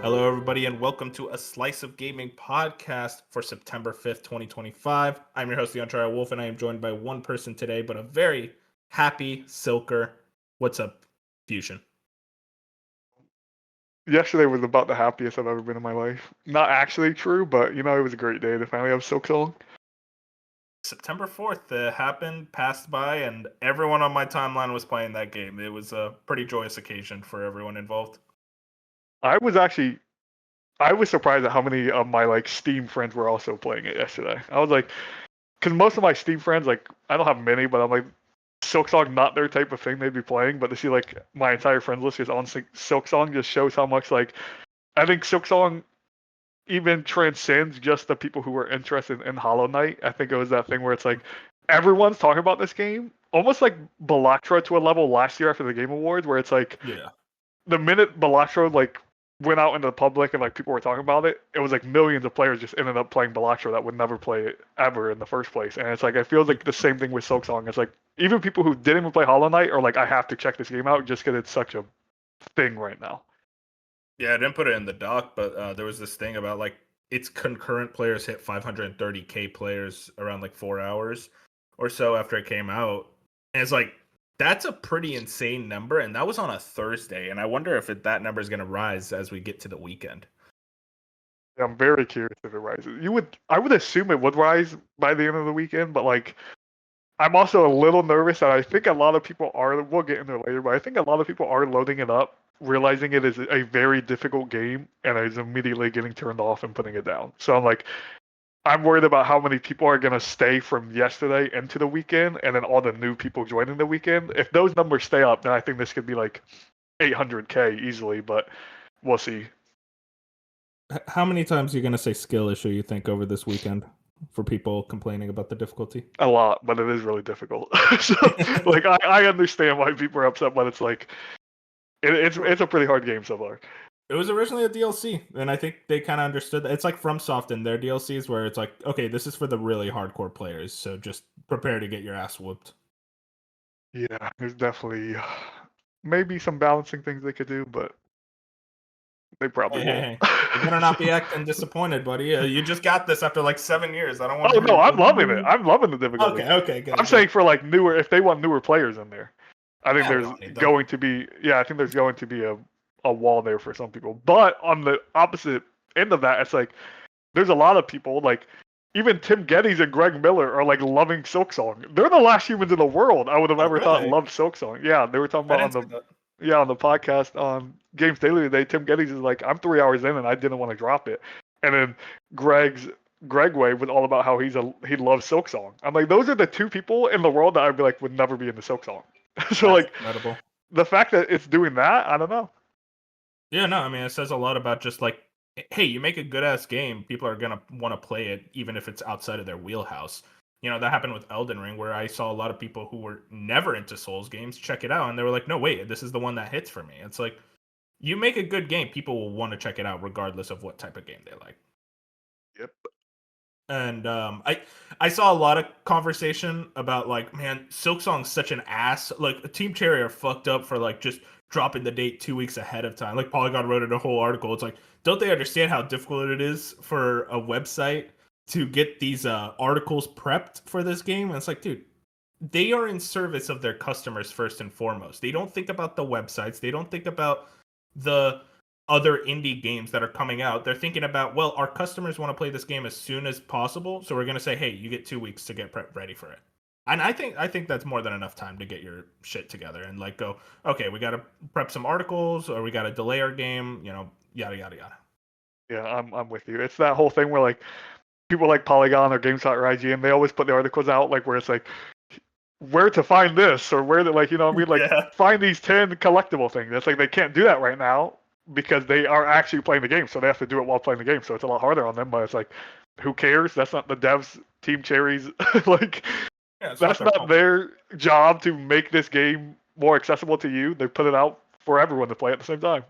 Hello, everybody, and welcome to a Slice of Gaming podcast for September 5th, 2025. I'm your host, the Untried Wolf, and I am joined by one person today, but a very happy Silker. What's up, Fusion? Yesterday was about the happiest I've ever been in my life. Not actually true, but it was a great day to finally have Silksong. September 4th happened, passed by, and everyone on my timeline was playing that game. It was a pretty joyous occasion for everyone involved. I was surprised at how many of my Steam friends were also playing it yesterday. I was like, because most of my Steam friends, I don't have many, but I'm like, Silksong not their type of thing they'd be playing, but to see my entire friends list is on Silksong just shows how much I think Silksong even transcends just the people who were interested in Hollow Knight. I think it was that thing where it's like everyone's talking about this game, almost like Balatro to a level last year after the Game Awards, where it's like the minute Balatro went out into the public and people were talking about it, it was like millions of players just ended up playing Balatro that would never play it ever in the first place. And it's like I feel like the same thing with Silksong. It's like even people who didn't even play Hollow Knight are like, I have to check this game out just because it's such a thing right now. Yeah, I didn't put it in the doc, but there was this thing about its concurrent players hit 530k players around 4 hours or so after it came out. And it's like, that's a pretty insane number. And that was on a Thursday. And I wonder if that number is going to rise as we get to the weekend. Yeah, I'm very curious if it rises. I would assume it would rise by the end of the weekend, but I'm also a little nervous that I think a lot of people are, we'll get into it later, but I think a lot of people are loading it up, realizing it is a very difficult game, and is immediately getting turned off and putting it down. So I'm worried about how many people are going to stay from yesterday into the weekend, and then all the new people joining the weekend. If those numbers stay up, then I think this could be 800k easily, but we'll see. How many times are you going to say skill issue, you think, over this weekend for people complaining about the difficulty? A lot, but it is really difficult. So, I understand why people are upset, but it's it's a pretty hard game so far. It was originally a DLC, and I think they kind of understood that. It's like FromSoft in their DLCs, where it's like, okay, this is for the really hardcore players, so just prepare to get your ass whooped. Yeah, there's definitely maybe some balancing things they could do, but they probably won't. Hey. You better not be acting disappointed, buddy. You just got this after 7 years. I don't want. Oh no, I'm loving it. I'm loving the difficulty. Okay, good. I'm saying for newer, if they want newer players in there, I think there's going to be a wall there for some people. But on the opposite end of that, it's there's a lot of people even Tim Geddes and Greg Miller are loving Silksong. They're the last humans in the world I would have ever thought loved Silksong. Yeah, they were talking about on the podcast on Games Daily today. Tim Geddes is like, I'm 3 hours in and I didn't want to drop it. And then Greg Wave was all about how he loves Silksong. I'm like, those are the two people in the world that I'd be like would never be into Silksong. So that's incredible. The fact that it's doing that, I don't know. Yeah, no, I mean it says a lot about just hey, you make a good ass game, people are gonna want to play it even if it's outside of their wheelhouse. That happened with Elden Ring, where I saw a lot of people who were never into Souls games check it out, and they were like, no, wait, this is the one that hits for me. It's like, you make a good game, people will want to check it out regardless of what type of game they like. Yep. And I saw a lot of conversation about man, Silksong's such an ass. Team Cherry are fucked up for just dropping the date 2 weeks ahead of time. Polygon wrote in a whole article. It's don't they understand how difficult it is for a website to get these articles prepped for this game? And it's dude, they are in service of their customers first and foremost. They don't think about the websites. They don't think about the other indie games that are coming out. They're thinking about, well, our customers want to play this game as soon as possible, so we're going to say, hey, you get 2 weeks to get ready for it. And I think that's more than enough time to get your shit together and go, okay, we got to prep some articles, or we got to delay our game, yada yada yada. Yeah, I'm with you. It's that whole thing where people like Polygon or GameSpot or IGN, they always put the articles out where it's where to find this, or where to find these 10 collectible things. It's they can't do that right now because they are actually playing the game, so they have to do it while playing the game. So it's a lot harder on them, but it's who cares? That's not the devs, Team Cherry's that's not their job to make this game more accessible to you. They put it out for everyone to play at the same time.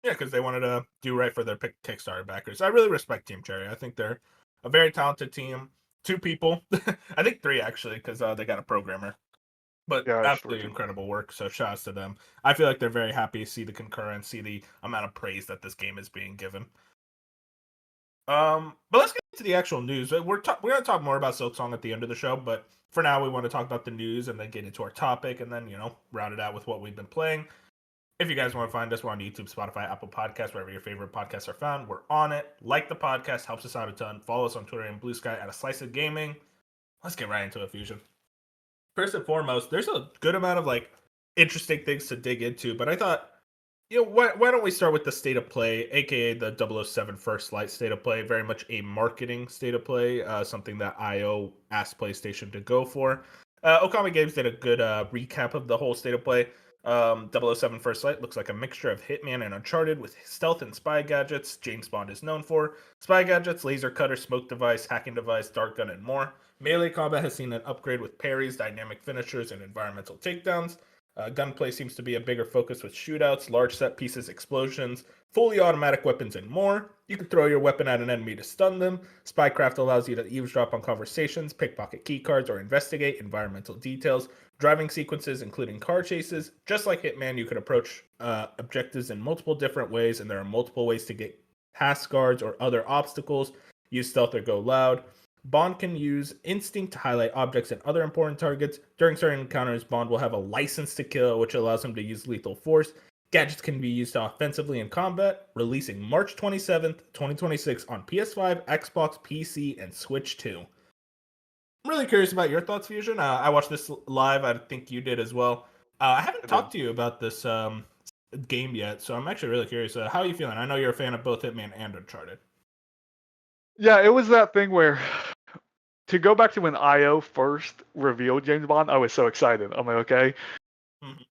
Yeah, because they wanted to do right for their Kickstarter backers. I really respect Team Cherry. I think they're a very talented team. 2 people. I think 3, actually, because they got a programmer. But Yeah, it's absolutely working. incredible work. So shout outs to them. I feel like they're very happy to see the concurrence, see the amount of praise that this game is being given. But let's get into the actual news. We're gonna talk more about Silksong at the end of the show, but for now we want to talk about the news and then get into our topic and then round it out with what we've been playing. If you guys want to find us, we're on YouTube, Spotify, Apple Podcasts, wherever your favorite podcasts are found. We're on it. Like the podcast, helps us out a ton. Follow us on Twitter and Blue Sky at A Slice of Gaming. Let's get right into it, Fusion. First and foremost, there's a good amount of interesting things to dig into, but I thought, why don't we start with the state of play, aka the 007 First Light state of play, very much a marketing state of play, something that IO asked PlayStation to go for. Okami Games did a good recap of the whole state of play. 007 First Light looks like a mixture of Hitman and Uncharted with stealth and spy gadgets James Bond is known for. Spy gadgets, laser cutter, smoke device, hacking device, dart gun, and more. Melee combat has seen an upgrade with parries, dynamic finishers, and environmental takedowns. Gunplay seems to be a bigger focus with shootouts, large set pieces, explosions, fully automatic weapons, and more. You can throw your weapon at an enemy to stun them. Spycraft allows you to eavesdrop on conversations, pickpocket keycards, or investigate environmental details. Driving sequences, including car chases. Just like Hitman, you can approach objectives in multiple different ways, and there are multiple ways to get past guards or other obstacles. Use stealth or go loud. Bond can use instinct to highlight objects and other important targets. During certain encounters, Bond will have a license to kill, which allows him to use lethal force. Gadgets can be used offensively in combat, releasing March 27th, 2026 on PS5, Xbox, PC, and Switch 2. I'm really curious about your thoughts, Fusion. I watched this live. I think you did as well. I haven't talked to you about this game yet, so I'm actually really curious. How are you feeling? I know you're a fan of both Hitman and Uncharted. Yeah, it was that thing where, to go back to when IO first revealed James Bond, I was so excited. I'm like, okay. Mm-hmm.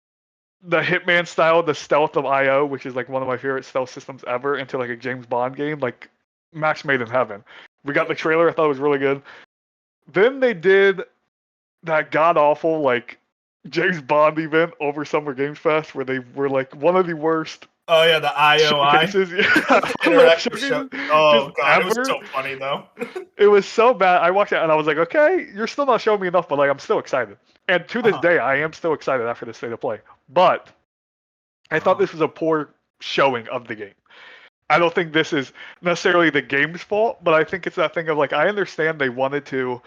The Hitman style, the stealth of IO, which is like one of my favorite stealth systems ever, into like a James Bond game, like match made in heaven. We got the trailer, I thought it was really good. Then they did that god awful James Bond event over Summer Games Fest where they were like one of the worst. Oh yeah, the IOI showcases. interactive show. Oh god, ever. It was so funny though. It was so bad. I watched it and I was like, okay, you're still not showing me enough, but I'm still excited. And to this day, I am still excited after the state of play. But I thought this was a poor showing of the game. I don't think this is necessarily the game's fault, but I think it's that thing of I understand they wanted to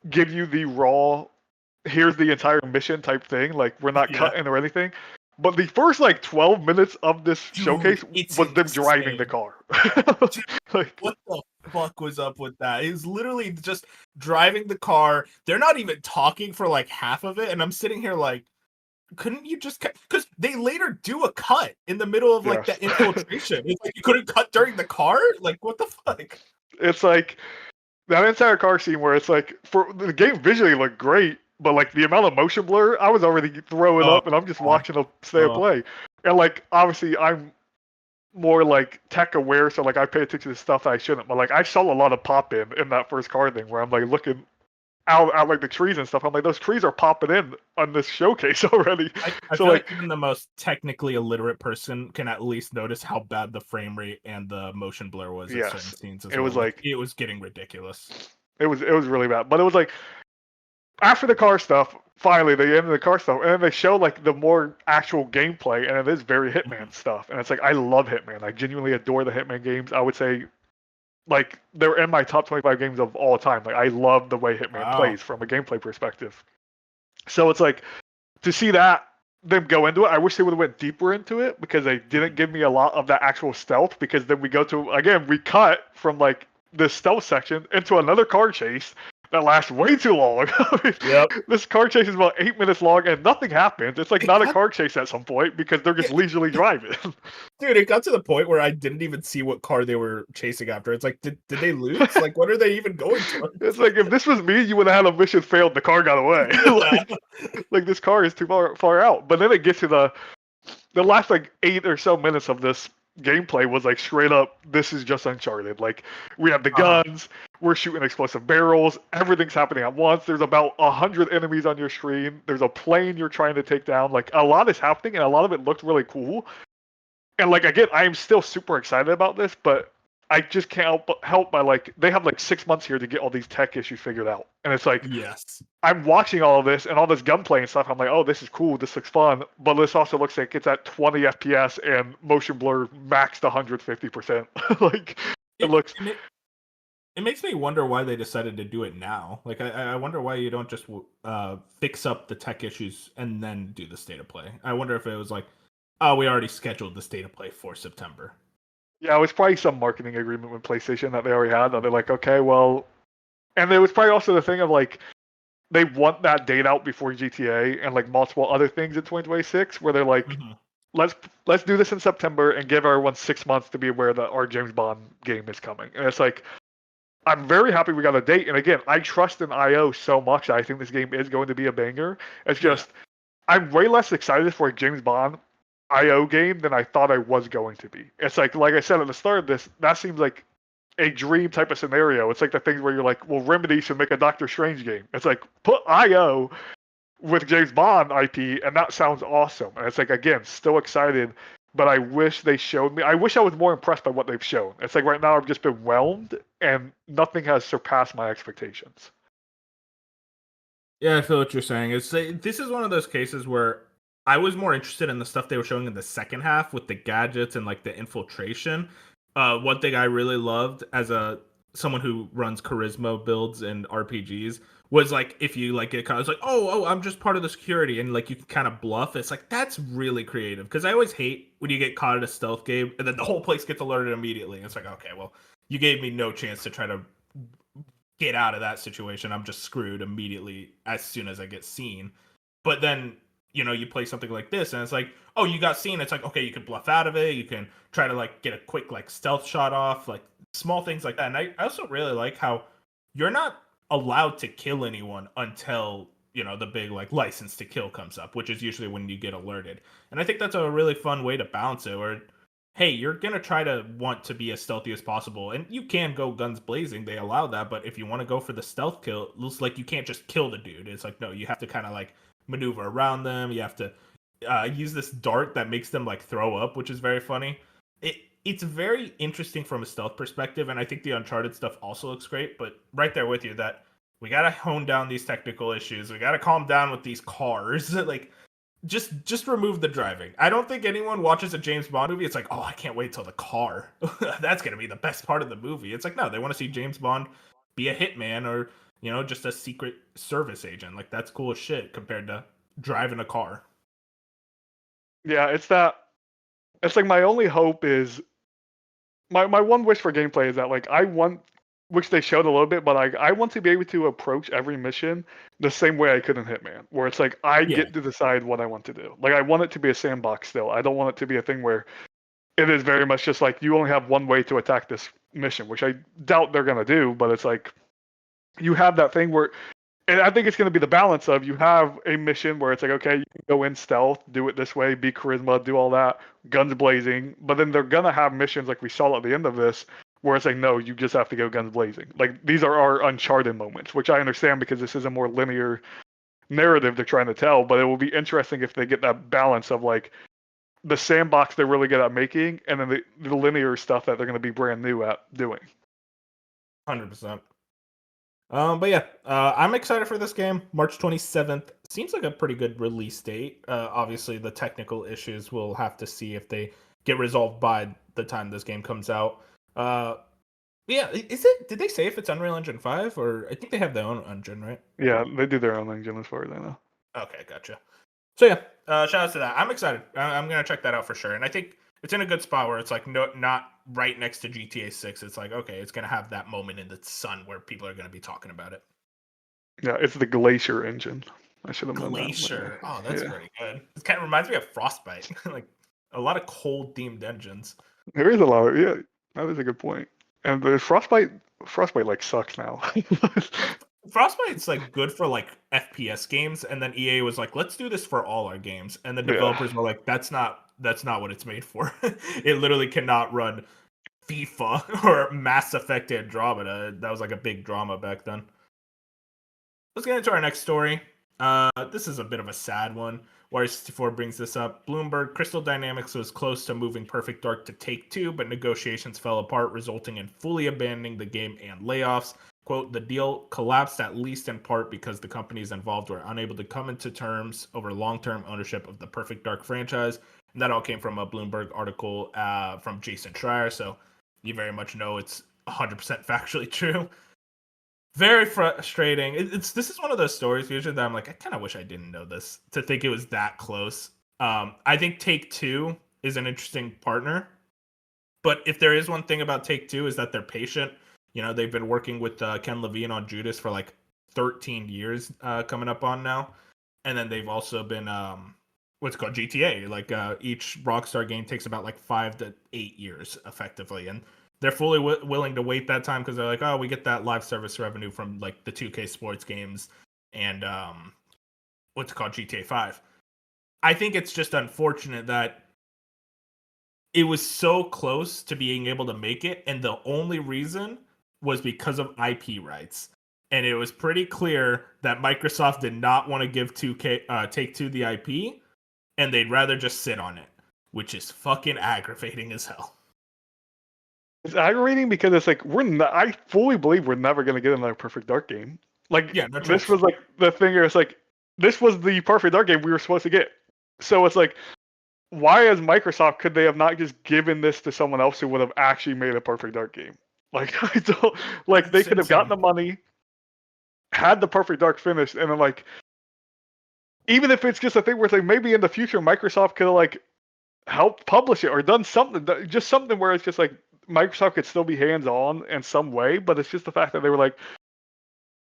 give you the raw, here's the entire mission type thing. We're not cutting or anything. But the first 12 minutes of this showcase was them driving the car. What the fuck was up with that? It was literally just driving the car. They're not even talking for half of it, and I'm sitting here couldn't you just cut? Because they later do a cut in the middle of the infiltration. It's you couldn't cut during the car. What the fuck? It's that entire car scene where it's for the game visually looked great, but the amount of motion blur, I was already throwing up, and I'm just watching a state of play. And obviously I'm more tech aware, so I pay attention to stuff that I shouldn't. But I saw a lot of pop in that first car thing where I'm looking out the trees and stuff. I'm those trees are popping in on this showcase already. I feel even the most technically illiterate person can at least notice how bad the frame rate and the motion blur was in certain scenes. It was it was getting ridiculous. It was really bad. But it was after the car stuff, finally they ended the car stuff, and then they show the more actual gameplay, and it is very Hitman stuff. And it's I love Hitman. I genuinely adore the Hitman games. I would say they're in my top 25 games of all time. I love the way Hitman plays from a gameplay perspective. So it's to see that them go into it, I wish they would have went deeper into it because they didn't give me a lot of that actual stealth, because then we go to, again, we cut from this stealth section into another car chase that lasts way too long. This car chase is about 8 minutes long and nothing happens. It's not a car chase at some point because they're just leisurely driving. Dude, it got to the point where I didn't even see what car they were chasing after. It's did they lose? What are they even going to? It's if this was me, you would have had a mission failed, the car got away. This car is too far out. But then it gets to the last 8 or so minutes of this gameplay was straight up, this is just Uncharted. We have the guns, we're shooting explosive barrels, everything's happening at once. There's about 100 enemies on your screen. There's a plane you're trying to take down. A lot is happening, and a lot of it looked really cool. And again, I am still super excited about this, but I just can't help by like they have like 6 months here to get all these tech issues figured out, and it's like Yes. I'm watching all of this and all this gunplay and stuff. I'm like, oh, this is cool. This looks fun. But this also looks like it's at 20 FPS and motion blur maxed 150%. Like it It, looks. it ma- it makes me wonder why they decided to do it now. Like, I wonder why you don't just fix up the tech issues and then do the state of play. I wonder if it was like, oh, we already scheduled the state of play for September. Yeah, it was probably some marketing agreement with PlayStation that they already had. That they're like, okay, well, and there was probably also the thing of like they want that date out before GTA and like multiple other things in 2026, where they're like, Mm-hmm. let's do this in September and give everyone 6 months to be aware that our James Bond game is coming. And it's like, I'm very happy we got a date. And again, I trust in IO so much that I think this game is going to be a banger. It's Oh, yeah. just I'm way less excited for a James Bond IO game than I thought I was going to be. It's like I said at the start of this, that seems like a dream type of scenario. It's like the things where you're like, well, Remedy should make a Doctor Strange game. It's like put IO with James Bond IP, and that sounds awesome. And it's like again, still excited, but I wish they showed me. I wish I was more impressed by what they've shown. It's like right now I've just been whelmed, and nothing has surpassed my expectations. Yeah, I feel what you're saying. This is one of those cases where I was more interested in the stuff they were showing in the second half with the gadgets and like the infiltration. One thing I really loved as a someone who runs charisma builds and RPGs was like if you like get caught, it's like I'm just part of the security and like you can kind of bluff. It's like that's really creative because I always hate when you get caught at a stealth game and then the whole place gets alerted immediately. It's like okay, well you gave me no chance to try to get out of that situation. I'm just screwed immediately as soon as I get seen. But then, you play something like this and it's like, oh, you got seen. It's like, okay, you can bluff out of it. You can try to like get a quick like stealth shot off, like small things like that. And I also really like how you're not allowed to kill anyone until, the big like license to kill comes up, which is usually when you get alerted. And I think that's a really fun way to balance it where hey, you're gonna try to want to be as stealthy as possible, and you can go guns blazing. They allow that, but if you want to go for the stealth kill, it looks like you can't just kill the dude. It's like no, you have to kind of like maneuver around them. You have to use this dart that makes them like throw up, which is very funny. It's very interesting from a stealth perspective, and I think the Uncharted stuff also looks great. But right there with you, that we gotta hone down these technical issues. We gotta calm down with these cars. Like just remove the driving. I don't think anyone watches a James Bond movie. It's like, oh, I can't wait till the car. That's gonna be the best part of the movie. It's like, no, they want to see James Bond be a hitman or just a secret service agent. Like that's cool as shit compared to driving a car. Yeah, it's that. It's like my only hope is my one wish for gameplay is that like I want, which they showed a little bit, but like I want to be able to approach every mission the same way I could in Hitman, where it's like I Yeah, get to decide what I want to do. Like I want it to be a sandbox still. I don't want it to be a thing where it is very much just like you only have one way to attack this mission, which I doubt they're gonna do, but it's like you have that thing where and I think it's going to be the balance of you have a mission where it's like, okay, you can go in stealth, do it this way, be charisma, do all that, guns blazing. But then they're going to have missions like we saw at the end of this where it's like, no, you just have to go guns blazing. Like these are our Uncharted moments, which I understand because this is a more linear narrative they're trying to tell. But it will be interesting if they get that balance of like the sandbox they're really good at making and then the linear stuff that they're going to be brand new at doing. 100%. But yeah, I'm excited for this game. March 27th seems like a pretty good release date. Obviously, the technical issues we'll have to see if they get resolved by the time this game comes out. Uh, yeah, is it? Did they say if it's Unreal Engine 5 or I think they have their own engine, right? Yeah, they do their own engine as far as I know. Okay, gotcha. So yeah, shout out to that. I'm excited. I'm gonna check that out for sure. And I think it's in a good spot where it's like not right next to GTA 6. It's like okay, it's gonna have that moment in the sun where people are gonna be talking about it. Yeah, it's the Glacier engine. I should have known that. Glacier. Oh, that's Yeah. pretty good. It kind of reminds me of Frostbite. Like a lot of cold themed engines. There is a lot of yeah. That is a good point. And the Frostbite like sucks now. Frostbite's like good for like FPS games, and then EA was like, let's do this for all our games. And the Yeah, developers were like, that's not what it's made for. It literally cannot run FIFA or Mass Effect Andromeda. That was like a big drama back then. Let's get into our next story. This is a bit of a sad one. Wario 64 brings this up. Bloomberg, Crystal Dynamics was close to moving Perfect Dark to Take-Two, but negotiations fell apart, resulting in fully abandoning the game and layoffs. Quote, the deal collapsed at least in part because the companies involved were unable to come into terms over long-term ownership of the Perfect Dark franchise. And that all came from a Bloomberg article from Jason Schreier, so you very much know it's 100% factually true. Very frustrating. This is one of those stories usually that I'm like, I kind of wish I didn't know this to think it was that close. I think Take Two is an interesting partner, but if there is one thing about Take Two is that they're patient. You know, they've been working with Ken Levine on Judas for like 13 years, coming up on now, and then they've also been what's it called GTA. Like each Rockstar game takes about like 5 to 8 years effectively, and they're fully willing to wait that time because they're like, oh, we get that live service revenue from like the 2K sports games and what's it called GTA 5. I think it's just unfortunate that it was so close to being able to make it, and the only reason was because of IP rights. And it was pretty clear that Microsoft did not want to give 2K Take Two the IP, and they'd rather just sit on it, which is fucking aggravating as hell. It's aggravating because it's like I fully believe we're never gonna get another Perfect Dark game. Like Yeah, no this chance. was like the thing. It's like this was the Perfect Dark game we were supposed to get. So it's like, why as Microsoft could they have not just given this to someone else who would have actually made a Perfect Dark game? Like I don't like they It's could have gotten insane. the money, had the Perfect Dark finished, and then like even if it's just a thing where it's like maybe in the future Microsoft could have like helped publish it or done something, just something where it's just like Microsoft could still be hands on in some way, but it's just the fact that they were like,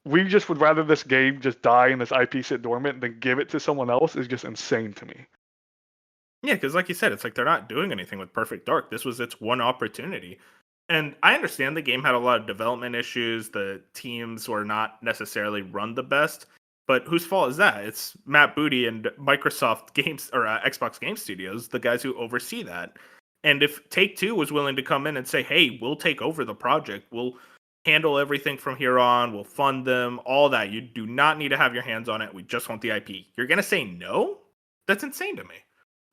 we just would rather this game just die and this IP sit dormant than give it to someone else is just insane to me. Yeah, because like you said, it's like they're not doing anything with Perfect Dark. This was its one opportunity. And I understand the game had a lot of development issues. The teams were not necessarily run the best. But whose fault is that? It's Matt Booty and Microsoft Games or Xbox Game Studios, the guys who oversee that. And if Take Two was willing to come in and say, hey, we'll take over the project, we'll handle everything from here on, we'll fund them, all that. You do not need to have your hands on it. We just want the IP. You're going to say no? That's insane to me.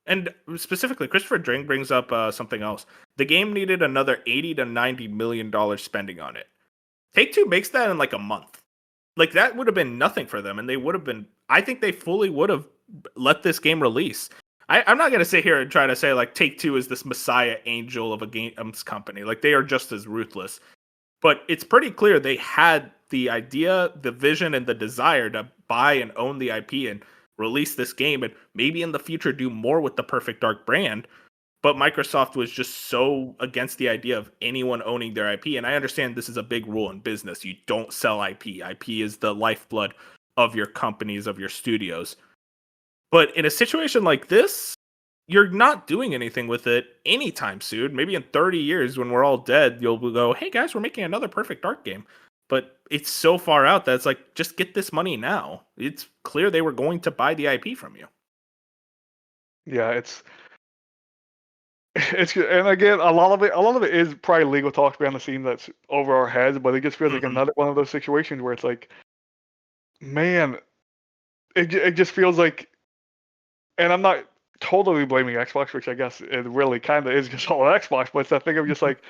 And specifically, Christopher Drink brings up something else. The game needed another 80 to 90 million dollars spending on it. Take Two makes that in like a month. Like that would have been nothing for them, and they would have been. I think they fully would have let this game release. I'm not gonna sit here and try to say like Take Two is this messiah angel of a games company. Like they are just as ruthless. But it's pretty clear they had the idea, the vision, and the desire to buy and own the IP and release this game and maybe in the future do more with the Perfect Dark brand. But Microsoft was just so against the idea of anyone owning their IP. And I understand this is a big rule in business. You don't sell IP. IP is the lifeblood of your companies, of your studios. But in a situation like this, you're not doing anything with it anytime soon. Maybe in 30 years, when we're all dead, you'll go, hey guys, we're making another Perfect Dark game. But it's so far out that it's like, just get this money now. It's clear they were going to buy the IP from you. Yeah, it's and again a lot of it is probably legal talks behind the scenes that's over our heads, but it just feels like Mm-hmm. another one of those situations where it's like, man, it just feels like, and I'm not totally blaming Xbox, which I guess it really kind of is just all Xbox, but it's that thing of just like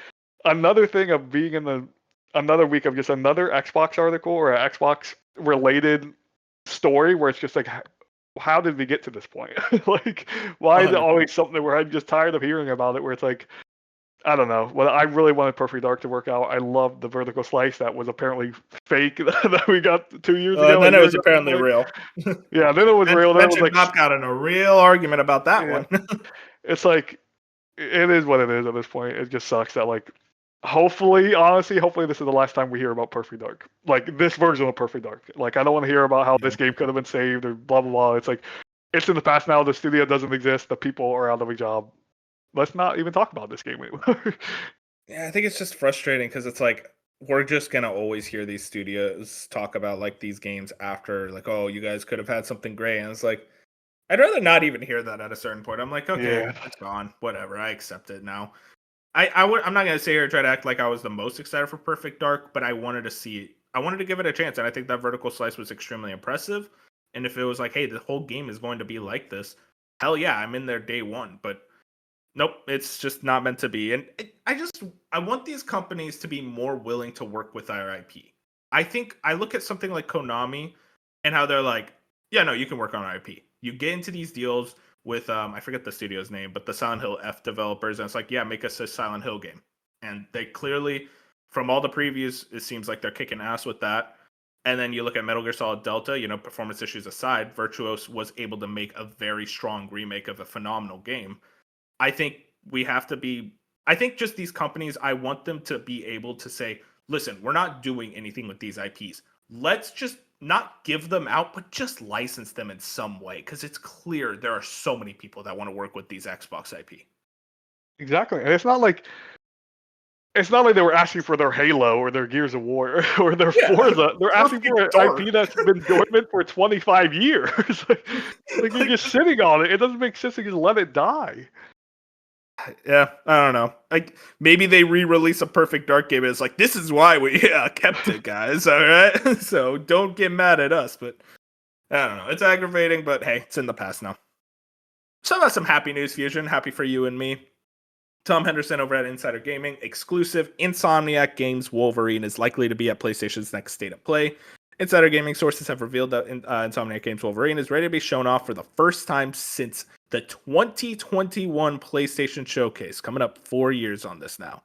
another thing of being in the another week of just another Xbox article or an Xbox related story where it's just like, how did we get to this point? Like, why is it 100%. always something where I'm just tired of hearing about it? Where it's like, I don't know. Well, I really wanted Perfect Dark to work out. I loved the vertical slice that was apparently fake that we got 2 years And ago, a then it year was ago. At this apparently point. real. Yeah, then it was real. Then it was Mentioned like, Bob got in a real argument about that yeah, one. it's like it is what it is at this point. It just sucks that like, hopefully, honestly, hopefully this is the last time we hear about Perfect Dark, like this version of Perfect Dark. Like I don't want to hear about how Yeah. this game could have been saved or blah blah blah. It's like it's in the past now. The studio doesn't exist. The people are out of a job. Let's not even talk about this game anymore. Yeah, I think it's just frustrating because it's like we're just gonna always hear these studios talk about like these games after, like, oh, you guys could have had something great, and it's like I'd rather not even hear that at a certain point. I'm like, okay, Yeah. it's gone, whatever, I accept it now. I'm not gonna sit here and try to act like I was the most excited for Perfect Dark, but I wanted to see it. I wanted to give it a chance, and I think that vertical slice was extremely impressive. And if it was like, hey, the whole game is going to be like this, hell yeah, I'm in there day one. But nope, it's just not meant to be. And I want these companies to be more willing to work with our IP. I think I look at something like Konami and how they're like, yeah, no, you can work on our IP. You get into these deals with I forget the studio's name, but the Silent Hill F developers, and it's like, yeah, make us a Silent Hill game. And they clearly, from all the previews, it seems like they're kicking ass with that. And then you look at Metal Gear Solid Delta, performance issues aside, Virtuos was able to make a very strong remake of a phenomenal game. I think we have to be, I think just these companies, I want them to be able to say, listen, we're not doing anything with these IPs. Let's just not give them out, but just license them in some way. Because it's clear there are so many people that want to work with these Xbox IP. Exactly. And it's not like they were asking for their Halo or their Gears of War or their Forza. They're asking for an IP that's been dormant for 25 years. like you're just sitting on it. It doesn't make sense to just let it die. Yeah, I don't know. Like maybe they re-release a Perfect Dark game and it's like, this is why we kept it, guys. All right, so don't get mad at us. But I don't know. It's aggravating, but hey, it's in the past now. So that's some happy news, Fusion. Happy for you and me. Tom Henderson over at Insider Gaming. Exclusive Insomniac Games Wolverine is likely to be at PlayStation's next State of Play. Insider Gaming sources have revealed that Insomniac Games Wolverine is ready to be shown off for the first time since the 2021 PlayStation Showcase, coming up 4 years on this now.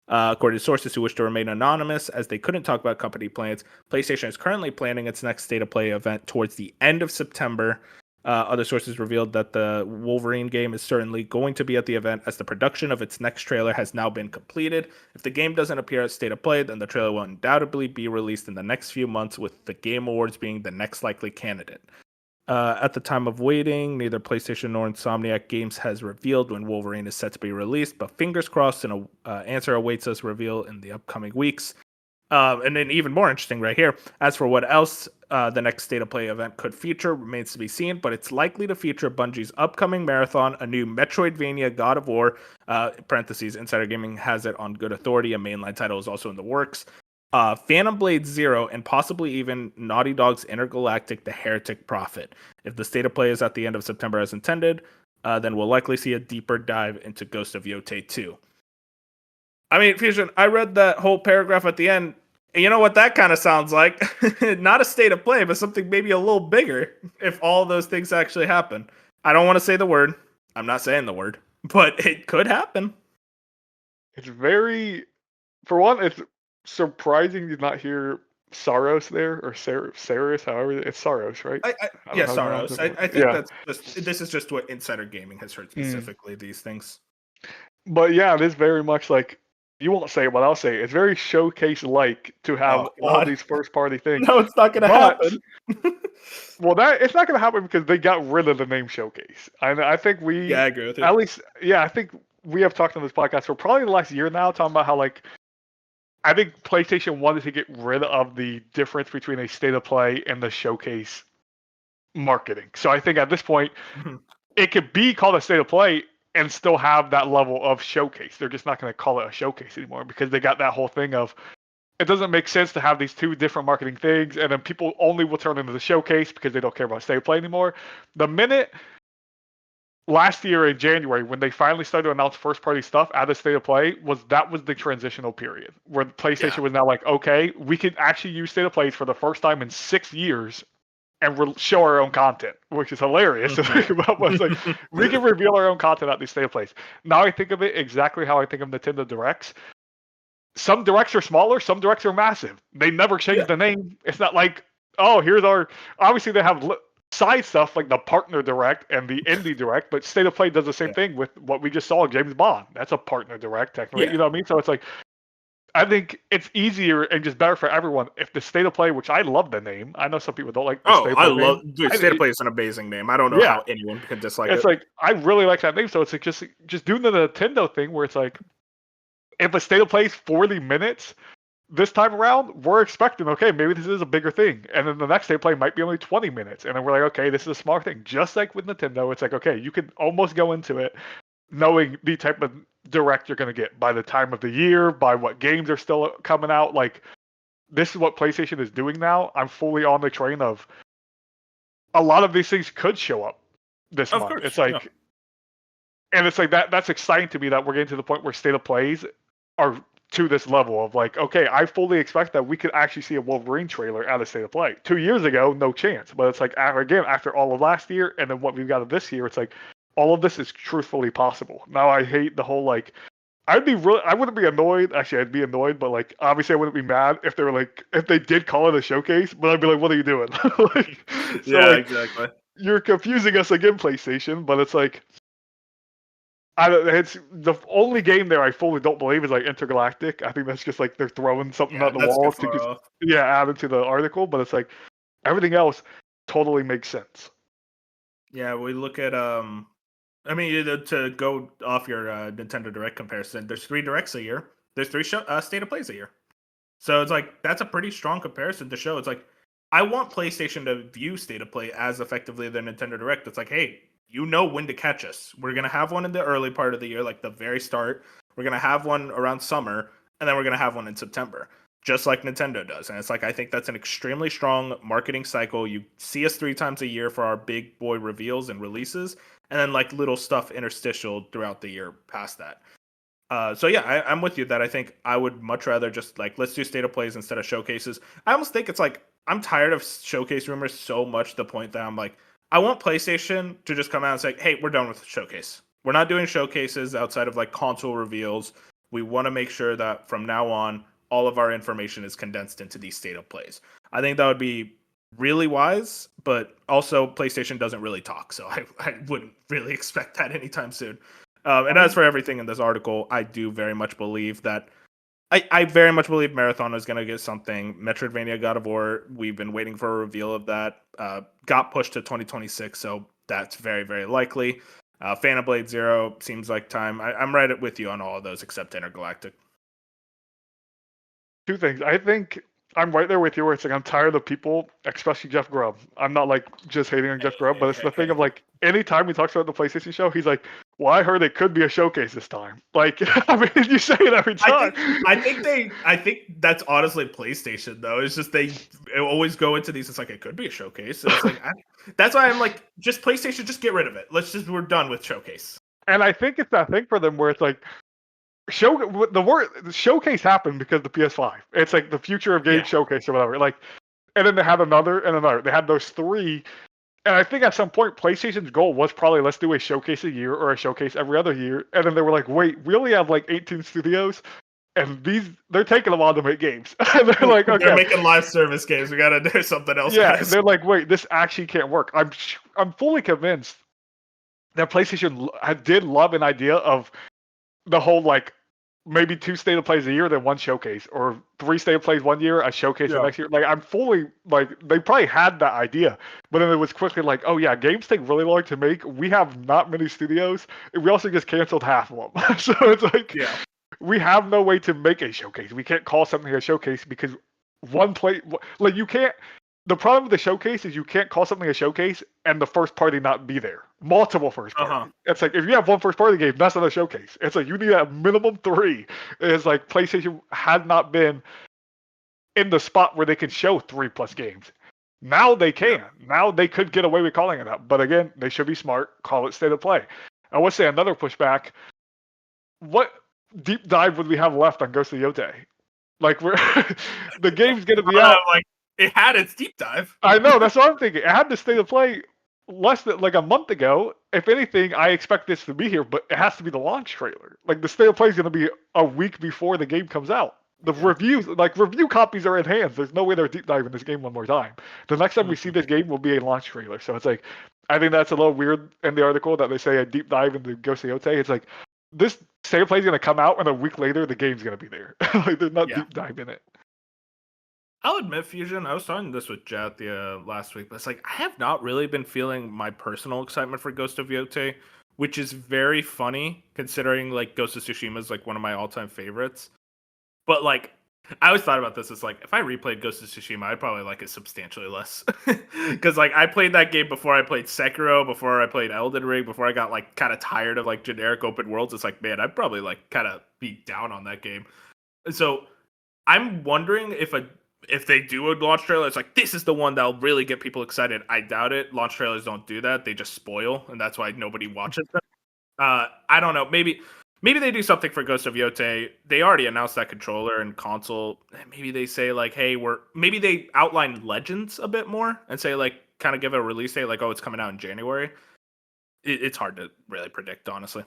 According to sources who wish to remain anonymous, as they couldn't talk about company plans, PlayStation is currently planning its next State of Play event towards the end of September. Other sources revealed that the Wolverine game is certainly going to be at the event, as the production of its next trailer has now been completed. If the game doesn't appear at State of Play, then the trailer will undoubtedly be released in the next few months, with the Game Awards being the next likely candidate. At the time of waiting, neither PlayStation nor Insomniac Games has revealed when Wolverine is set to be released, but fingers crossed, an answer awaits us reveal in the upcoming weeks. And then even more interesting right here, as for what else the next State of Play event could feature remains to be seen, but it's likely to feature Bungie's upcoming marathon, a new Metroidvania God of War, parentheses, Insider Gaming has it on good authority, a mainline title is also in the works, Phantom Blade Zero, and possibly even Naughty Dog's Intergalactic The Heretic Prophet. If the State of Play is at the end of September as intended, then we'll likely see a deeper dive into Ghost of Yotei 2. I mean, Fusion, I read that whole paragraph at the end. You know what that kind of sounds like? Not a State of Play, but something maybe a little bigger if all those things actually happen. I don't want to say the word. I'm not saying the word, but it could happen. It's for one, it's surprising to not hear Saros there, or Saros, however, it's Saros, right? Yeah, Saros. I think this is just what Insider Gaming has heard specifically, these things. But yeah, it is very much like, you won't say it, but I'll say it. It's very showcase-like to have all these first-party things. No, it's not going to happen. Well, it's not going to happen because they got rid of the name Showcase. I think we... Yeah, I agree with you. At least, yeah, I think we have talked on this podcast for probably the last year now, talking about how, like, I think PlayStation wanted to get rid of the difference between a State of Play and the Showcase marketing. So I think at this point, it could be called a State of Play and still have that level of Showcase. They're just not going to call it a Showcase anymore, because they got that whole thing of, it doesn't make sense to have these two different marketing things, and then people only will turn into the Showcase because they don't care about State of Play anymore. The minute last year in January, when they finally started to announce first-party stuff at the State of Play, that was the transitional period where PlayStation was now like, okay, we can actually use State of Plays for the first time in 6 years and show our own content, which is hilarious to think about. But it's like, we can reveal our own content at these State of Plays. Now I think of it exactly how I think of Nintendo Directs. Some Directs are smaller, some Directs are massive. They never change the name. It's not like, oh, here's our... Obviously, they have side stuff like the Partner Direct and the Indie Direct, but State of Play does the same thing with what we just saw, James Bond. That's a Partner Direct, technically. You know what I mean? So it's like, I think it's easier and just better for everyone if the State of Play, which I love the name. I know some people don't like the State of Play name. Dude, State of Play is an amazing name. I don't know how anyone could dislike it. It's like, I really like that name. So it's like just doing the Nintendo thing where it's like, if a State of Play is 40 minutes, this time around, we're expecting, okay, maybe this is a bigger thing. And then the next State of Play might be only 20 minutes. And then we're like, okay, this is a smaller thing. Just like with Nintendo, it's like, okay, you can almost go into it knowing the type of Direct you're going to get by the time of the year, by what games are still coming out. Like, this is what PlayStation is doing now. I'm fully on the train of, a lot of these things could show up this Of month. course, It's like, yeah. and it's like that's exciting to me that we're getting to the point where state of plays are to this level of like, okay, I fully expect that we could actually see a Wolverine trailer out of state of play. 2 years ago, no chance. But it's like, again, after all of last year and then what we've got of this year, it's like all of this is truthfully possible. Now I hate the whole like, I wouldn't be annoyed. Actually, I'd be annoyed, but like, obviously, I wouldn't be mad if they were like, if they did call it a showcase. But I'd be like, what are you doing? Like, so Yeah, like, exactly. you're confusing us again, PlayStation. But it's like, I don't. It's the only game there I fully don't believe is like Intergalactic. I think that's just like they're throwing something Yeah, at the that's too wall to far just off. add it to the article. But it's like everything else totally makes sense. Yeah, we look at I mean, to go off your Nintendo Direct comparison, there's 3 directs a year. There's 3 state of plays a year. So it's like that's a pretty strong comparison to show. It's like I want PlayStation to view state of play as effectively the Nintendo Direct. It's like, hey, you know when to catch us. We're gonna have one in the early part of the year, like the very start. We're gonna have one around summer, and then we're gonna have one in September, just like Nintendo does. And it's like I think that's an extremely strong marketing cycle. You see us 3 times a year for our big boy reveals and releases, and then like little stuff interstitial throughout the year past that. So yeah, I'm with you that I think I would much rather just like let's do state of plays instead of showcases. I almost think it's like I'm tired of showcase rumors so much to the point that I'm like I want PlayStation to just come out and say, "Hey, we're done with showcase. We're not doing showcases outside of like console reveals. We want to make sure that from now on all of our information is condensed into these state of plays." I think that would be really wise, but also PlayStation doesn't really talk, so I wouldn't really expect that anytime soon. And I as mean, for everything in this article, I do very much believe that I very much believe Marathon is going to get something. Metroidvania God of War, we've been waiting for a reveal of that. Got pushed to 2026, so that's very, very likely. Phantom Blade Zero seems like time. I'm right with you on all of those except Intergalactic. two things. I think I'm right there with you where it's like I'm tired of people, especially Jeff Grubb. I'm not like just hating on Jeff Grubb, but it's the thing of like anytime he talks about the PlayStation show, he's like, "Well, I heard it could be a showcase this time." Like, I mean, you say it every time. I think that's honestly PlayStation though. It's just they always go into these. It's like it could be a showcase, and it's like that's why I'm like, just PlayStation, just get rid of it. We're done with showcase. And I think it's that thing for them where it's like the showcase happened because the PS5. It's like the future of games Yeah. showcase or whatever. Like, and then they had another and another. They had those three. And I think at some point, PlayStation's goal was probably let's do a showcase a year or a showcase every other year. And then they were like, wait, we only have like 18 studios, and they're taking a while to make games. And they're like, They're okay, making live service games. We gotta do something else, yeah. guys. They're like, wait, this actually can't work. I'm fully convinced that PlayStation did love an idea of the whole like maybe 2 state of plays a year, then 1 showcase, or 3 state of plays 1 year, a showcase the Yeah. next year. Like I'm fully like they probably had that idea, but then it was quickly like, oh yeah, games take really long to make. We have not many studios. We also just canceled half of them, so it's like Yeah. we have no way to make a showcase. We can't call something a showcase because one play like you can't. The problem with the showcase is you can't call something a showcase and the first party not be there. Multiple first party. It's like if you have one first party game, that's not a showcase. It's like you need a minimum 3. It's like PlayStation had not been in the spot where they can show 3+ games. Now they can. Yeah. Now they could get away with calling it that. But again, they should be smart. Call it state of play. I would say another pushback. What deep dive would we have left on Ghost of Yotei? Like we're the game's gonna be out. Like it had its deep dive. I know, that's what I'm thinking. I had this state of play less than like a month ago. If anything, I expect this to be here, but it has to be the launch trailer. Like the state of play is gonna be a week before the game comes out. The reviews, like review copies are in hands. There's no way they're deep diving this game one more time. The next time we see this game will be a launch trailer. So it's like, I think that's a little weird in the article that they say a deep dive into Ghost of Yotei. It's like, this state of play is going to come out and a week later the game's going to be there. Like they're not deep dive in it. I'll admit, Fusion, I was talking this with Jet the last week, but it's like I have not really been feeling my personal excitement for Ghost of Yotei, which is very funny considering like Ghost of Tsushima is like one of my all-time favorites. But like I always thought about this as like if I replayed Ghost of Tsushima, I'd probably like it substantially less. Because like I played that game before I played Sekiro, before I played Elden Ring, before I got like kind of tired of like generic open worlds. It's like, man, I'd probably like kind of be down on that game. So I'm wondering if they do a launch trailer, it's like this is the one that'll really get people excited. I doubt it. Launch trailers don't do that; they just spoil, and that's why nobody watches them. I don't know. Maybe they do something for Ghost of Yotei. They already announced that controller and console. Maybe they say like, hey, maybe they outline Legends a bit more and say like, kind of give it a release date, like, oh, it's coming out in January. It's hard to really predict, honestly.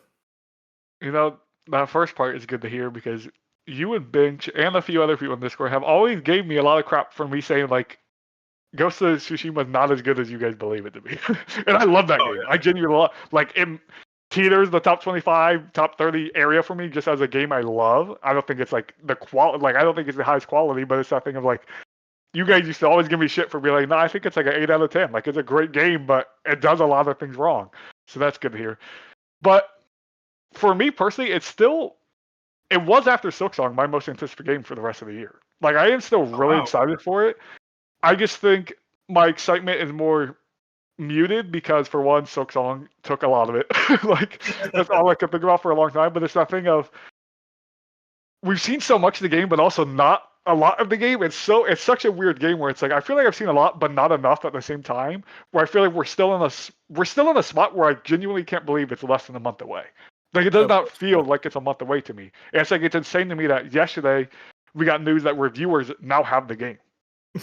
You know, that first part is good to hear because you and Binch and a few other people in Discord have always gave me a lot of crap for me saying like Ghost of Tsushima is not as good as you guys believe it to be. And I love that game. Yeah. I genuinely love like it teeters the top 25, top 30 area for me just as a game I love. I don't think it's like the quality, like I don't think it's the highest quality, but it's that thing of like you guys used to always give me shit for being like, no, I think it's like an 8 out of 10. Like it's a great game, but it does a lot of things wrong. So that's good to hear. But for me personally, it was after Silksong my most anticipated game for the rest of the year. Like I am still really excited for it. I just think my excitement is more muted because for one, Silksong took a lot of it. Like that's all I could think about for a long time. But it's that thing of we've seen so much of the game, but also not a lot of the game. It's such a weird game where it's like I feel like I've seen a lot, but not enough at the same time. Where I feel like we're still in a spot where I genuinely can't believe it's less than a month away. Like it does not feel like it's a month away to me. And it's like it's insane to me that yesterday we got news that reviewers now have the game.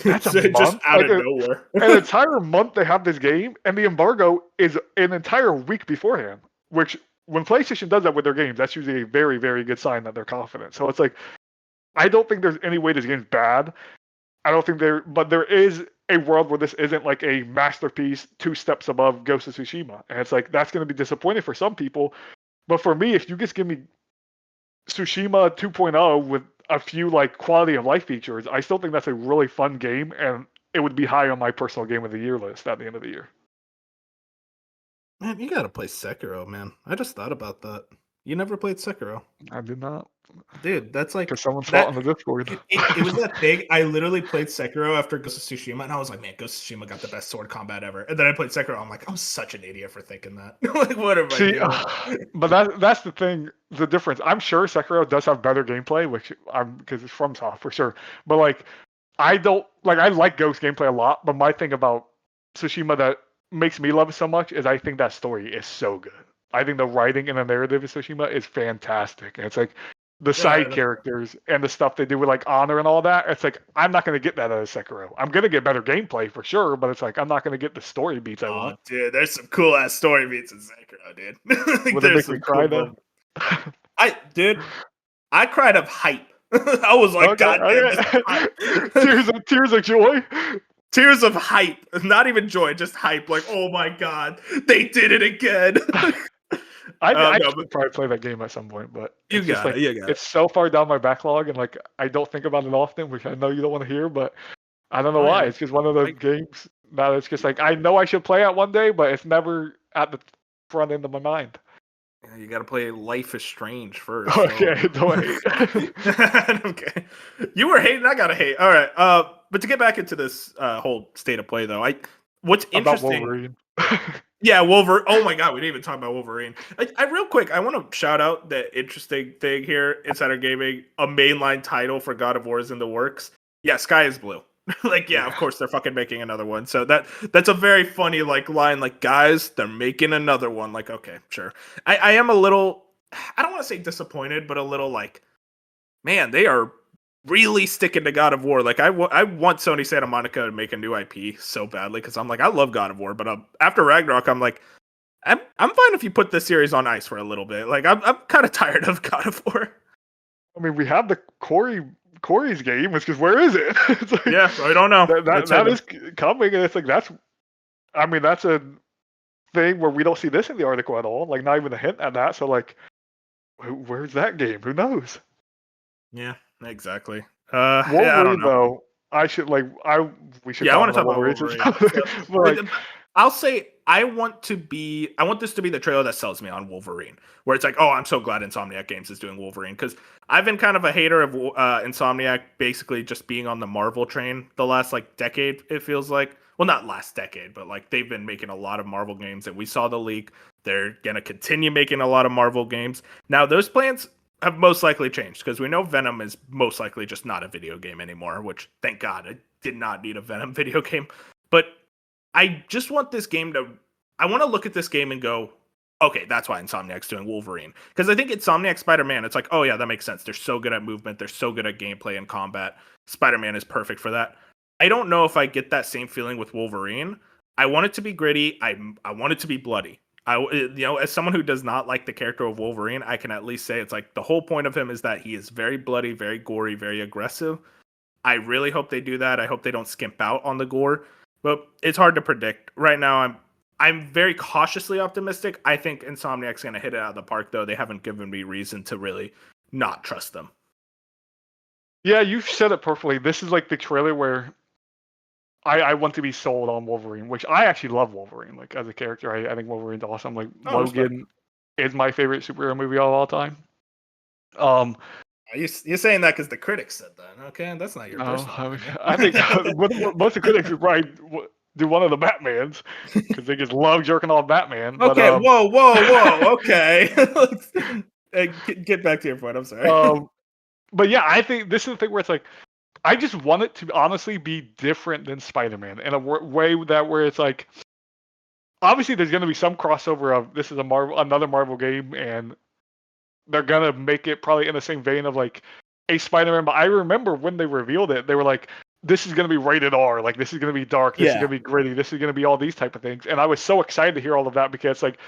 That's a month. Just out of nowhere. An entire month they have this game, and the embargo is an entire week beforehand. Which, when PlayStation does that with their games, that's usually a very, very good sign that they're confident. So it's like, I don't think there's any way this game's bad. I don't think but there is a world where this isn't like a masterpiece 2 steps above Ghost of Tsushima, and it's like that's going to be disappointing for some people. But for me, if you just give me Tsushima 2.0 with a few like quality of life features, I still think that's a really fun game, and it would be high on my personal game of the year list at the end of the year. Man, you gotta play Sekiro, man. I just thought about that. You never played Sekiro. I did not. Dude, that's like Because someone saw it on the Discord. It was that big. I literally played Sekiro after Ghost of Tsushima, and I was like, man, Ghost of Tsushima got the best sword combat ever. And then I played Sekiro. I'm like, I'm such an idiot for thinking that. Like, what am I doing? But that's the thing, the difference. I'm sure Sekiro does have better gameplay, because it's FromSoft for sure. But like, I like Ghost gameplay a lot. But my thing about Tsushima that makes me love it so much is I think that story is so good. I think the writing and the narrative of Tsushima is fantastic. And it's like the side characters and the stuff they do with like honor and all that. It's like I'm not going to get that out of Sekiro. I'm going to get better gameplay for sure, but it's like I'm not going to get the story beats I want. Dude, there's some cool ass story beats in Sekiro, dude. Would it make me cry though? I cried of hype. I was like, God damn, tears of joy. Tears of hype, not even joy, just hype. Like, oh my god, they did it again. I should probably play that game at some point, but it's so far down my backlog, and like I don't think about it often, which I know you don't want to hear, but I don't know why. It's just one of those games that it's just like I know I should play it one day, but it's never at the front end of my mind. Yeah, you got to play Life is Strange first. Okay, don't hate. Okay, you were hating. I gotta hate. All right. But to get back into this whole state of play, though, what's interesting? About Wolverine. Yeah, Wolverine. Oh my god, we didn't even talk about Wolverine. I real quick, I want to shout out the interesting thing here. Insider Gaming, a mainline title for God of War is in the works. Yeah, Sky is Blue. Like, yeah, of course they're fucking making another one. So that's a very funny like line. Like, guys, they're making another one. Like, okay, sure. I am a little. I don't want to say disappointed, but a little like, man, they are really sticking to God of War. Like I want Sony Santa Monica to make a new IP so badly because I'm like I love God of War, but after Ragnarok, I'm like I'm fine if you put this series on ice for a little bit. Like I'm kind of tired of God of War. I mean, we have the Corey's game. It's just where is it? It's like, yeah, I don't know. That is coming, and it's like that's a thing where we don't see this in the article at all. Like not even a hint at that. So like, where's that game? Who knows? Yeah. Exactly. Wolverine, I don't know. Though, we should. Yeah, I want to talk about Wolverine. I'll say I want this to be the trailer that sells me on Wolverine, where it's like, oh, I'm so glad Insomniac Games is doing Wolverine because I've been kind of a hater of Insomniac basically just being on the Marvel train the last like decade. It feels like, well, not last decade, but like they've been making a lot of Marvel games, and we saw the leak. They're gonna continue making a lot of Marvel games. Now those plans have most likely changed because we know Venom is most likely just not a video game anymore, which thank God I did not need a Venom video game. But I just want this game to I want to look at this game and go, okay, that's why Insomniac's doing Wolverine. Because I think Insomniac Spider-Man, it's like, oh yeah, that makes sense. They're so good at movement, they're so good at gameplay and combat. Spider-Man is perfect for that. I don't know if I get that same feeling with Wolverine. I want it to be gritty. I want it to be bloody. As someone who does not like the character of Wolverine, I can at least say it's like the whole point of him is that he is very bloody, very gory, very aggressive. I really hope they do that. I hope they don't skimp out on the gore, but it's hard to predict. Right now, I'm very cautiously optimistic. I think Insomniac's going to hit it out of the park, though. They haven't given me reason to really not trust them. Yeah, you said it perfectly. This is like the trailer where I want to be sold on Wolverine, which I actually love Wolverine. Like as a character, I think Wolverine's awesome. Like Oh, respect. Logan is my favorite superhero movie of all time. Um, You're saying that because the critics said that. Okay, that's not your no, personal opinion. I think most of the critics would probably do one of the Batmans because they just love jerking off Batman. But Okay, whoa. Okay. Get back to your point. I'm sorry. but yeah, I think this is the thing where it's like I just want it to honestly be different than Spider-Man in a way that where it's like obviously there's going to be some crossover of this is another Marvel game and they're gonna make it probably in the same vein of like a Spider-Man. But I remember when they revealed it, they were like, "This is gonna be rated R. Like this is gonna be dark. This is gonna be gritty. This is gonna be all these type of things." And I was so excited to hear all of that because like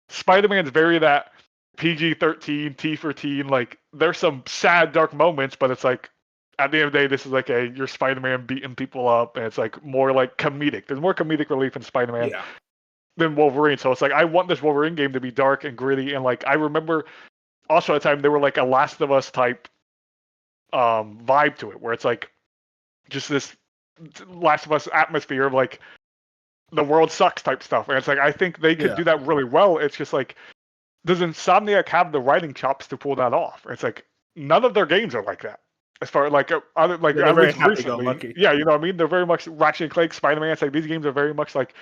Spider-Man's very that PG-13, T-13. Like there's some sad, dark moments, but it's like at the end of the day, this is like you're Spider-Man beating people up, and it's like more like comedic. There's more comedic relief in Spider-Man Yeah. than Wolverine. So it's like I want this Wolverine game to be dark and gritty, and like I remember also at the time they were like a Last of Us type vibe to it, where it's like just this Last of Us atmosphere of like the world sucks type stuff. And it's like I think they could do that really well. It's just like does Insomniac have the writing chops to pull that off? It's like none of their games are like that. As far like Yeah, they're at very least recently, happy-go-lucky. yeah, you know what I mean. They're very much Ratchet and Clank, Spider-Man. It's like these games are very much like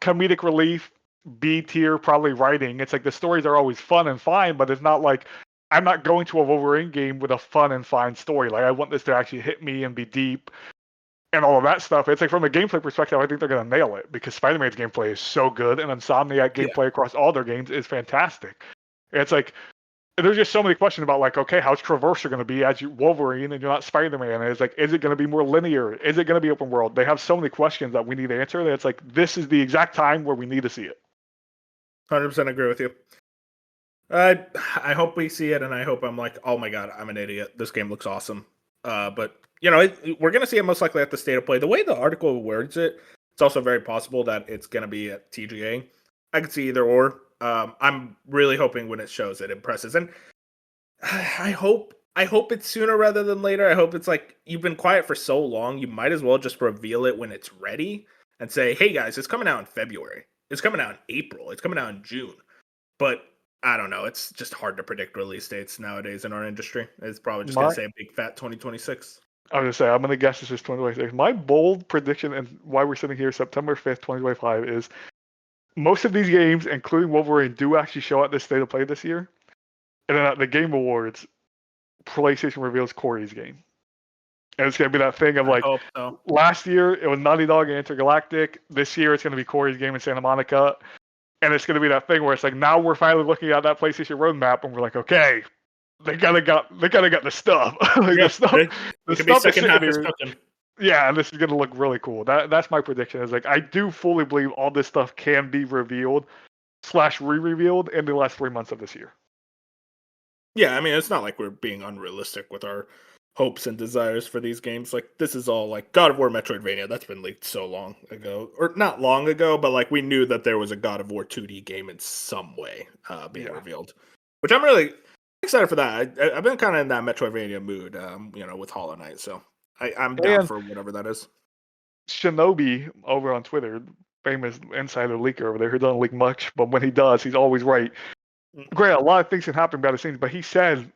comedic relief, B tier probably writing. It's like the stories are always fun and fine, but it's not like I'm not going to a Wolverine game with a fun and fine story. Like I want this to actually hit me and be deep and all of that stuff. It's like from a gameplay perspective, I think they're gonna nail it because Spider-Man's gameplay is so good and Insomniac Yeah. gameplay across all their games is fantastic. And it's like there's just so many questions about like, okay, how's traversal going to be as you Wolverine and you're not Spider-Man? And it's like, is it going to be more linear? Is it going to be open world? They have so many questions that we need to answer that it's like, this is the exact time where we need to see it. 100% agree with you. I hope we see it, and I hope I'm like, oh my god, I'm an idiot. This game looks awesome. But we're gonna see it most likely at the state of play. The way the article words it, it's also very possible that it's gonna be at TGA. I could see either or. I'm really hoping when it shows it impresses, and I hope it's sooner rather than later. I hope it's like you've been quiet for so long, you might as well just reveal it when it's ready and say, "Hey guys, it's coming out in February. It's coming out in April. It's coming out in June." But I don't know. It's just hard to predict release dates nowadays in our industry. It's probably just gonna say a big fat 2026. I was gonna say I'm gonna guess this is 2026. My bold prediction and why we're sitting here September 5th, 2025 is most of these games, including Wolverine, do actually show at this state of play this year. And then at the Game Awards, PlayStation reveals Corey's game. And it's gonna be that thing of I like hope so. last year it was Naughty Dog and Intergalactic. This year it's gonna be Corey's game in Santa Monica. And it's gonna be that thing where it's like now we're finally looking at that PlayStation roadmap and we're like, okay, they gotta got the stuff. Like Yeah, the it could be stuff is second sitting half is here. cooking. Yeah, and this is gonna look really cool. That's my prediction. Is like I do fully believe all this stuff can be revealed / re-revealed in the last 3 months of this year. Yeah, I mean, it's not like we're being unrealistic with our hopes and desires for these games. Like, this is all like God of War Metroidvania. That's been leaked so long ago. Or not long ago, but like we knew that there was a God of War 2D game in some way being revealed. Which I'm really excited for that. I've been kind of in that Metroidvania mood, with Hollow Knight. So I'm down And for whatever that is. Shinobi over on Twitter, famous insider leaker over there, who doesn't leak much, but when he does, he's always right. Great, a lot of things can happen behind the scenes, but he said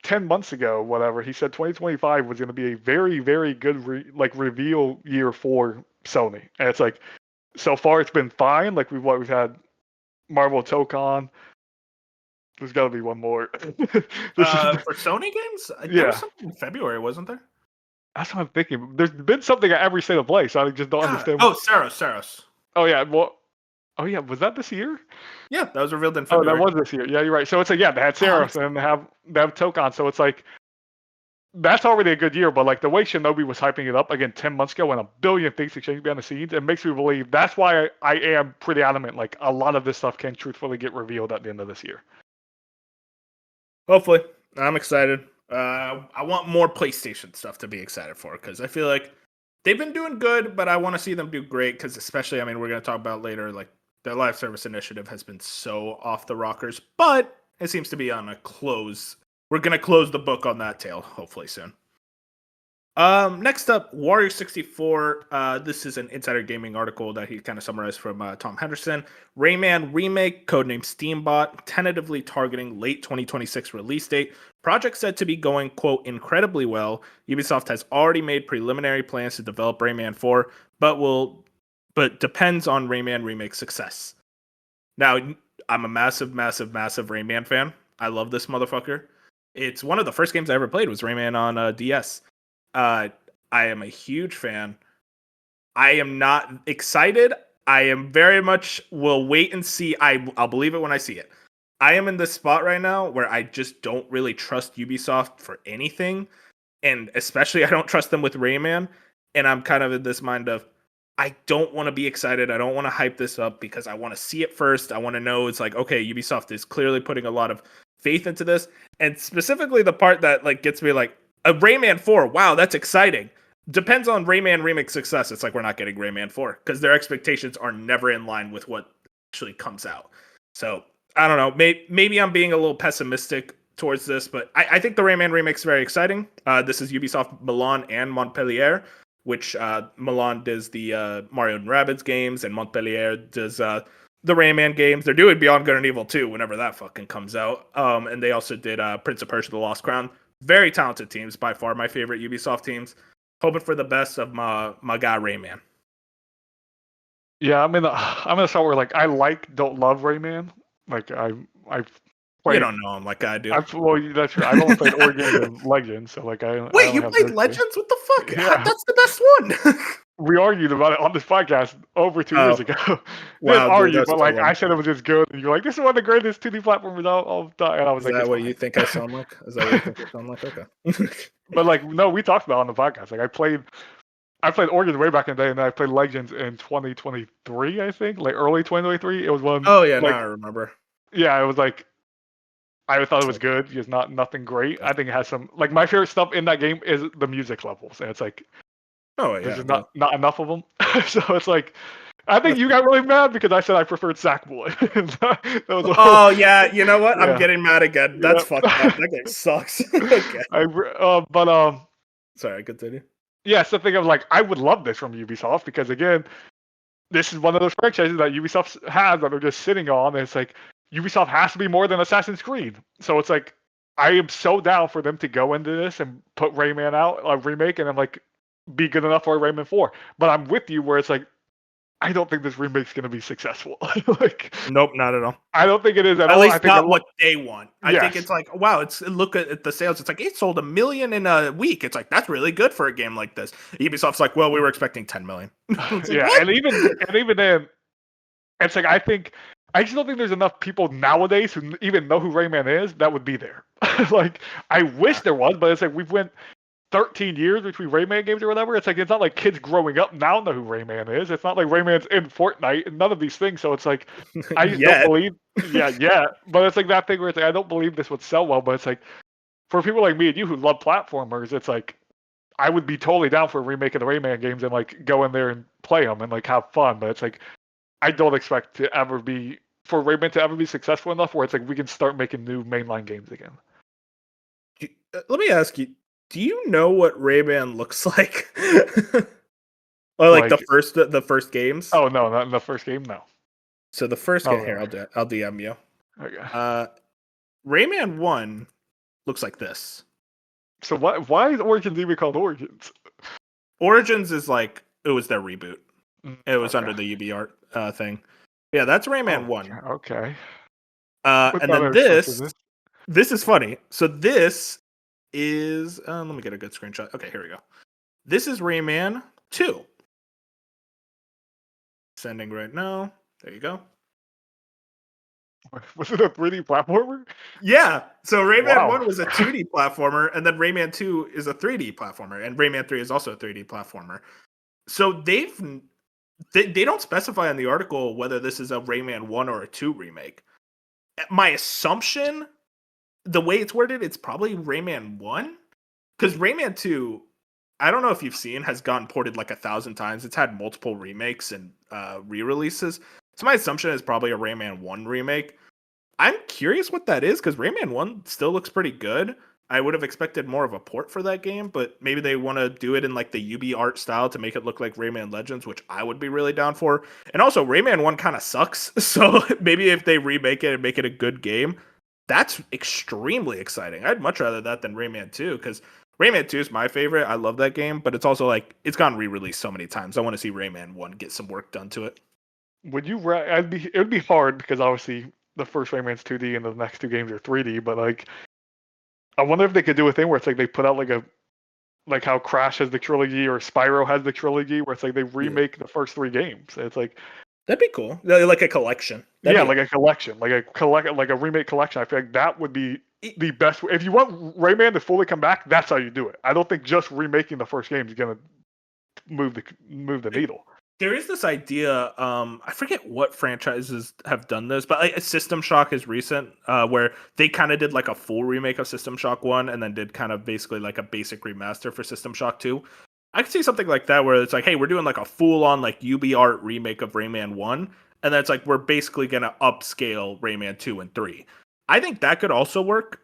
10 months ago, whatever, he said 2025 was going to be a very, very good reveal year for Sony. And it's like, so far it's been fine. Like we've had Marvel Tokon, There's got to be one more. This is, For Sony games, there was yeah, something in February, wasn't there? that's what I'm thinking. There's been something at every state of play, so I just don't understand. Oh, Saros. Oh yeah, well, oh yeah, was that this year? Yeah, that was revealed in Oh, that February. was this year. Yeah, you're right. So it's like, yeah, they had Oh, Saros and they have Tokon. So it's like that's already a good year. But like the way Shinobi was hyping it up again 10 months ago, when a billion things exchanged behind the scenes, it makes me believe that's why I am pretty adamant. Like a lot of this stuff can truthfully get revealed at the end of this year. hopefully, I'm excited. I want more PlayStation stuff to be excited for because I feel like they've been doing good, but I want to see them do great because especially, I mean, we're going to talk about later, like their live service initiative has been so off the rockers, but it seems to be on a close. We're going to close the book on that tale hopefully soon. Next up, Warrior 64. This is an Insider Gaming article that he kind of summarized from Tom Henderson. Rayman Remake, codenamed Steambot, tentatively targeting late 2026 release date. Project said to be going, quote, incredibly well. Ubisoft has already made preliminary plans to develop Rayman 4, but depends on Rayman Remake's success. Now, I'm a massive Rayman fan. I love this motherfucker. It's one of the first games I ever played was Rayman on DS. I am a huge fan. I am not excited. I am very much will wait and see. I'll believe it when I see it. I am in this spot right now where I just don't really trust Ubisoft for anything. And especially I don't trust them with Rayman. And I'm kind of in this mind of I don't want to be excited. I don't want to hype this up because I want to see it first. I want to know it's like, okay, Ubisoft is clearly putting a lot of faith into this. And specifically the part that like gets me like, a Rayman 4, wow, that's exciting. Depends on Rayman Remake success. It's like we're not getting Rayman 4 because their expectations are never in line with what actually comes out. So I don't know. Maybe I'm being a little pessimistic towards this, but I think the Rayman Remake's very exciting. This is Ubisoft Milan and Montpellier, which Milan does the Mario and Rabbids games, and Montpellier does the Rayman games. They're doing Beyond Good and Evil 2 whenever that fucking comes out. And they also did Prince of Persia: The Lost Crown. Very talented teams, by far my favorite Ubisoft teams. Hoping for the best of my guy Rayman. Yeah, I'm gonna start where like don't love Rayman. Like I've You played. don't know him like I do. Well, that's true. I've only played Origins and Legends, so like I Wait, only you have played those two. Legends? What the fuck? Yeah. That's the best one. We argued about it on this podcast over 2 years ago. Wow, Didn't dude, argue, that's but so like long. I said it was just good, and you're like, "This is one of the greatest 2D platformers all time," and I was Is like, that "It's what fine." you think I sound like? Is that what you think I sound like? Okay. But like, no, we talked about it on the podcast. Like, I played Origins way back in the day, and then I played Legends in 2023, I think, like early 2023. It was one. Oh yeah, Like, now I remember. yeah, it was like I thought it was good. Just nothing great. I think it has some like my favorite stuff in that game is the music levels, and it's like Oh there's yeah, just not enough of them. So it's like I think you got really mad because I said I preferred Sackboy. That was Oh yeah, you know what? I'm yeah, getting mad again. That's yeah. fucked up. That game sucks. Okay. But Sorry, continue. yeah, it's the thing of like I would love this from Ubisoft because again, this is one of those franchises that Ubisoft has that they're just sitting on, and it's like Ubisoft has to be more than Assassin's Creed. So it's like I am so down for them to go into this and put Rayman out a remake, and then like be good enough for a Rayman 4. But I'm with you where it's like I don't think this remake's gonna be successful. Like Nope, not at all. I don't think it is at At all. I least think not what they want. I think yes. it's like, wow, look at the sales. It's like it sold 1 million in a week. It's like that's really good for a game like this. Ubisoft's like, well, we were expecting 10 million. It's like, Yeah, what? and even then, it's like I just don't think there's enough people nowadays who even know who Rayman is that would be there. Like I wish there was, but it's like we've went 13 years between Rayman games or whatever. It's like it's not like kids growing up now know who Rayman is. It's not like Rayman's in Fortnite and none of these things. So it's like I just don't Yet. believe. Yeah. But it's like that thing where it's like I don't believe this would sell well. But it's like for people like me and you who love platformers, it's like I would be totally down for a remake of the Rayman games and like go in there and play them and like have fun. But it's like I don't expect to ever be for Rayman to ever be successful enough where it's like we can start making new mainline games again. Let me ask you, do you know what Rayman looks like? Or like Like the first games? oh no, not in the first game, no. So the first Oh game here, really? I'll DM you. Okay. Rayman 1 looks like this. So why is Origins even called Origins? Origins is like it was their reboot. It was Okay. under the UB art thing. Yeah, that's Rayman 1. Okay. What And then other stuff is this? this is funny. So this is let me get a good screenshot. Okay, here we go. This is Rayman 2. Sending right now. There you go. Was it a 3D platformer? Yeah. So Rayman Wow. 1 was a 2D platformer, and then Rayman 2 is a 3D platformer, and Rayman 3 is also a 3D platformer. So they don't specify in the article whether this is a Rayman 1 or a 2 remake. My assumption, the way it's worded, it's probably Rayman 1. Because Rayman 2, I don't know if you've seen, has gotten ported like 1,000 times. It's had multiple remakes and re-releases. So my assumption is probably a Rayman 1 remake. I'm curious what that is because Rayman 1 still looks pretty good. I would have expected more of a port for that game, but maybe they want to do it in like the UB art style to make it look like Rayman Legends, which I would be really down for. And also, Rayman 1 kind of sucks. So maybe if they remake it and make it a good game, that's extremely exciting. I'd much rather that than Rayman 2 because Rayman 2 is my favorite. I love that game, but it's also like it's gotten re-released so many times. I want to see Rayman 1 get some work done to it. Would you? It would be hard because obviously the first Rayman's 2D and the next two games are 3D. But like, I wonder if they could do a thing where it's like they put out like how Crash has the trilogy or Spyro has the trilogy, where it's like they remake the first three games. It's like That'd be cool. Like a collection. like a collection, like a remake collection. I feel like that would be the best. If you want Rayman to fully come back, that's how you do it. I don't think just remaking the first game is gonna move the needle. There is this idea. I forget what franchises have done this, but like, System Shock is recent, where they kind of did like a full remake of System Shock 1, and then did kind of basically like a basic remaster for System Shock 2. I could see something like that where it's like, hey, we're doing like a full on like UB art remake of Rayman 1, and that's like we're basically gonna upscale Rayman 2 and 3. I think that could also work.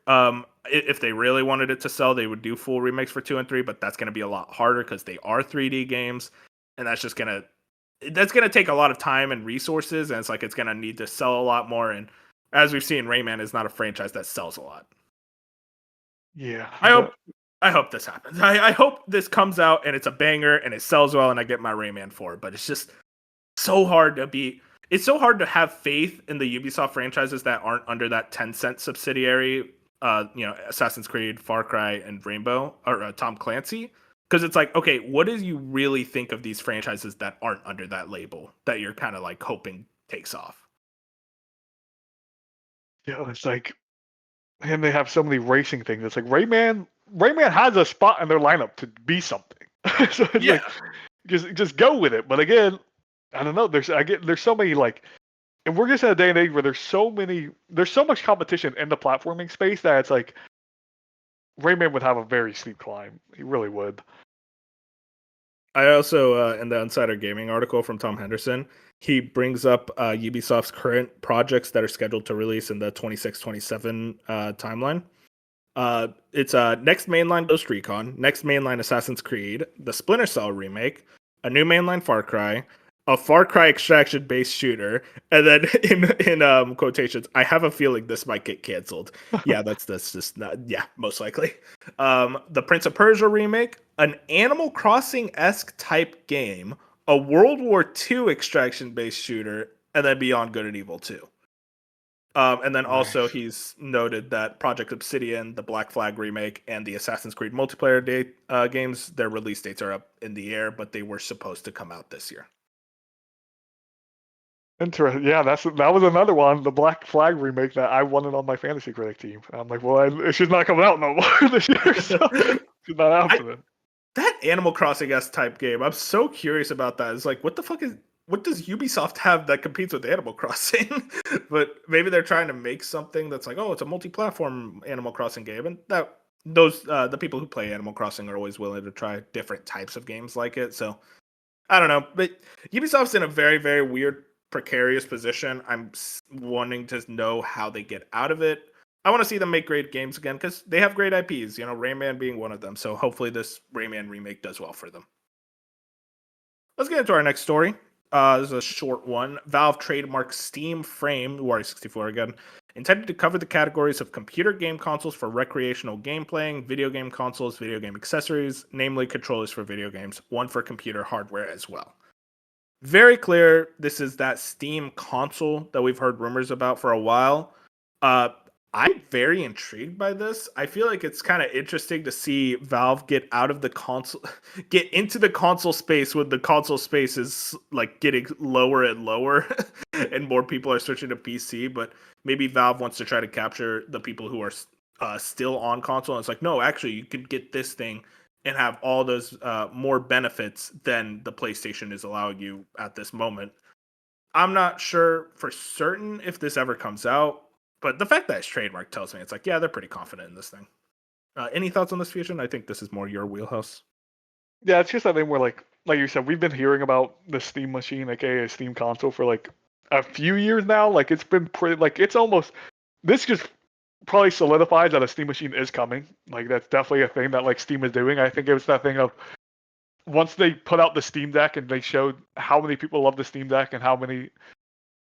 If they really wanted it to sell, they would do full remakes for 2 and 3, but that's gonna be a lot harder because they are 3D games, and that's gonna take a lot of time and resources, and it's gonna need to sell a lot more. And as we've seen, Rayman is not a franchise that sells a lot. Yeah, I hope this happens. I hope this comes out and it's a banger and it sells well and I get my Rayman 4. But it's just so hard to be. It's so hard to have faith in the Ubisoft franchises that aren't under that Tencent subsidiary. Assassin's Creed, Far Cry, and Rainbow or Tom Clancy. Because it's like, okay, what do you really think of these franchises that aren't under that label that you're kind of like hoping takes off? yeah, it's like, and they have so many racing things. It's like Rayman has a spot in their lineup to be something. So it's like just go with it. But again, I don't know. There's so many like, and we're just in a day and age where there's so much competition in the platforming space that it's like Rayman would have a very steep climb. He really would. I also, in the Insider Gaming article from Tom Henderson, he brings up Ubisoft's current projects that are scheduled to release in the 26-27 timeline. It's next mainline Ghost Recon, next mainline Assassin's Creed, the Splinter Cell remake, a new mainline Far Cry, a Far Cry extraction-based shooter, and then in quotations, I have a feeling this might get canceled. Yeah, that's just not. Yeah, most likely. The Prince of Persia remake, an Animal Crossing-esque type game, a World War II extraction-based shooter, and then Beyond Good and Evil 2. And then also he's noted that Project Obsidian, the Black Flag remake, and the Assassin's Creed multiplayer games, their release dates are up in the air, but they were supposed to come out this year. Interesting. Yeah, that was another one, the Black Flag remake that I wanted on my fantasy critic team. I'm like, well, it's just not coming out no more this year, so it's not happening. That Animal Crossing-esque type game, I'm so curious about that. It's like, what does Ubisoft have that competes with Animal Crossing? But maybe they're trying to make something that's like, oh, it's a multi-platform Animal Crossing game, and the people who play Animal Crossing are always willing to try different types of games like it. So I don't know, but Ubisoft's in a very, very weird, precarious position. I'm wanting to know how they get out of it. I want to see them make great games again because they have great IPs, Rayman being one of them. So hopefully this Rayman remake does well for them. Let's get into our next story. This is a short one. Valve trademarks Steam Frame, Wario 64 again, intended to cover the categories of computer game consoles for recreational game playing, video game consoles, video game accessories, namely controllers for video games, one for computer hardware as well. Very clear, this is that Steam console that we've heard rumors about for a while. Uh, I'm very intrigued by this. I feel like it's kind of interesting to see Valve get out of the console, get into the console space when the console space is like getting lower and lower, and more people are switching to PC. But maybe Valve wants to try to capture the people who are still on console. And it's like, no, actually, you could get this thing and have all those more benefits than the PlayStation is allowing you at this moment. I'm not sure for certain if this ever comes out, but the fact that it's trademark tells me it's like, yeah, they're pretty confident in this thing. Any thoughts on this, Fusion? I think this is more your wheelhouse. Yeah, it's just that thing where like you said, we've been hearing about the Steam machine, aka Steam console, for like a few years now. Like it's been pretty like it's almost this just probably solidifies that a Steam machine is coming. Like that's definitely a thing that like Steam is doing. I think it was that thing of once they put out the Steam Deck and they showed how many people love the Steam Deck and how many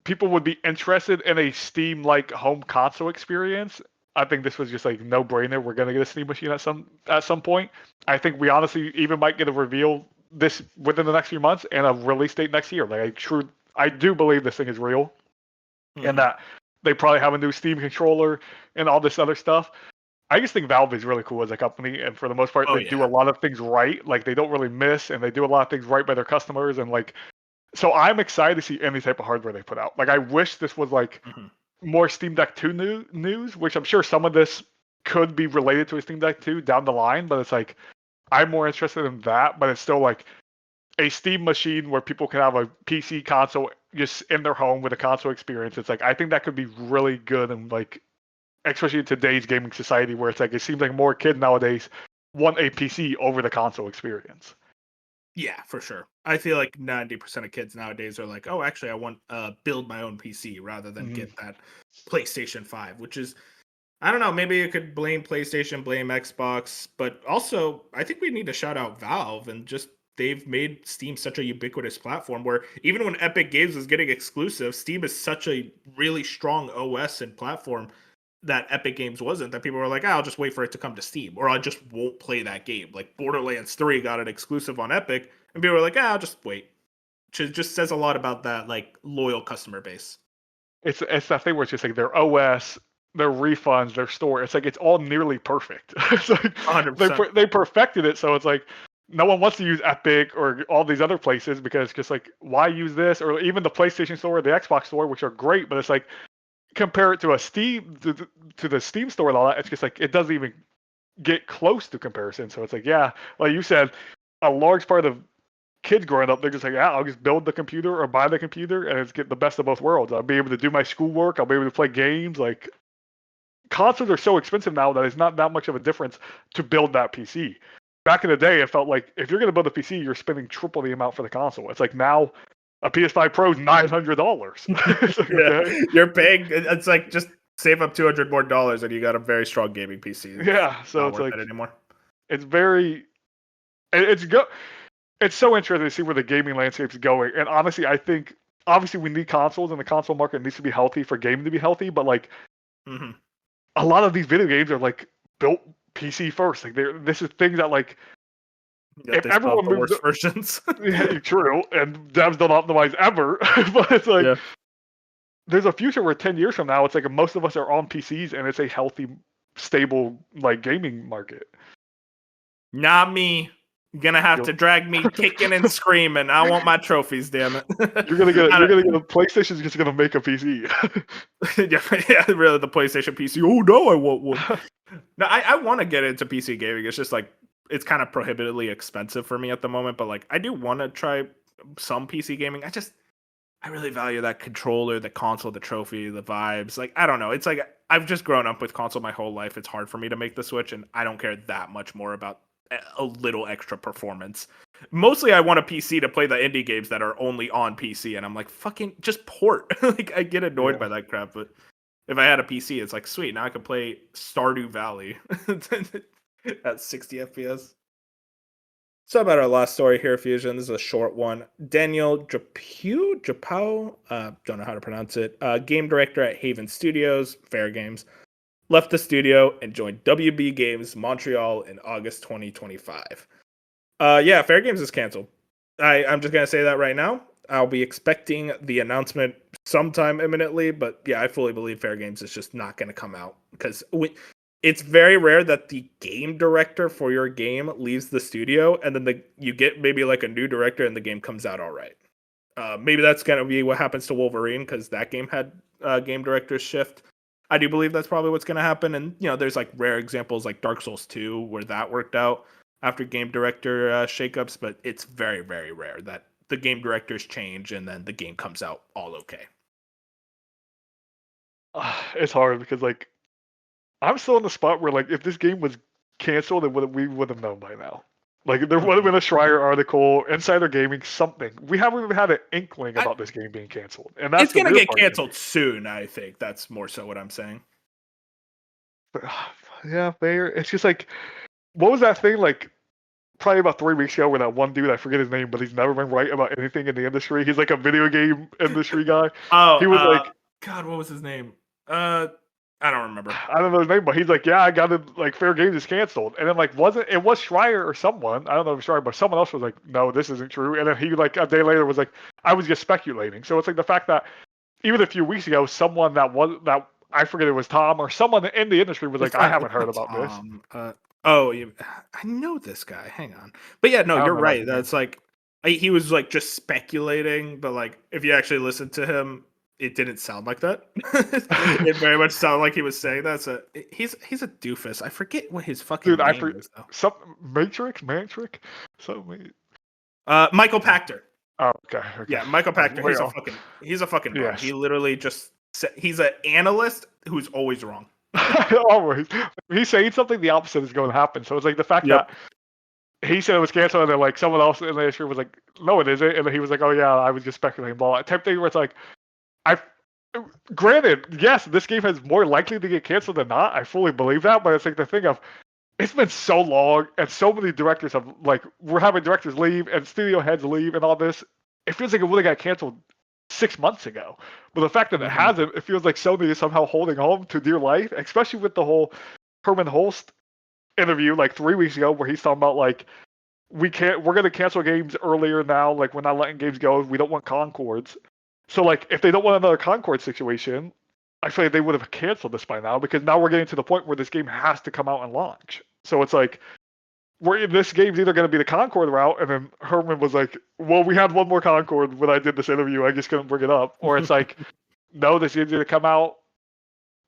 people would be interested in a Steam like home console experience. I think this was just like no brainer. We're gonna get a Steam machine at some point. I think we honestly even might get a reveal this within the next few months and a release date next year. Like I do believe this thing is real, and that they probably have a new Steam controller and all this other stuff. I just think Valve is really cool as a company, and for the most part, Oh they do yeah. a lot of things right. Like they don't really miss, and they do a lot of things right by their customers. And like, so I'm excited to see any type of hardware they put out. Like I wish this was like more Steam Deck 2 news, which I'm sure some of this could be related to a Steam Deck 2 down the line, but it's like I'm more interested in that. But it's still like a Steam machine where people can have a PC console just in their home with a console experience. It's like I think that could be really good and like especially in today's gaming society where it's like it seems like more kids nowadays want a PC over the console experience. Yeah, for sure. I feel like 90% of kids nowadays are like, oh, actually, I want build my own PC rather than Mm-hmm. get that PlayStation 5, which is, I don't know, maybe you could blame PlayStation, blame Xbox, but also I think we need to shout out Valve and just they've made Steam such a ubiquitous platform where even when Epic Games was getting exclusive, Steam is such a really strong OS and platform that Epic Games wasn't, that people were like, I'll just wait for it to come to Steam, or I just won't play that game. Like Borderlands 3 got an exclusive on Epic, and people were like, I'll just wait. Which just says a lot about that like loyal customer base. It's that thing where it's just like their OS, their refunds, their store. It's like it's all nearly perfect. It's like 100%. they perfected it, so it's like no one wants to use Epic or all these other places because it's just like why use this or even the PlayStation Store or the Xbox Store, which are great, but it's like compare it to a Steam to the Steam Store and all that. It's just like it doesn't even get close to comparison. So it's like yeah, like you said, a large part of kids growing up, they're just like, yeah, I'll just build the computer or buy the computer and it's get the best of both worlds. I'll be able to do my schoolwork. I'll be able to play games. Like consoles are so expensive now that it's not that much of a difference to build that PC. Back in the day, it felt like if you're going to build a PC, you're spending triple the amount for the console. It's like now a PS5 Pro is $900. It's like, Yeah, okay. you're paying. It's like just save up $200 more and you got a very strong gaming PC. It's Yeah. So not it's worth like, it anymore. it's very, it's go. It's so interesting to see where the gaming landscape is going. And honestly, I think obviously we need consoles and the console market needs to be healthy for gaming to be healthy. But like a lot of these video games are like built PC first. Like this is things that like That if they still have everyone the moved, worst versions. yeah, true, and devs don't optimize ever. But it's like Yeah. there's a future where 10 years from now, it's like most of us are on PCs and it's a healthy, stable like gaming market. Not me. You're gonna have to drag me kicking and screaming. I want my trophies, damn it. You're gonna get a PlayStation's just gonna make a PC. Yeah, really, the PlayStation PC. Oh no, I want one. No, I want to get into PC gaming. It's just like it's kind of prohibitively expensive for me at the moment, but like I do want to try some PC gaming. I really value that controller, the console, the trophy, the vibes. Like I don't know. It's like I've just grown up with console my whole life. It's hard for me to make the switch, and I don't care that much more about a little extra performance. Mostly, I want a PC to play the indie games that are only on PC, and I'm like, fucking just port. Like I get annoyed by that crap, but if I had a PC, it's like sweet. Now I can play Stardew Valley at 60 FPS. So about our last story here, Fusion. This is a short one. Daniel Japau, don't know how to pronounce it. Game director at Haven Studios, Fairgames, left the studio and joined WB Games Montreal in August 2025. Yeah, Fairgames is canceled. I'm just gonna say that right now. I'll be expecting the announcement sometime imminently, but yeah, I fully believe Fairgames is just not going to come out because it's very rare that the game director for your game leaves the studio and then you get maybe like a new director and the game comes out all right. Maybe that's going to be what happens to Wolverine because that game had game directors shift. I do believe that's probably what's going to happen. And, there's like rare examples like Dark Souls 2 where that worked out after game director shakeups, but it's very, very rare that the game directors change and then the game comes out all okay. It's hard because like I'm still in the spot where like if this game was canceled, we would have known by now. Like there would have been a Schreier article, Insider Gaming, something. We haven't even had an inkling about this game being canceled, and that's it's gonna the get part canceled soon. I think that's more so what I'm saying. Yeah, fair. It's just like, what was that thing like? Probably about 3 weeks ago, where that one dude, I forget his name, but he's never been right about anything in the industry. He's like a video game industry guy. Oh, he was like, God, what was his name? I don't remember. I don't know his name, but he's like, yeah, I got it. Like, Fairgames is canceled, and then like, it was Schreier or someone? I don't know if it was Schreier, but someone else was like, no, this isn't true. And then he like a day later was like, I was just speculating. So it's like the fact that even a few weeks ago, someone that I forget it was Tom or someone in the industry was like, I haven't heard about Tom. This. I know this guy. Hang on. But yeah, no, you're right. That's like he was like just speculating, but like if you actually listen to him, it didn't sound like that. It very much sounded like he was saying that. So he's a doofus. I forget what his fucking name is though. Some Matrix, something. Michael Pachter. Oh, okay. Yeah, Michael Pachter. He's a fucking bum. Yes. He literally just he's an analyst who's always wrong. Always. He's saying something the opposite is going to happen. So it's like the fact that he said it was canceled, and then like someone else in the industry was like, "No, it isn't," and then he was like, "Oh yeah, I was just speculating." Ball type thing where it's like, granted, yes, this game is more likely to get canceled than not. I fully believe that, but it's like the thing of, it's been so long, and so many directors have like we're having directors leave and studio heads leave and all this. It feels like it would have got canceled 6 months ago. But the fact that it hasn't, it feels like Sony is somehow holding on to dear life, especially with the whole Herman Holst interview like 3 weeks ago where he's talking about like we're gonna cancel games earlier now, like we're not letting games go, we don't want Concords. So like if they don't want another Concord situation, I feel like they would have canceled this by now because now we're getting to the point where this game has to come out and launch. So it's like this game's either going to be the Concord route, and then Herman was like, well, we had one more Concord when I did this interview, I just couldn't bring it up. Or it's like, no, this game's going to come out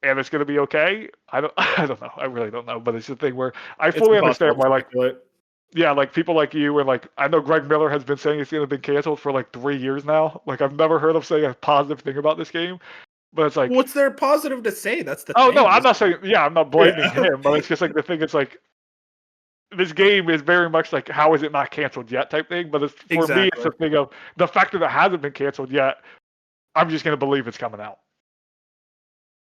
and it's going to be okay. I don't know. I really don't know. But it's the thing where I fully understand why, like, yeah, like people like you and like I know Greg Miller has been saying it's going to be canceled for like 3 years now. Like I've never heard him say a positive thing about this game. But it's like, what's there positive to say? That's the thing. No, I'm not saying, I'm not blaming him, but it's just like the thing. It's like, this game is very much like, how is it not canceled yet type thing. But for me, it's the thing of the fact that it hasn't been canceled yet. I'm just going to believe it's coming out.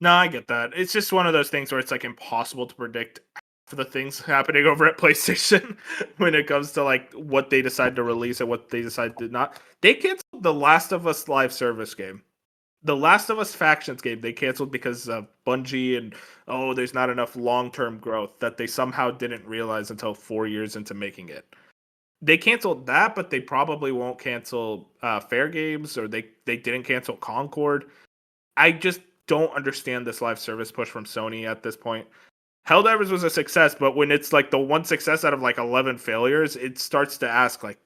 No, I get that. It's just one of those things where it's like impossible to predict for the things happening over at PlayStation when it comes to like what they decide to release and what they decide to not. They canceled the Last of Us live service game. The Last of Us Factions game they canceled because of Bungie and there's not enough long-term growth that they somehow didn't realize until 4 years into making it. They canceled that, but they probably won't cancel Fairgames, or they didn't cancel Concord. I just don't understand this live service push from Sony at this point. Helldivers was a success, but when it's like the one success out of like 11 failures, it starts to ask like,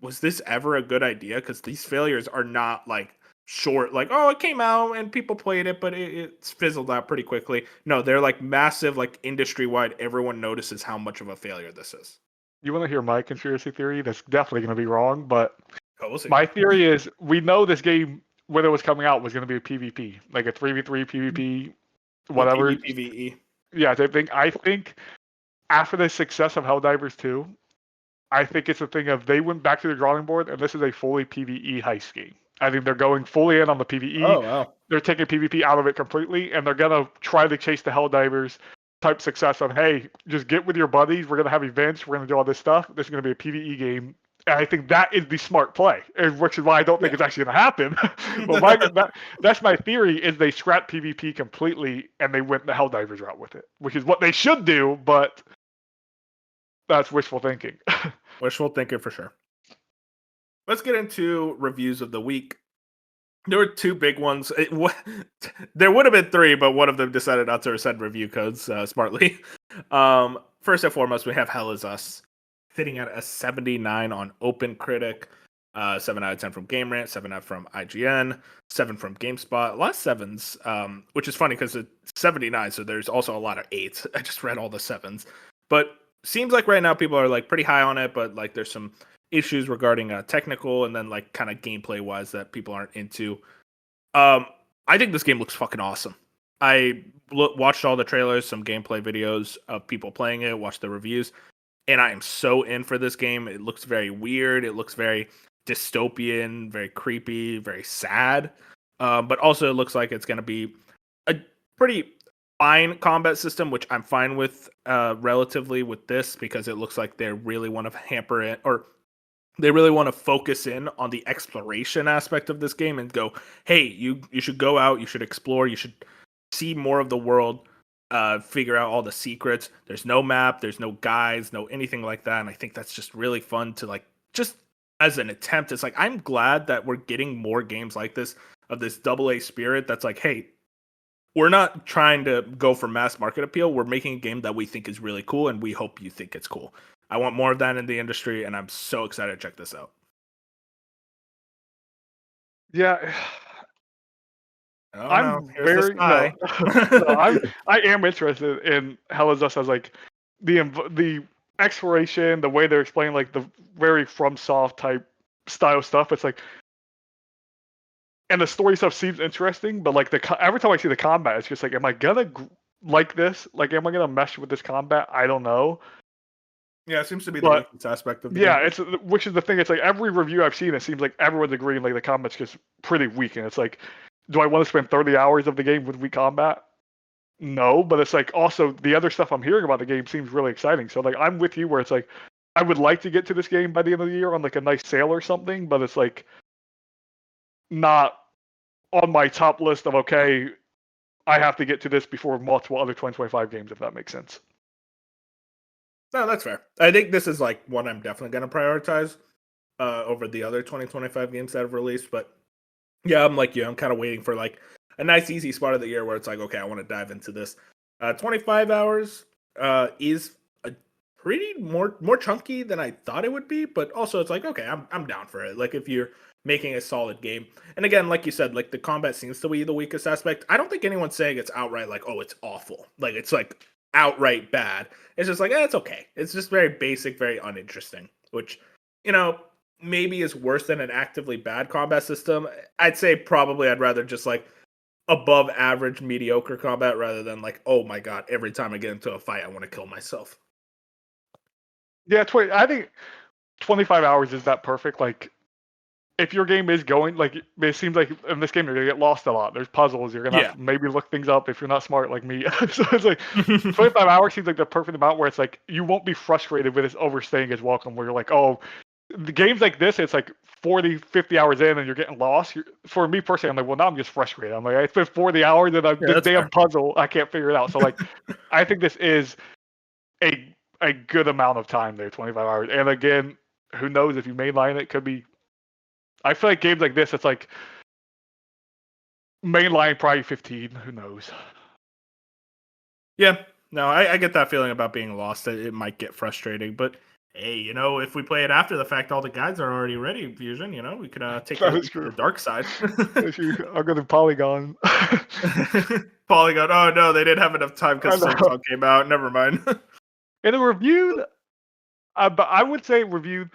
was this ever a good idea? Because these failures are not like short, like, it came out and people played it, but it's fizzled out pretty quickly. No, they're like massive, like industry-wide. Everyone notices how much of a failure this is. You want to hear my conspiracy theory? That's definitely going to be wrong, but we'll see. My theory is we know this game, when it was coming out, was going to be a PvP, like a 3v3 PvP, whatever. PvE. Yeah, I think after the success of Helldivers 2, I think it's a thing of they went back to the drawing board, and this is a fully PvE heist game. I think they're going fully in on the PvE. Oh, wow. They're taking PvP out of it completely, and they're going to try to chase the Helldivers type success of, hey, just get with your buddies. We're going to have events. We're going to do all this stuff. This is going to be a PvE game. And I think that is the smart play, which is why I don't think it's actually going to happen. But that's my theory, is they scrapped PvP completely, and they went the Helldivers route with it, which is what they should do, but that's wishful thinking. Wishful thinking for sure. let's get into reviews of the week. There were two big ones. There would have been three, but one of them decided not to send review codes smartly. First and foremost, we have Hell Is Us, sitting at a 79 on OpenCritic, 7 out of 10 from Game Rant, 7 out from IGN, 7 from GameSpot. A lot of sevens, which is funny because it's 79, so there's also a lot of eights. I just read all the sevens. But seems like right now people are like pretty high on it, but like there's some issues regarding technical and then like kind of gameplay wise that people aren't into. I think this game looks fucking awesome. I watched all the trailers, some gameplay videos of people playing it, watched the reviews, and I am so in for this game. It looks very weird. It looks very dystopian, very creepy, very sad. But also it looks like it's going to be a pretty fine combat system, which I'm fine with relatively with this because it looks like they really want to hamper it, or they really want to focus in on the exploration aspect of this game and go, hey, you should go out, you should explore, you should see more of the world, figure out all the secrets. There's no map, there's no guides, no anything like that. And I think that's just really fun to like, just as an attempt. It's like, I'm glad that we're getting more games like this, of this AA spirit that's like, hey, we're not trying to go for mass market appeal. We're making a game that we think is really cool, and we hope you think it's cool. I want more of that in the industry, and I'm so excited to check this out. Yeah, Oh no, I'm here's the very no, spy. no. I am interested in Hell Is Us as like the exploration, the way they're explaining like the very FromSoft type style stuff. It's like, and the story stuff seems interesting, but like every time I see the combat, it's just like, am I gonna like this? Like, am I gonna mesh with this combat? I don't know. Yeah, it seems to be the But weakest aspect of the yeah, game. it's which is the thing. It's like every review I've seen, it seems like everyone's agreeing like the combat's just pretty weak, and it's like, do I want to spend 30 hours of the game with weak combat? No, but it's like also the other stuff I'm hearing about the game seems really exciting. So like I'm with you where it's like I would like to get to this game by the end of the year on like a nice sale or something, but it's like not on my top list of okay, I have to get to this before multiple other 2025 games, if that makes sense. No, that's fair. I think this is like one I'm definitely going to prioritize over the other 2025 games that have released. But yeah, I'm like you. I'm kind of waiting for like a nice, easy spot of the year where it's like, okay, I want to dive into this. 25 hours is a pretty more chunky than I thought it would be, but also it's like, okay, I'm down for it. Like if you're making a solid game, and again, like you said, like the combat seems to be the weakest aspect. I don't think anyone's saying it's outright like, oh, it's awful. Like it's like outright bad. It's just like, it's okay. It's just very basic, very uninteresting, which, you know, maybe is worse than an actively bad combat system. I'd say probably I'd rather just like above average mediocre combat rather than like, oh my god, every time I get into a fight I want to kill myself. Yeah, I think 25 hours is that perfect. Like if your game is going like it seems like in this game you're gonna get lost a lot. There's puzzles. You're gonna have Yeah. to maybe look things up if you're not smart like me. So it's like 25 hours seems like the perfect amount where it's like you won't be frustrated with this overstaying is welcome. Where you're like, oh, the games like this, it's like 40, 50 hours in and you're getting lost. For me personally, I'm like, well, now I'm just frustrated. I'm like, I spent 40 hours and Yeah, this that's damn fair. puzzle, I can't figure it out. So like, I think this is a good amount of time there, 25 hours. And again, who knows if you mainline it, could be. I feel like games like this, it's like mainline probably 15. Who knows? Yeah. No, I get that feeling about being lost. It might get frustrating, but hey, you know, if we play it after the fact, all the guides are already ready, Fusion, you know, we could take a That look is at the true. dark side. If you are going to Polygon. Polygon. Oh no, they didn't have enough time I because know. Silksong came out. Never mind. And it reviewed, but I would say reviewed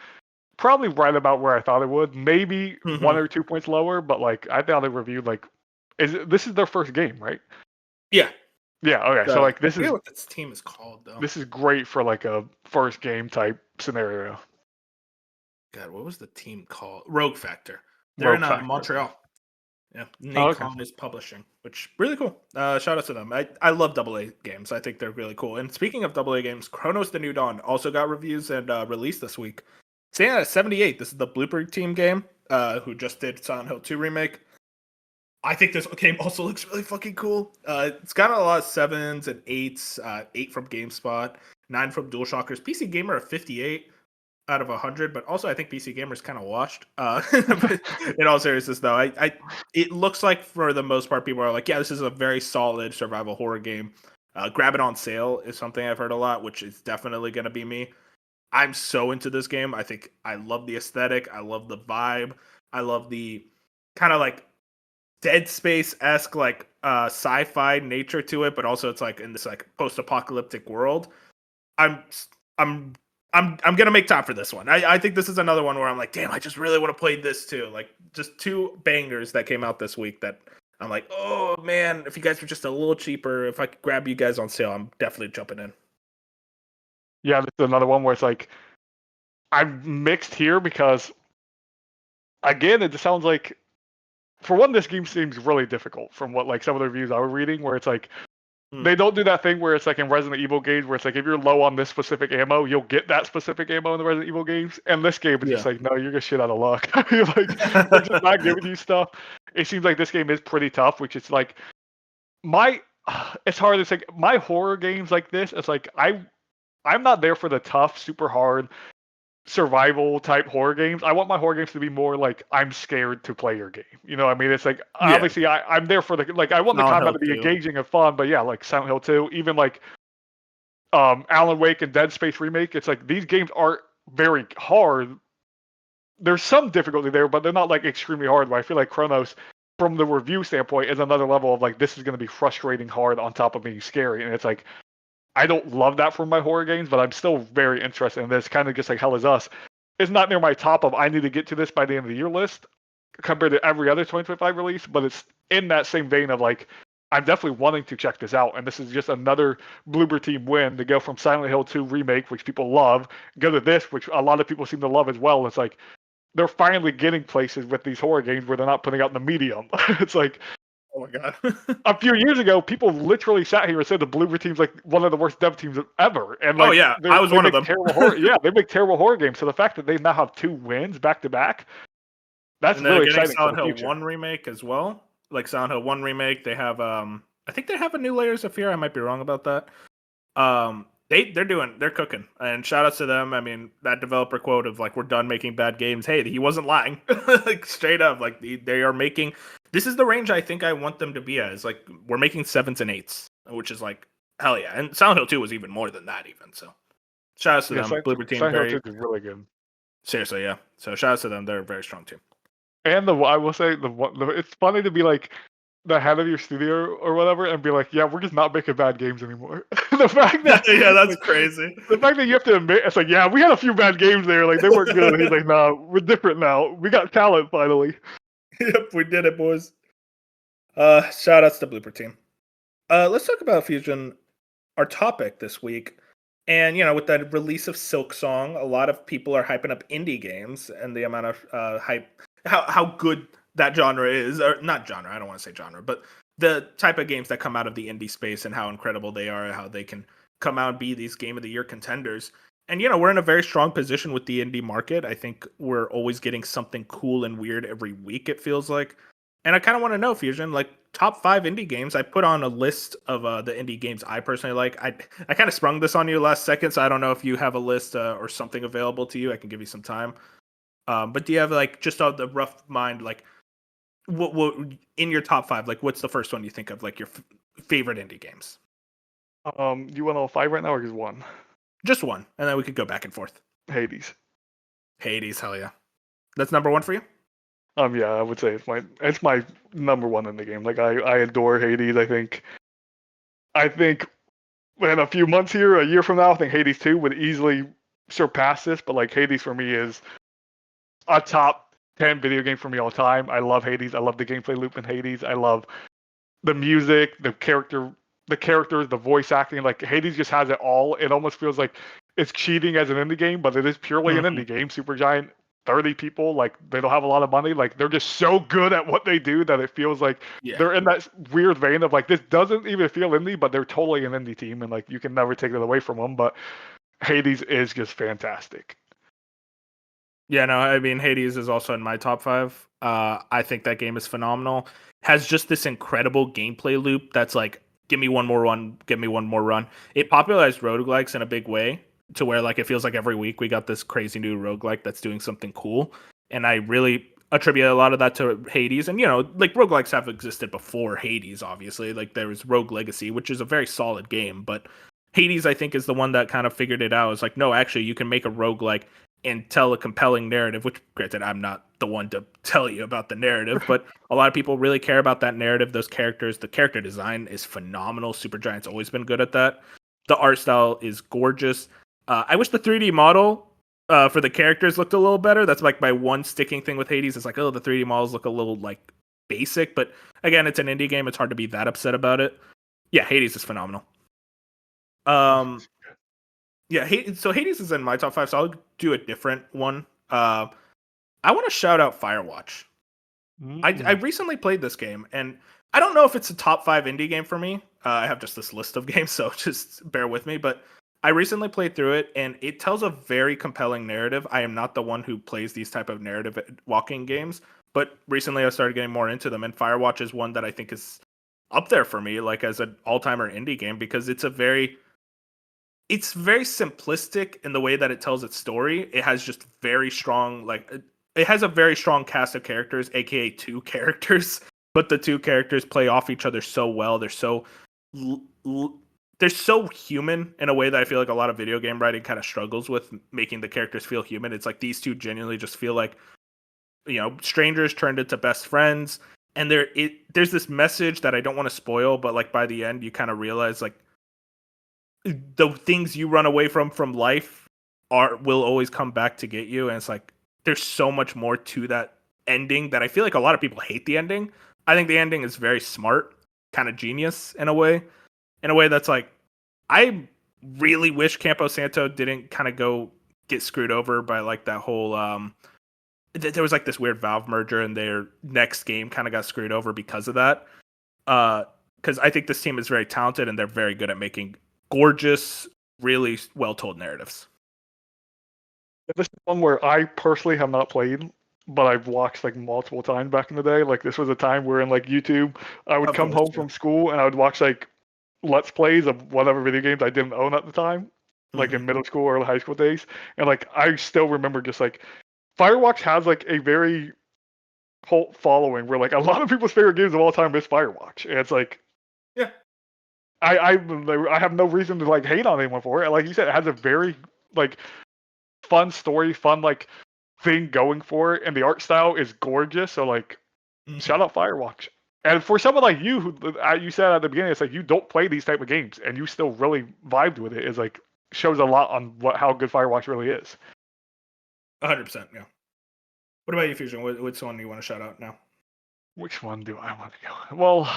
probably right about where I thought it would. Maybe Hmm. 1 or 2 points lower, but like I thought they reviewed like, this is their first game, right? Yeah. Yeah. Okay. So like I forget what this team is called though. this is great for like a first game type scenario. God, what was the team called? Rogue Factor. They're Rogue in Factor. Montreal. Yeah, Oh, okay. Nacon is publishing, which really cool. Shout out to them. I love AA games. I think they're really cool. And speaking of AA games, Chronos: The New Dawn also got reviews and released this week. Staying at 78. This is the Blooper Team game, who just did Silent Hill 2 remake. I think this game also looks really fucking cool. It's got a lot of 7s and 8s. 8 from GameSpot, 9 from DualShockers. PC Gamer at 58. out of 100, but also I think PC Gamer's kind of washed. In all seriousness, though, it looks like for the most part, people are like, yeah, this is a very solid survival horror game. Grab it on sale is something I've heard a lot, which is definitely going to be me. I'm so into this game. I think I love the aesthetic. I love the vibe. I love the kind of like Dead Space-esque like sci-fi nature to it, but also it's like in this like post-apocalyptic world. I'm I'm I'm gonna make time for this one. I think this is another one where I'm like, damn, I just really want to play this too. Like just two bangers that came out this week that I'm like, oh man, if you guys were just a little cheaper, if I could grab you guys on sale, I'm definitely jumping in. Yeah, this is another one where it's like I'm mixed here because again, it just sounds like for one, this game seems really difficult from what like some of the reviews I was reading, where it's like they don't do that thing where it's like in Resident Evil games where it's like if you're low on this specific ammo, you'll get that specific ammo in the Resident Evil games. And this game is just like, no, you're just shit out of luck. You're like, we're just not giving you stuff. It seems like this game is pretty tough, which is like it's hard to say. My horror games like this, it's like I'm not there for the tough, super hard survival type horror games. I want my horror games to be more like I'm scared to play your game. You know what I mean? It's like obviously I'm there for the like I want the combat to be engaging and fun, but yeah, like Silent Hill 2, even like Alan Wake and Dead Space Remake, it's like these games aren't very hard. There's some difficulty there, but they're not like extremely hard. But I feel like Chronos, from the review standpoint, is another level of like this is going to be frustrating hard on top of being scary. And it's like I don't love that from my horror games, but I'm still very interested in this. Kind of just like Hell Is Us. It's not near my top of I need to get to this by the end of the year list compared to every other 2025 release, but it's in that same vein of like I'm definitely wanting to check this out. And this is just another Bloober Team win to go from Silent Hill 2 remake, which people love, go to this, which a lot of people seem to love as well. It's like they're finally getting places with these horror games where they're not putting out in the medium. It's like, oh my god. A few years ago, people literally sat here and said the Bloober Team's like one of the worst dev teams ever. And like, oh yeah, I was one of them. Terrible horror, yeah, they make terrible horror games. So the fact that they now have 2 wins back to back, that's and really exciting. Silent Hill 1 remake as well. Like Silent Hill 1 remake, they have I think they have a new Layers of Fear. I might be wrong about that. They're cooking, and shout outs to them. I mean, that developer quote of like, we're done making bad games. Hey, he wasn't lying. Like straight up, like they are making, this is the range I think I want them to be at. Is like, we're making 7s and 8s, which is like, hell yeah. And Silent Hill 2 was even more than that even. So shout outs to them. Bloober Team, Silent Hill 2 is really good. Seriously, yeah. So shout outs to them. They're a very strong team. And I will say it's funny to be like the head of your studio or whatever and be like, yeah, we're just not making bad games anymore. The fact that yeah, that's crazy. The fact that you have to admit, it's like, yeah, we had a few bad games there, like they weren't good. He's like, nah, we're different now. We got talent finally. Yep, we did it, boys. Shout outs to Bloober Team. Let's talk about Fusion, our topic this week. And you know, with the release of Silksong, a lot of people are hyping up indie games and the amount of hype, how good that genre is, or not genre, I don't want to say genre, but the type of games that come out of the indie space and how incredible they are, how they can come out and be these Game of the Year contenders. And, you know, we're in a very strong position with the indie market. I think we're always getting something cool and weird every week, it feels like. And I kind of want to know, Fusion, like top 5 indie games. I put on a list of the indie games I personally like. I kind of sprung this on you last second, so I don't know if you have a list or something available to you. I can give you some time. But do you have like just on the rough mind, like what in your top 5? Like, what's the first one you think of, like your favorite indie games? Do you want all 5 right now or just one? Just one, and then we could go back and forth. Hades, hell yeah. That's number 1 for you? Yeah, I would say it's my number 1 in the game. Like I adore Hades. I think in a few months here, a year from now, I think Hades 2 would easily surpass this. But like Hades for me is a top 10 video game for me all time. I love Hades. I love the gameplay loop in Hades. I love the music, the characters, the voice acting. Like Hades just has it all. It almost feels like it's cheating as an indie game, but it is purely an indie game. Supergiant, 30 people, like they don't have a lot of money. Like they're just so good at what they do that it feels like they're in that weird vein of like, this doesn't even feel indie, but they're totally an indie team, and like you can never take it away from them. But Hades is just fantastic. Yeah, no, I mean, Hades is also in my top 5. I think that game is phenomenal. Has just this incredible gameplay loop that's like, give me one more run, give me one more run. It popularized roguelikes in a big way. to where like it feels like every week we got this crazy new roguelike that's doing something cool. And I really attribute a lot of that to Hades. And like roguelikes have existed before Hades, obviously. Like there was Rogue Legacy, which is a very solid game, but Hades I think is the one that kind of figured it out. It's like, no, actually you can make a roguelike and tell a compelling narrative, which granted I'm not the one to tell you about the narrative, but a lot of people really care about that narrative, those characters. The character design is phenomenal. Supergiant's always been good at that. The art style is gorgeous. I wish the 3D model for the characters looked a little better. That's like my one sticking thing with Hades. It's like, oh, the 3D models look a little like basic, but again, it's an indie game. It's hard to be that upset about it. Yeah, Hades is phenomenal. Yeah, so Hades is in my top 5, so I'll do a different one. I want to shout out Firewatch. I recently played this game, and I don't know if it's a top 5 indie game for me. I have just this list of games, so just bear with me. But I recently played through it, and it tells a very compelling narrative. I am not the one who plays these type of narrative walking games, but recently I started getting more into them, and Firewatch is one that I think is up there for me, like as an all-timer indie game, because it's very simplistic in the way that it tells its story. It has just very strong, like it has a very strong cast of characters, aka 2 characters, but the 2 characters play off each other so well. They're so they're so human in a way that I feel like a lot of video game writing kind of struggles with making the characters feel human. It's like these 2 genuinely just feel like, strangers turned into best friends. And there's this message that I don't want to spoil, but like by the end you kind of realize like the things you run away from life will always come back to get you. And it's like there's so much more to that ending that I feel like a lot of people hate the ending. I think the ending is very smart, kind of genius in a way that's like, I really wish Campo Santo didn't kind of go get screwed over by like that whole there was like this weird Valve merger, and their next game kind of got screwed over because of that. Because I think this team is very talented, and they're very good at making gorgeous, really well told narratives. This is one where I personally have not played, but I've watched like multiple times back in the day. Like this was a time where in like YouTube, I would come home from school and I would watch like Let's Plays of whatever video games I didn't own at the time, like in middle school or high school days. And like I still remember just like Firewatch has like a very cult following where like a lot of people's favorite games of all time is Firewatch. And it's like, yeah, I have no reason to like hate on anyone for it. Like you said, it has a very like fun story, fun like thing going for it, and the art style is gorgeous. So like, shout out Firewatch. And for someone like you, who you said at the beginning, it's like you don't play these type of games, and you still really vibed with it. Is like shows a lot on how good Firewatch really is. 100%. Yeah. What about you, Fusion? Which one do you want to shout out now? Which one do I want to go? Well,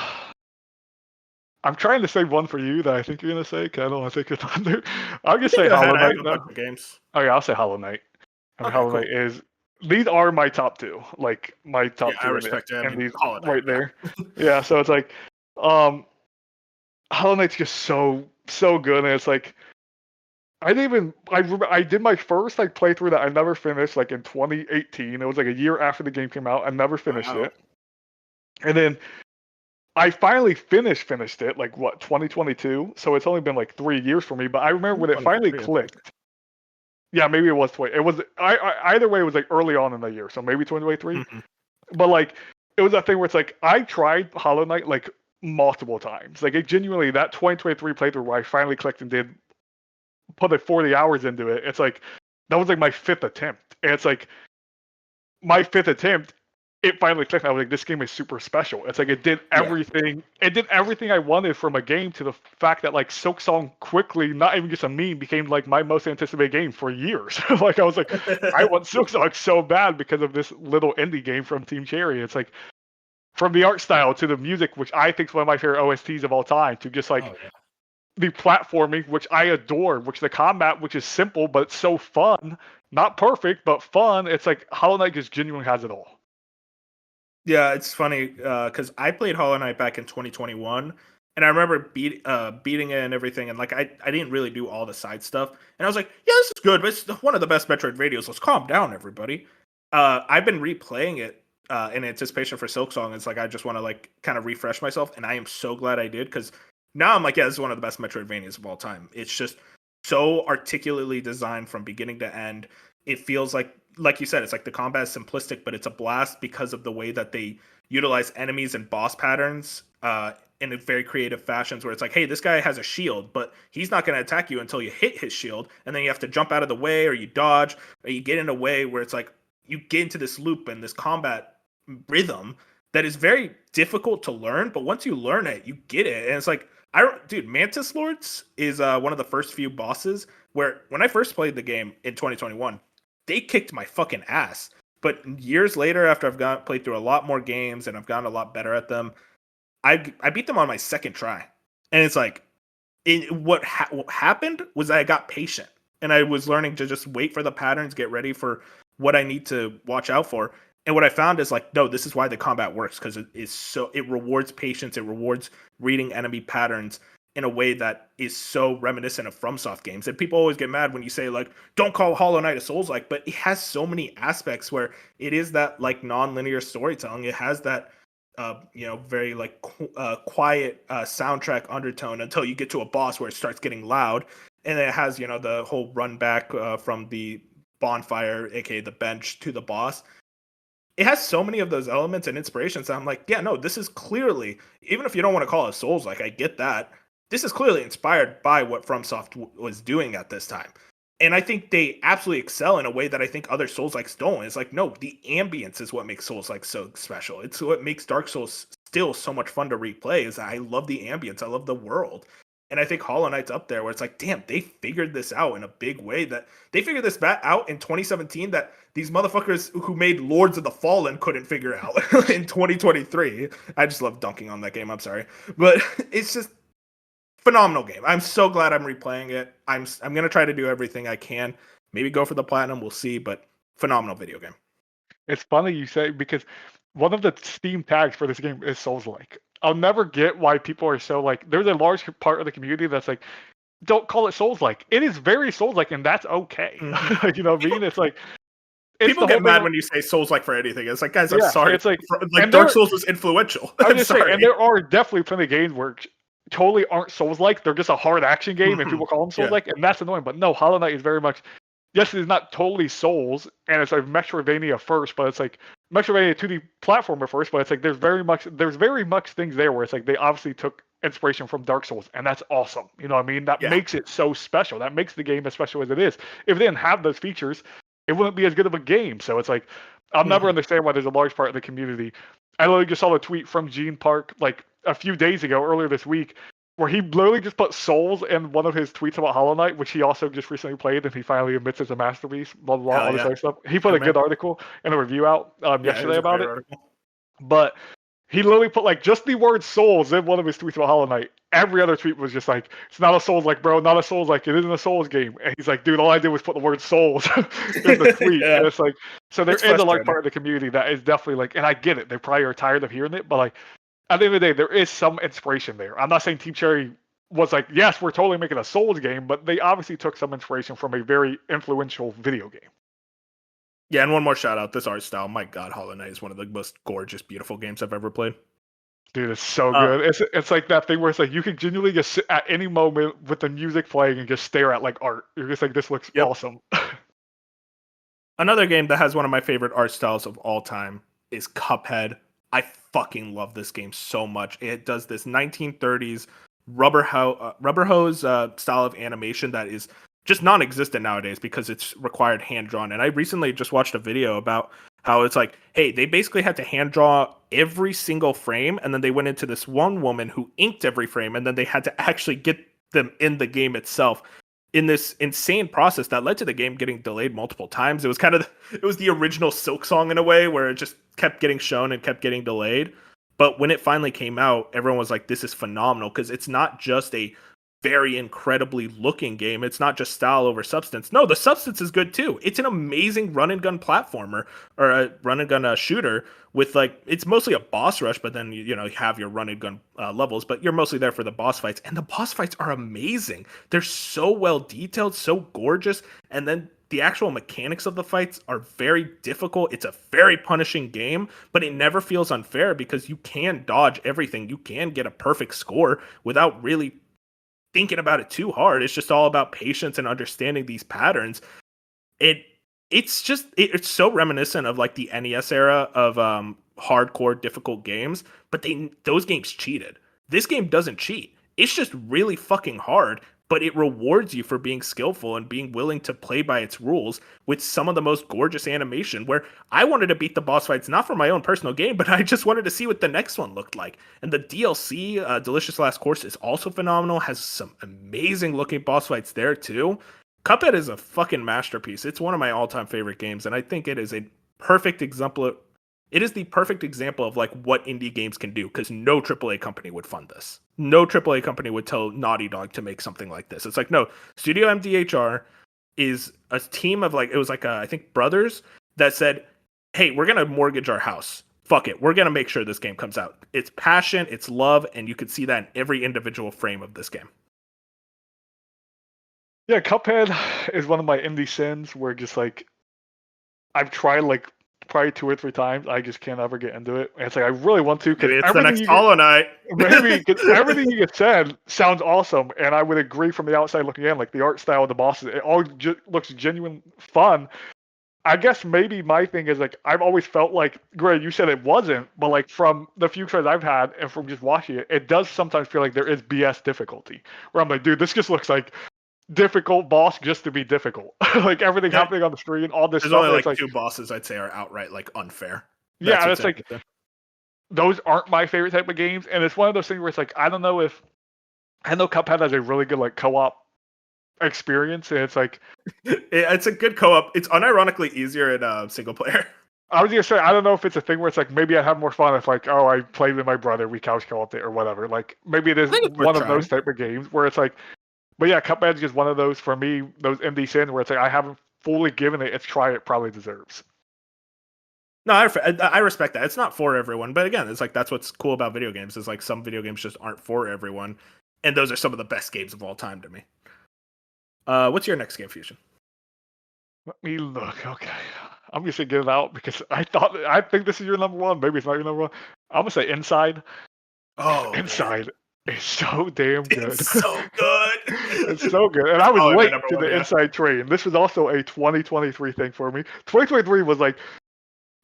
I'm trying to say one for you that I think you're gonna say. Cause I don't want to take your thunder. I'll just say Hollow Knight. Games. Oh yeah, I'll say Hollow Knight. I mean, Hollow Knight is. These are my top 2. Like my top 2. I respect it. And these right there. Yeah. So it's like, Hollow Knight's just so good, and it's like, I did my first like playthrough that I never finished like in 2018. It was like a year after the game came out. I never finished it, and then I finally finished it like 2022. So it's only been like 3 years for me. But I remember when it finally clicked. Yeah, maybe it was 20. It was either way. It was like early on in the year, so maybe 2023. But like, it was that thing where it's like I tried Hollow Knight like multiple times. Like it genuinely that 2023 playthrough where I finally clicked and did put like 40 hours into it. It's like that was like my 5th attempt, and it's like my 5th attempt. It finally clicked. I was like, this game is super special. It's like it did everything. Yeah. It did everything I wanted from a game, to the fact that like Silksong quickly, not even just a meme, became like my most anticipated game for years. Like I was like, I want Silksong so bad because of this little indie game from Team Cherry. It's like from the art style to the music, which I think is one of my favorite OSTs of all time, to just like the platforming, which I adore, which the combat, which is simple but so fun, not perfect but fun. It's like Hollow Knight just genuinely has it all. Yeah, it's funny because I played Hollow Knight back in 2021, and I remember beating it and everything, and like I didn't really do all the side stuff, and I was like, yeah, this is good, but it's one of the best Metroidvanias. Let's calm down, everybody. I've been replaying it in anticipation for Silksong. It's like I just want to like kind of refresh myself, and I am so glad I did, because now I'm like, yeah, this is one of the best Metroidvanias of all time. It's just so articulately designed from beginning to end. It feels like you said, it's like the combat is simplistic, but it's a blast because of the way that they utilize enemies and boss patterns in a very creative fashions where it's like, hey, this guy has a shield, but he's not going to attack you until you hit his shield, and then you have to jump out of the way or you dodge or you get in a way where it's like you get into this loop and this combat rhythm that is very difficult to learn, but once you learn it, you get it. And it's like, dude, Mantis Lords is one of the first few bosses where when I first played the game in 2021, they kicked my fucking ass. But years later, after I've played through a lot more games and I've gotten a lot better at them, I beat them on my second try. And it's like, what happened was I got patient and I was learning to just wait for the patterns, get ready for what I need to watch out for. And what I found is like, no, this is why the combat works, because it rewards patience, it rewards reading enemy patterns in a way that is so reminiscent of FromSoft games. And people always get mad when you say like, don't call Hollow Knight a Souls-like, but it has so many aspects where it is that like non-linear storytelling. It has that very like quiet soundtrack undertone until you get to a boss where it starts getting loud, and it has the whole run back from the bonfire, aka the bench, to the boss. It has so many of those elements and inspirations that I'm like, yeah, no, this is clearly, even if you don't want to call it Souls, like I get that, this is clearly inspired by what FromSoft was doing at this time. And I think they absolutely excel in a way that I think other Souls likes don't. It's like, no, the ambience is what makes Souls like so special. It's what makes Dark Souls still so much fun to replay. Is I love the ambience, I love the world. And I think Hollow Knight's up there where it's like, damn, they figured this out in a big way. That they figured this out in 2017 that these motherfuckers who made Lords of the Fallen couldn't figure out in 2023. I just love dunking on that game. I'm sorry. But it's just phenomenal game. I'm so glad I'm replaying it. I'm gonna try to do everything I can. Maybe go for the platinum. We'll see. But phenomenal video game. It's funny you say, because one of the Steam tags for this game is Souls-like. I'll never get why people are so like. There's a large part of the community that's like, don't call it Souls-like. It is very Souls-like, and that's okay. Mm-hmm. You know what I mean? It's like people get mad when you say Souls-like for anything. It's like, guys, I'm sorry. It's like Dark Souls was influential. I'm just saying, and there are definitely plenty of games where totally aren't Souls-like. They're just a hard action game, and people call them Souls-like, and that's annoying. But no, Hollow Knight is very much. Yes, it is not totally Souls, and it's like Metroidvania first, but it's like Metroidvania 2D platformer first, but it's like there's very much things there where it's like they obviously took inspiration from Dark Souls, and that's awesome. You know what I mean? That makes it so special. That makes the game as special as it is. If they didn't have those features, it wouldn't be as good of a game. So it's like I'll never understand why there's a large part of the community. I literally just saw a tweet from Gene Park like a few days ago, earlier this week, where he literally just put Souls in one of his tweets about Hollow Knight, which he also just recently played, and he finally admits it's a masterpiece, blah, blah, blah, all this other stuff. He put a good article and a review out yesterday about it. Article. But he literally put like just the word Souls in one of his tweets about Hollow Knight. Every other tweet was just like, it's not a Souls-like, bro, not a Souls-like, it isn't a Souls game. And he's like, dude, all I did was put the word Souls in the tweet. And it's like, so there is a large part of the community that is definitely like, and I get it, they probably are tired of hearing it, but like, at the end of the day, there is some inspiration there. I'm not saying Team Cherry was like, yes, we're totally making a Souls game, but they obviously took some inspiration from a very influential video game. Yeah, and one more shout out, this art style. My God, Hollow Knight is one of the most gorgeous, beautiful games I've ever played. Dude, it's so good. It's like that thing where it's like you can genuinely just sit at any moment with the music playing and just stare at like art. You're just like, this looks awesome. Another game that has one of my favorite art styles of all time is Cuphead. I fucking love this game so much. It does this 1930s rubber hose style of animation that is just non-existent nowadays because it's required hand drawn. And I recently just watched a video about how it's like, hey, they basically had to hand draw every single frame, and then they went into this one woman who inked every frame, and then they had to actually get them in the game itself in this insane process that led to the game getting delayed multiple times. It was it was the original Silksong in a way where it just kept getting shown and kept getting delayed. But when it finally came out, everyone was like, this is phenomenal, because it's not just a very incredibly looking game. It's not just style over substance. No, the substance is good too. It's an amazing run and gun platformer, or a run and gun shooter with like, it's mostly a boss rush, but then you have your run and gun levels, but you're mostly there for the boss fights, and the boss fights are amazing. They're so well detailed, so gorgeous, and then the actual mechanics of the fights are very difficult. It's a very punishing game, but it never feels unfair because you can dodge everything. You can get a perfect score without really thinking about it too hard. It's just all about patience and understanding these patterns. It's so reminiscent of like the NES era of hardcore difficult games, but those games cheated. This game doesn't cheat. It's just really fucking hard, but it rewards you for being skillful and being willing to play by its rules with some of the most gorgeous animation where I wanted to beat the boss fights not for my own personal game, but I just wanted to see what the next one looked like. And the DLC, Delicious Last Course, is also phenomenal, has some amazing looking boss fights there too. Cuphead is a fucking masterpiece. It's one of my all-time favorite games, and I think it is a perfect example of, it is the perfect example of like what indie games can do, because no AAA company would fund this. No AAA company would tell Naughty Dog to make something like this. It's like, no, Studio MDHR is a team of like, it was like, I think brothers that said, hey, we're going to mortgage our house. Fuck it. We're going to make sure this game comes out. It's passion, it's love, and you could see that in every individual frame of this game. Yeah, Cuphead is one of my indie sins where just like I've tried like probably 2 or 3 times. I just can't ever get into it. And it's like I really want to because Maybe it's the next Hollow Knight. Maybe cause everything you just said sounds awesome, and I would agree from the outside looking in, like the art style of the bosses, it all looks genuine fun. I guess maybe my thing is like I've always felt like, Gray, you said it wasn't, but like from the few tries I've had and from just watching it, it does sometimes feel like there is BS difficulty. Where I'm like, dude, this just looks like difficult boss just to be difficult. Like everything happening on the screen, all this There's stuff. only It's like 2 bosses I'd say are outright like unfair. Yeah, and it's like those aren't my favorite type of games, and it's one of those things where it's like I don't know if I know Cuphead has a really good like co-op experience, and it's like it's a good co-op. It's unironically easier in single player. I was gonna say I don't know if it's a thing where it's like maybe I'd have more fun if like I played with my brother, we couch co-op it or whatever. Like maybe it is one of those type of games where it's like, but yeah, Cuphead's just one of those for me, those indie sins where it's like I haven't fully given it its try it probably deserves. No, I respect that. It's not for everyone, but again, it's like that's what's cool about video games. Is like some video games just aren't for everyone, and those are some of the best games of all time to me. What's your next game, Fusion? Let me look. Okay, I'm just gonna get it out because I think this is your number one. Maybe it's not your number one. I'm gonna say Inside. Oh, Inside is so damn good. It's so good. It's so good. And I was late to the yeah. Inside train. This was also a 2023 thing for me. 2023 was like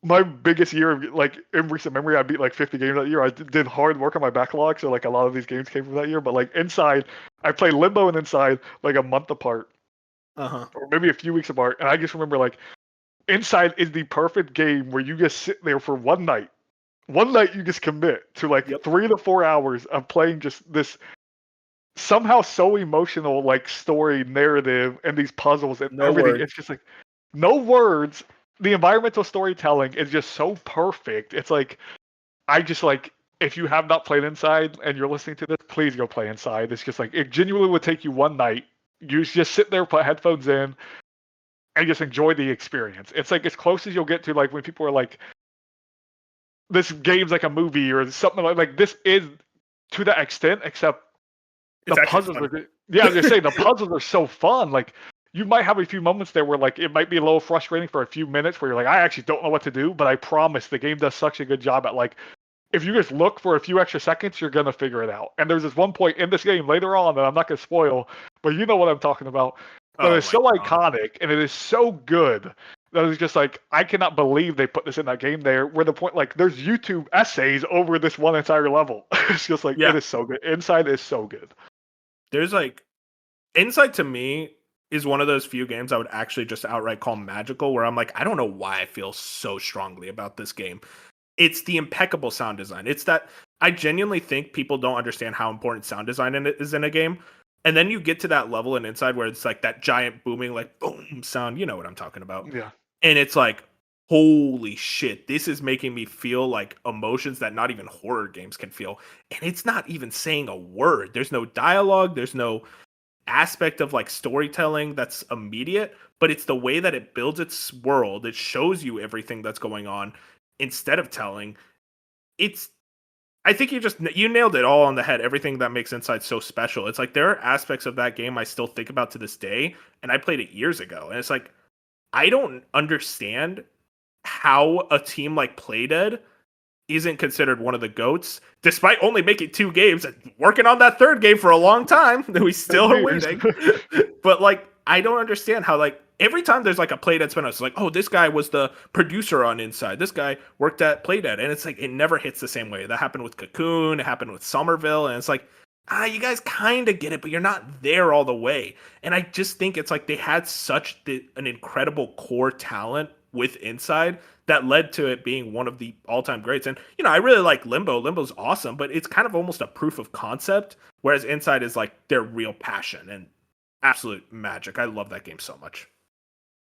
my biggest year of like in recent memory. I beat like 50 games that year. I did hard work on my backlog, so like a lot of these games came from that year. But like Inside, I played Limbo and Inside like a month apart, or maybe a few weeks apart. And I just remember like Inside is the perfect game where you just sit there for one night. One night you just commit to like 3 to 4 hours of playing just this somehow so emotional like story narrative and these puzzles and everything. Words. It's just like no words. The environmental storytelling is just so perfect. It's like I just like if you have not played Inside and you're listening to this, please go play Inside. It's just like it genuinely would take you one night. You just sit there, put headphones in, and just enjoy the experience. It's like as close as you'll get to like when people are like, this game's like a movie or something like this is to that extent, except the puzzles are good. Yeah, I was gonna say the puzzles are so fun. Like you might have a few moments there where like it might be a little frustrating for a few minutes where you're like, I actually don't know what to do, but I promise the game does such a good job at like if you just look for a few extra seconds, you're gonna figure it out. And there's this one point in this game later on that I'm not gonna spoil, but you know what I'm talking about. But it's so iconic and it is so good that it's just like I cannot believe they put this in that game there. Where the point like there's YouTube essays over this one entire level. It's just like it is so good. Inside is so good. There's like Inside to me is one of those few games I would actually just outright call magical, where I'm like, I don't know why I feel so strongly about this game. It's the impeccable sound design. It's that I genuinely think people don't understand how important sound design is in a game. And then you get to that level in Inside where it's like that giant booming, like boom sound. You know what I'm talking about. Yeah. And it's like, holy shit, this is making me feel like emotions that not even horror games can feel. And it's not even saying a word. There's no dialogue. There's no aspect of like storytelling that's immediate, but it's the way that it builds its world. It shows you everything that's going on instead of telling. I think you nailed it all on the head. Everything that makes Inside so special. It's like there are aspects of that game I still think about to this day, and I played it years ago. And it's like I don't understand how a team like Playdead isn't considered one of the GOATs, despite only making 2 games and working on that 3rd game for a long time that we still are waiting. But like, I don't understand how like every time there's like a Playdead spin-off, it's like, oh, this guy was the producer on Inside. This guy worked at Playdead, and it's like it never hits the same way. That happened with Cocoon. It happened with Somerville, and it's like, you guys kind of get it, but you're not there all the way. And I just think it's like they had such an incredible core talent with Inside that led to it being one of the all-time greats. And I really like Limbo. Limbo's awesome, but it's kind of almost a proof of concept, whereas Inside is like their real passion and absolute magic. I love that game so much.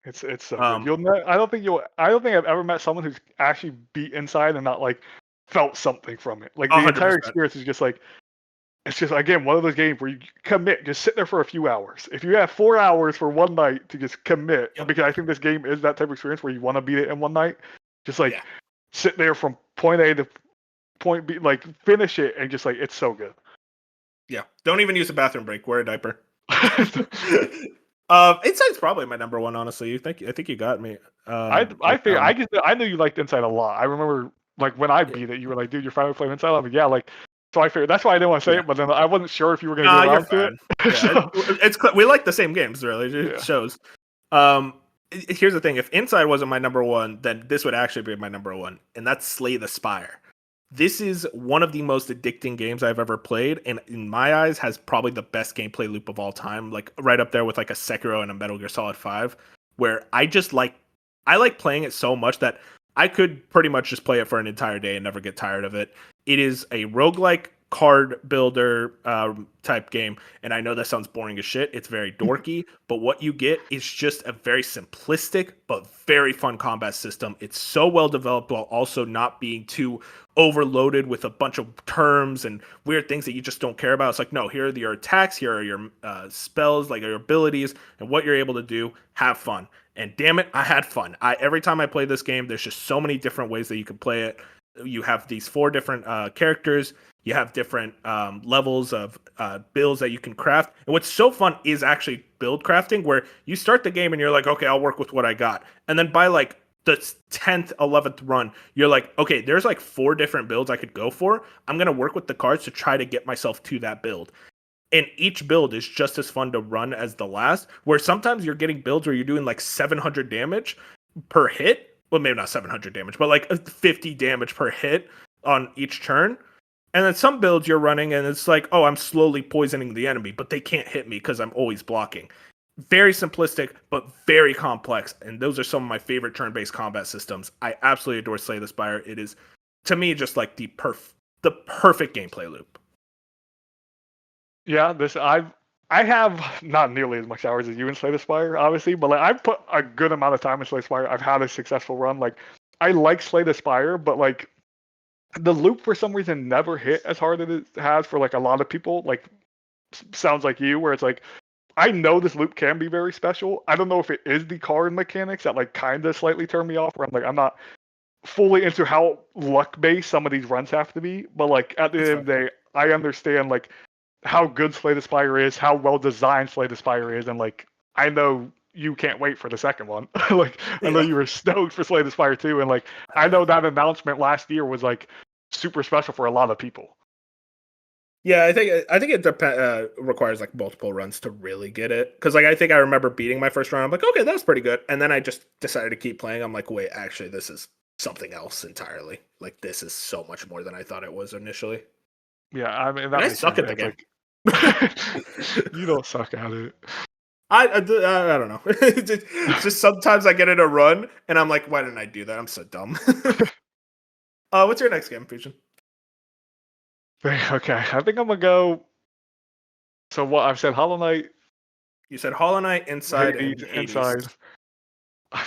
It's so good. I don't think I've ever met someone who's actually beat Inside and not like felt something from it. Like the 100%. entire experience is just like, it's just again one of those games where you commit, just sit there for a few hours. If you have 4 hours for one night to just commit, because I think this game is that type of experience where you want to beat it in one night, just like sit there from point A to point B, like finish it, and just like it's so good. Yeah, don't even use a bathroom break. Wear a diaper. Inside's probably my number one, honestly. I think you got me. I knew you liked Inside a lot. I remember like when I beat it, you were like, "Dude, you're finally playing Inside." I'm like, "Yeah." Like, so I figured that's why I didn't want to say it, but then I wasn't sure if you were going to get around to it. So, it's we like the same games, really. It shows. Here's the thing: if Inside wasn't my number one, then this would actually be my number one, and that's Slay the Spire. This is one of the most addicting games I've ever played, and in my eyes, has probably the best gameplay loop of all time. Like right up there with like a Sekiro and a Metal Gear Solid 5, where I like playing it so much that I could pretty much just play it for an entire day and never get tired of it. It is a roguelike card builder type game, and I know that sounds boring as shit. It's very dorky, but what you get is just a very simplistic but very fun combat system. It's so well developed while also not being too overloaded with a bunch of terms and weird things that you just don't care about. It's like, no, here are your attacks, here are your spells, like your abilities, and what you're able to do. Have fun. And damn it, I had fun. Every time I play this game, there's just so many different ways that you can play it. You have these 4 different characters. You have different levels of builds that you can craft. And what's so fun is actually build crafting, where you start the game and you're like, okay, I'll work with what I got. And then by like the 10th, 11th run, you're like, okay, there's like 4 different builds I could go for. I'm going to work with the cards to try to get myself to that build. And each build is just as fun to run as the last, where sometimes you're getting builds where you're doing like 700 damage per hit. Well, maybe not 700 damage, but like 50 damage per hit on each turn. And then some builds you're running and it's like, oh, I'm slowly poisoning the enemy, but they can't hit me because I'm always blocking. Very simplistic, but very complex. And those are some of my favorite turn-based combat systems. I absolutely adore Slay the Spire. It is, to me, just like the perfect gameplay loop. Yeah, I have not nearly as much hours as you in Slay the Spire, obviously, but like I've put a good amount of time in Slay the Spire. I've had a successful run. Like I like Slay the Spire, but like the loop for some reason never hit as hard as it has for like a lot of people. Like sounds like you, where it's like I know this loop can be very special. I don't know if it is the card mechanics that like kind of slightly turn me off. Where I'm like I'm not fully into how luck based some of these runs have to be, but like at the end of the day, I understand like how good Slay the Spire is, how well designed Slay the Spire is, and like I know you can't wait for the second one. Like I know you were stoked for Slay the Spire 2, and like I know that announcement last year was like super special for a lot of people. Yeah, I think it requires like multiple runs to really get it. Because like I think I remember beating my first run. I'm like, okay, that was pretty good, and then I just decided to keep playing. I'm like, wait, actually, this is something else entirely. Like this is so much more than I thought it was initially. Yeah, I mean, I suck at the game. Like, you don't suck at it. I don't know. It's just sometimes I get in a run and I'm like, why didn't I do that? I'm so dumb. What's your next game, Fusion? Okay, I think I'm gonna go. So what I've said, Hollow Knight. You said Hollow Knight, Inside, Hades, and Hades. Inside.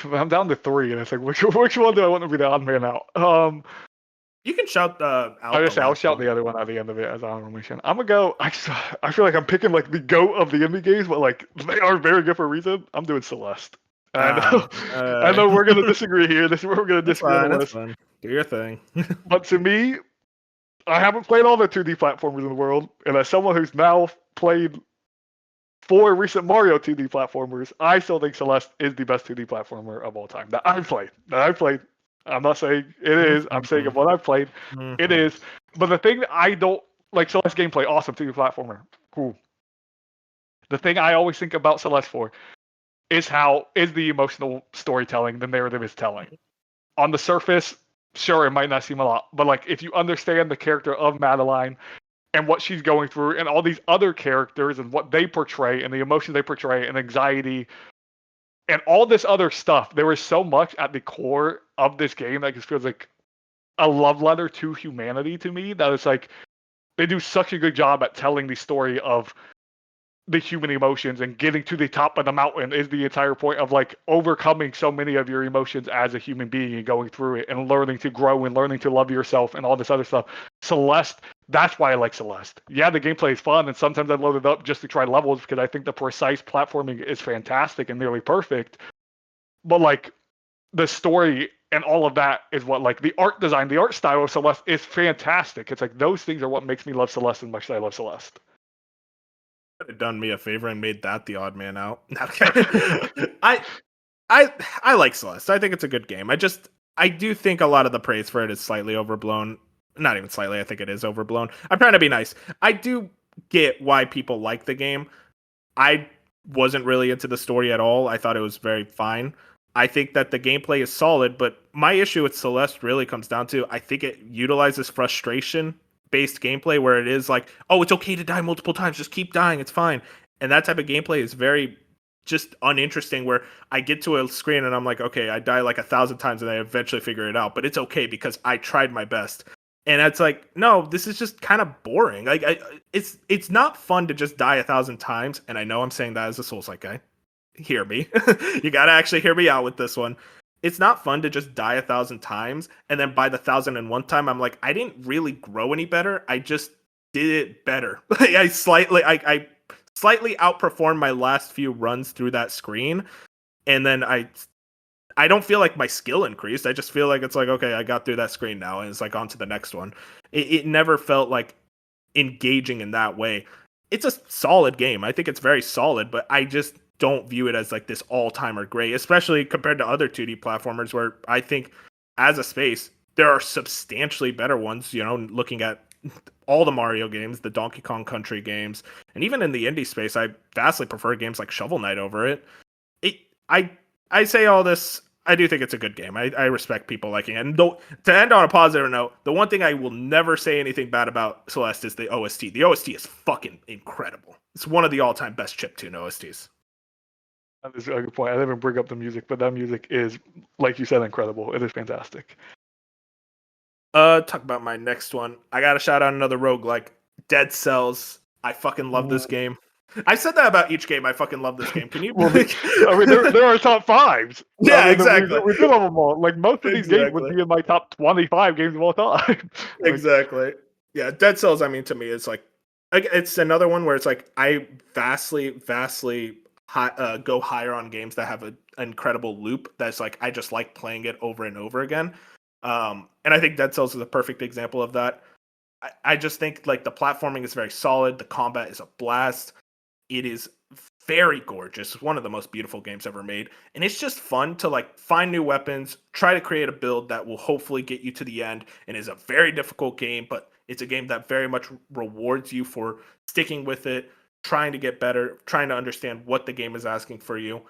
I'm down to 3, and it's like which one do I want to be the odd man out? You can shout out. I'll shout the other one at the end of it as honorable mention. I'm gonna go. I feel like I'm picking like the GOAT of the indie games, but like they are very good for a reason. I'm doing Celeste. I know we're gonna disagree here. This is where we're gonna disagree on the list. Fine. Do your thing. But to me, I haven't played all the 2D platformers in the world, and as someone who's now played 4 recent Mario 2D platformers, I still think Celeste is the best 2D platformer of all time that I've played. I'm not saying it is. I'm saying of what I've played, it is. But the thing that I don't like, Celeste gameplay, awesome, 2D platformer, cool. The thing I always think about Celeste for is the emotional storytelling, the narrative is telling. On the surface, sure, it might not seem a lot, but like if you understand the character of Madeline and what she's going through, and all these other characters and what they portray, and the emotions they portray, and anxiety, and all this other stuff, there is so much at the core of this game that just feels like a love letter to humanity to me. That it's like they do such a good job at telling the story of the human emotions, and getting to the top of the mountain is the entire point of like overcoming so many of your emotions as a human being and going through it and learning to grow and learning to love yourself and all this other stuff. Celeste, that's why I like Celeste. Yeah, the gameplay is fun, and sometimes I load it up just to try levels because I think the precise platforming is fantastic and nearly perfect. But like the story and all of that is what, like, the art design, the art style of Celeste is fantastic. It's like those things are what makes me love Celeste as much as I love Celeste. Could have done me a favor and made that the odd man out. I I like Celeste. I think it's a good game. I do think a lot of the praise for it is slightly overblown. Not even slightly. I think it is overblown. I'm trying to be nice. I do get why people like the game. I wasn't really into the story at all. I thought it was very fine. I think that the gameplay is solid, but my issue with Celeste really comes down to I think it utilizes frustration based gameplay where it is like, oh, it's okay to die multiple times, just keep dying, it's fine. And that type of gameplay is very just uninteresting where I get to a screen and I'm like, okay, I die like 1,000 times and I eventually figure it out, but it's okay because I tried my best. And it's like, no, this is just kind of boring. Like, it's not fun to just die 1,000 times. And I know I'm saying that as a Souls-like guy. Hear me. You gotta actually hear me out with this one. It's not fun to just die 1,000 times, and then by the 1,001 time, I'm like, I didn't really grow any better. I just did it better. I slightly outperformed my last few runs through that screen, and then I don't feel like my skill increased. I just feel like it's like, okay, I got through that screen now, and it's like on to the next one. It never felt like engaging in that way. It's a solid game. I think it's very solid, but I just don't view it as like this all-timer great, especially compared to other 2D platformers where I think as a space, there are substantially better ones, looking at all the Mario games, the Donkey Kong Country games, and even in the indie space, I vastly prefer games like Shovel Knight over it. It I say all this. I do think it's a good game. I respect people liking it. And to end on a positive note, the one thing I will never say anything bad about Celeste is the OST. The OST is fucking incredible. It's one of the all-time best chiptune OSTs. That is a good point. I didn't even bring up the music, but that music is, like you said, incredible. It is fantastic. Talk about my next one. I gotta shout out another roguelike, Dead Cells. I fucking love this game. I said that about each game. I fucking love this game. Can you? Well, I mean, there are top fives. Yeah, I mean, exactly. We did them all. Like most of these games would be in my top 25 games of all time. Exactly. Yeah, Dead Cells. I mean, to me, it's like it's another one where it's like I vastly go higher on games that have an incredible loop. That's like I just like playing it over and over again. And I think Dead Cells is a perfect example of that. I just think like the platforming is very solid. The combat is a blast. It is very gorgeous. It's one of the most beautiful games ever made. And it's just fun to like find new weapons, try to create a build that will hopefully get you to the end. And is a very difficult game, but it's a game that very much rewards you for sticking with it, trying to get better, trying to understand what the game is asking for you.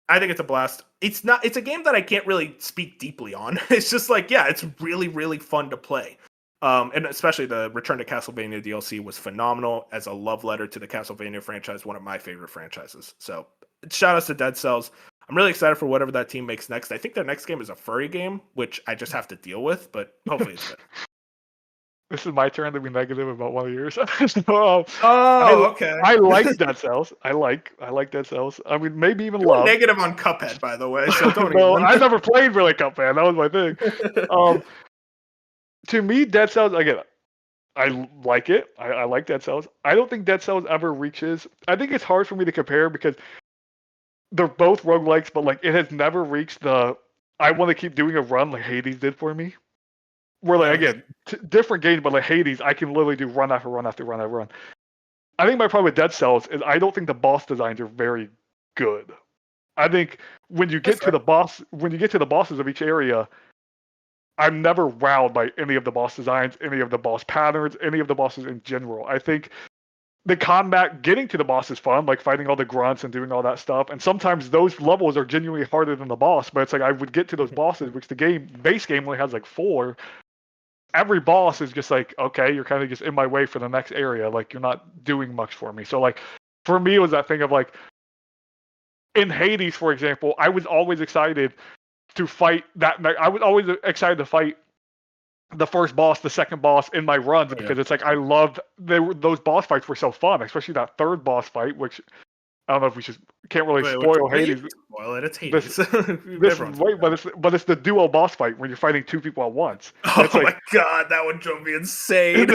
I think it's a blast. It's a game that I can't really speak deeply on. It's just like, yeah, it's really, really fun to play. And especially the Return to Castlevania DLC was phenomenal as a love letter to the Castlevania franchise, one of my favorite franchises. So shout outs to Dead Cells. I'm really excited for whatever that team makes next. I think their next game is a furry game, which I just have to deal with, but hopefully it's good. This is my turn to be negative about one of yours. Okay. I like Dead Cells. I like Dead Cells. I mean, maybe even love. Negative on Cuphead, by the way. So don't no, even. I never played really Cuphead. That was my thing. To me, Dead Cells, again, I like it. I like Dead Cells. I don't think Dead Cells ever reaches. I think it's hard for me to compare because they're both roguelikes, but like it has never reached the I want to keep doing a run like Hades did for me. Where like again, different games, but like Hades, I can literally do run after run after run after run. I think my problem with Dead Cells is I don't think the boss designs are very good. I think when you get to the bosses of each area, I'm never wowed by any of the boss designs, any of the boss patterns, any of the bosses in general. I think the combat getting to the boss is fun, like fighting all the grunts and doing all that stuff. And sometimes those levels are genuinely harder than the boss, but it's like I would get to those bosses, which the base game only has like 4. Every boss is just like, okay, you're kind of just in my way for the next area. Like you're not doing much for me. So like for me it was that thing of like in Hades, for example, I was always excited to fight that. I was always excited to fight the first boss, the second boss in my runs because it's like I loved those boss fights were so fun, especially that third boss fight, which I don't know if we can't really spoil Hades. Spoil it. It's Hades. But it's the duo boss fight when you're fighting 2 people at once. Oh my god, that one drove me insane.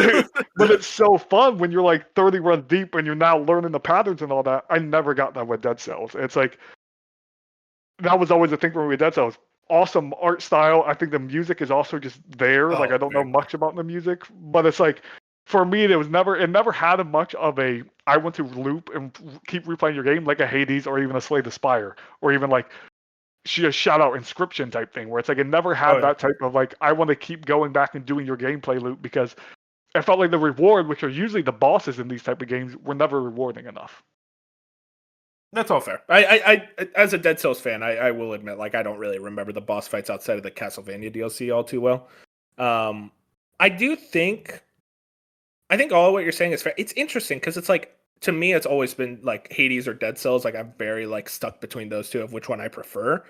But it's so fun when you're like 30 runs deep and you're now learning the patterns and all that. I never got that with Dead Cells. It's like that was always the thing for me with Dead Cells. Awesome art style. I think the music is also just there. Like I don't know much about the music, but it's like for me it never had much of a I want to loop and keep replaying your game like a Hades or even a Slay the Spire or even like a shout out Inscription type thing where it's like it never had that type of like I want to keep going back and doing your gameplay loop because I felt like the reward, which are usually the bosses in these type of games, were never rewarding enough. That's all fair. I as a Dead Cells fan, I will admit, like I don't really remember the boss fights outside of the Castlevania DLC all too well. I think all of what you're saying is fair. It's interesting because it's like to me, it's always been like Hades or Dead Cells. Like I'm very like stuck between those two of which one I prefer,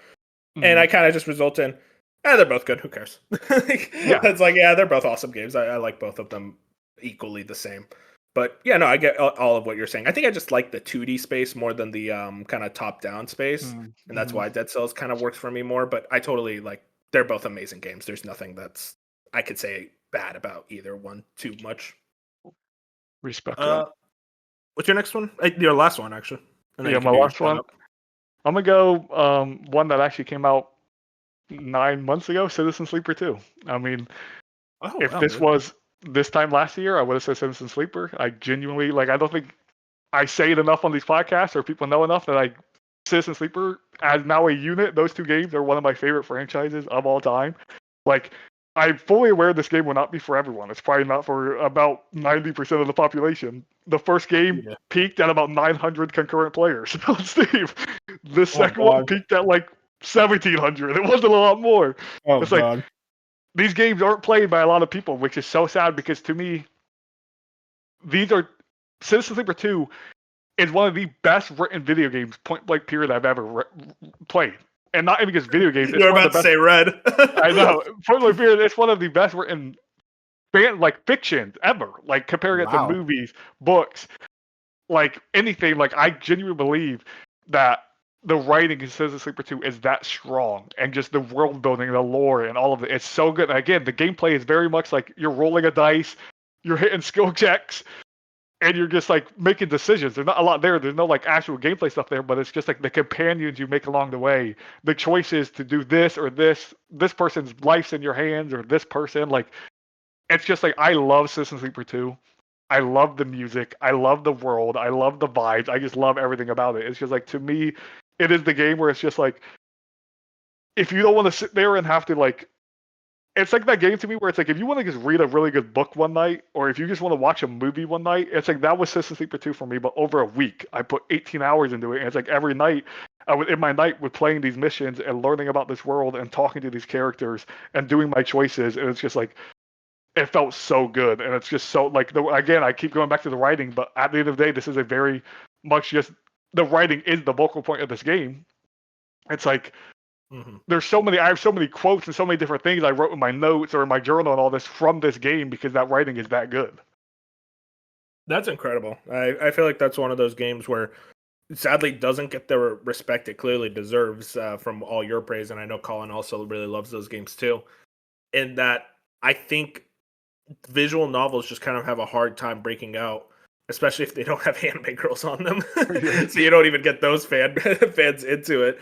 and I kind of just result in, they're both good. Who cares? It's like they're both awesome games. I like both of them equally the same. But yeah, no, I get all of what you're saying. I think I just like the 2D space more than the kind of top-down space, and that's why Dead Cells kind of works for me more. But I totally like they're both amazing games. There's nothing that's I could say bad about either one too much. Respect. What's your next one? Your last one, actually. Yeah, my last one. I'm gonna go one that actually came out 9 months ago. Citizen Sleeper 2. I mean, this was this time last year, I would have said Citizen Sleeper. I genuinely like. I don't think I say it enough on these podcasts, or people know enough that Citizen Sleeper as now a unit. Those 2 games are one of my favorite franchises of all time. Like, I'm fully aware this game will not be for everyone. It's probably not for about 90% of the population. The first game peaked at about 900 concurrent players on Steam. The second one peaked at like 1,700. It wasn't a lot more. It's like these games aren't played by a lot of people, which is so sad because to me, Citizen Sleeper 2 is one of the best written video games, point blank period, I've ever played. And not even just video games. You're about to say Red. I know. Point blank period, it's one of the best written fictions ever. Like comparing it to movies, books, like anything. Like I genuinely believe that the writing in Citizen Sleeper 2 is that strong, and just the world building, the lore, and all of it. It's so good. And again, the gameplay is very much like you're rolling a dice, you're hitting skill checks, and you're just like making decisions. There's not a lot there. There's no like actual gameplay stuff there, but it's just like the companions you make along the way, the choices to do this or this. This person's life's in your hands, or this person. Like, it's just like I love Citizen Sleeper 2. I love the music. I love the world. I love the vibes. I just love everything about it. It's just like, to me, it is the game where it's just like, if you don't want to sit there and have to like, it's like that game to me where it's like, if you want to just read a really good book one night, or if you just want to watch a movie one night, it's like that was Citizen Sleeper 2 for me, but over a week. I put 18 hours into it, and it's like every night, I would in my night with playing these missions and learning about this world and talking to these characters and doing my choices, and it's just like, it felt so good, and it's just so like again, I keep going back to the writing, but at the end of the day, this is a very much just the writing is the vocal point of this game. It's like I have so many quotes and so many different things I wrote in my notes or in my journal and all this from this game because that writing is that good. That's incredible. I feel like that's one of those games where sadly doesn't get the respect it clearly deserves from all your praise, and I know Colin also really loves those games too. And that I think visual novels just kind of have a hard time breaking out, especially if they don't have anime girls on them. So you don't even get those fans into it.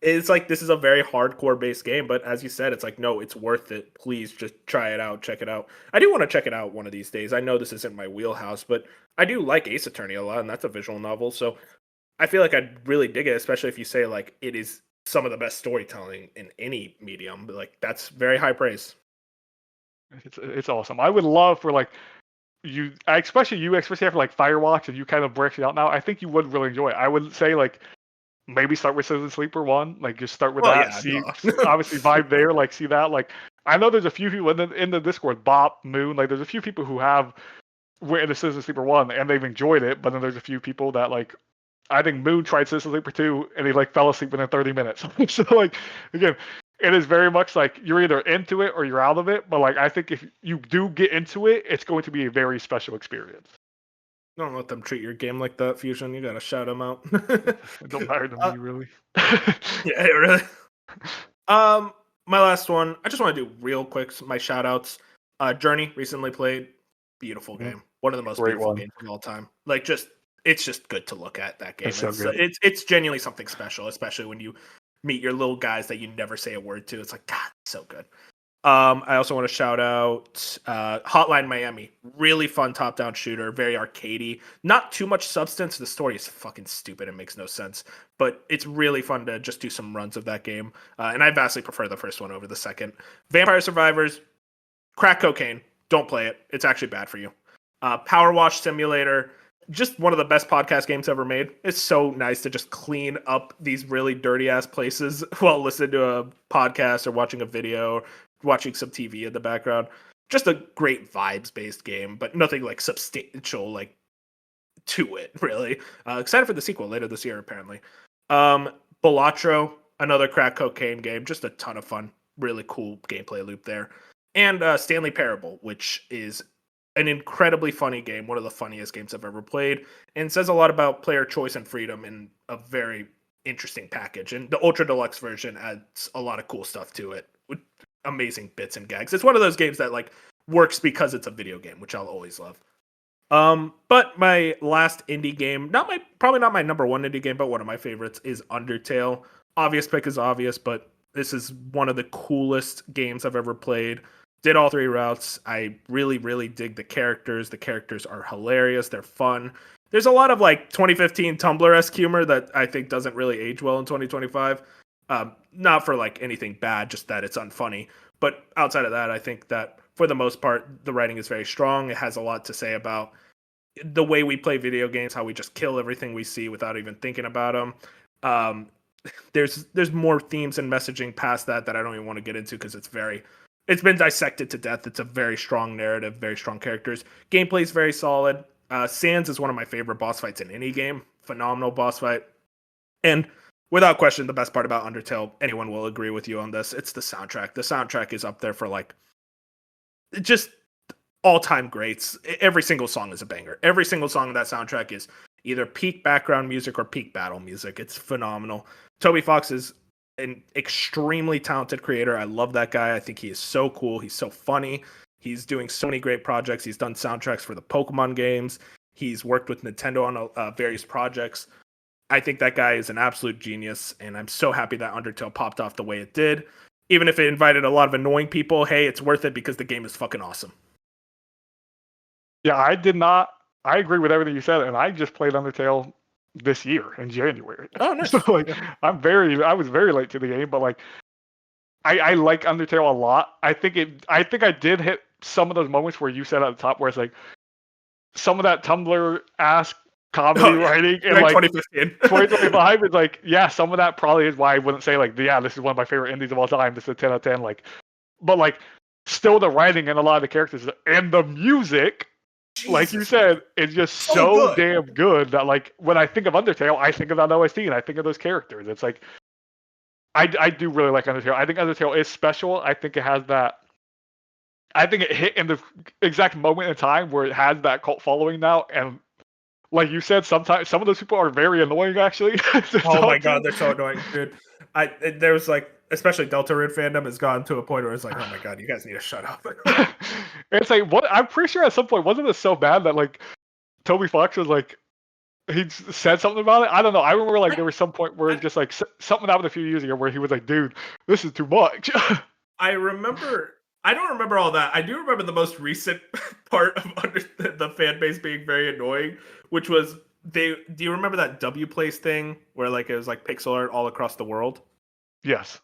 It's like this is a very hardcore based game, but as you said, it's like, no, it's worth it. Please just try it out, check it out. I do want to check it out one of these days. I know this isn't my wheelhouse, but I do like Ace Attorney a lot, and that's a visual novel. So I feel like I'd really dig it, especially if you say like it is some of the best storytelling in any medium. But like that's very high praise. It's awesome. I would love for like especially after like Firewatch and you kind of branching out now. I think you would really enjoy it. I would say like maybe start with Citizen Sleeper 1, like just start with Well, that. yeah, See, duh. obviously vibe there, like see that. Like I know there's a few people in the Discord, Bop, Moon, like there's a few people who have were in the Citizen Sleeper 1 and they've enjoyed it, but then there's a few people that like I think Moon tried Citizen Sleeper 2 and he like fell asleep within 30 minutes. So like again, it is very much like you're either into it or you're out of it. But like I think if you do get into it, it's going to be a very special experience. Don't let them treat your game like that, Fusion. You gotta shout them out. It don't matter to uh, me really. yeah, really. Um, my last one. I just want to do real quick my shout outs. Journey recently played. Beautiful game. One of the most Great beautiful one. games of all time. Like it's just good to look at that game. It's so It's good. it's genuinely something special, especially when you meet your little guys that you never say a word to. It's like God, so good. I also want to shout out Hotline Miami. Really fun top-down shooter, very arcadey. Not too much substance. The story is fucking stupid and makes no sense, but it's really fun to just do some runs of that game. And I vastly prefer the first one over the second. Vampire Survivors, crack cocaine. Don't play it. It's actually bad for you. Power Wash Simulator, just one of the best podcast games ever made. It's so nice to just clean up these really dirty ass places while listening to a podcast or watching a video, watching some TV in the background. Just a great vibes based game, but nothing like substantial like to it really. Excited for the sequel later this year apparently. Balatro, another crack cocaine game, just a ton of fun, really cool gameplay loop there. And Stanley Parable, which is an incredibly funny game, one of the funniest games I've ever played, and says a lot about player choice and freedom in a very interesting package. And the Ultra Deluxe version adds a lot of cool stuff to it with amazing bits and gags. It's one of those games that like works because it's a video game, which I'll always love. But my last indie game, probably not my number one indie game, but one of my favorites is Undertale. Obvious pick is obvious, but this is one of the coolest games I've ever played. Did all three routes. I really, really dig the characters. The characters are hilarious. They're fun. There's a lot of like 2015 Tumblr-esque humor that I think doesn't really age well in 2025. Not for like anything bad, just that it's unfunny. But outside of that, I think that for the most part, the writing is very strong. It has a lot to say about the way we play video games, how we just kill everything we see without even thinking about them. Um, there's more themes and messaging past that I don't even want to get into because it's been dissected to death. It's a very strong narrative, very strong characters. Gameplay is very solid. Sans is one of my favorite boss fights in any game. Phenomenal boss fight. And without question, the best part about Undertale, anyone will agree with you on this, it's the soundtrack. The soundtrack is up there for like just all-time greats. Every single song is a banger. Every single song of that soundtrack is either peak background music or peak battle music. It's phenomenal. Toby Fox is an extremely talented creator. I love that guy. I think he is so cool. He's so funny. He's doing so many great projects. He's done soundtracks for the Pokemon games. He's worked with Nintendo on various projects. I think that guy is an absolute genius, and I'm so happy that Undertale popped off the way it did. Even if it invited a lot of annoying people, hey, it's worth it because the game is fucking awesome. Yeah, I did not. I agree with everything you said, and I just played Undertale this year in January. Oh, nice. So like, Yeah. I was very late to the game, but like, I like Undertale a lot. I think I did hit some of those moments where you said at the top where it's like some of that Tumblr ass comedy writing and like 2015. 2025 is like, yeah, some of that probably is why I wouldn't say like, yeah, this is one of my favorite indies of all time. This is a 10 out of 10. Like, but like, still the writing and a lot of the characters and the music, like you said, is just so damn good that like when I think of Undertale, I think of that OST and I think of those characters. It's like I do really like Undertale. I think Undertale is special. I think it has that. I think it hit in the exact moment in time where it has that cult following now, and like you said, sometimes some of those people are very annoying. Actually, Oh my god, they're so annoying, dude. There was like, especially Delta Rune fandom has gotten to a point where it's like, oh my god, you guys need to shut up. It's like what I'm pretty sure at some point wasn't it so bad that like Toby Fox was like he said something about it. I don't know. I remember like there was some point where it's just like something happened a few years ago where he was like, dude, this is too much. I remember. I don't remember all that. I do remember the most recent part of the fan base being very annoying, which was do you remember that W Place thing where like it was like pixel art all across the world? Yes.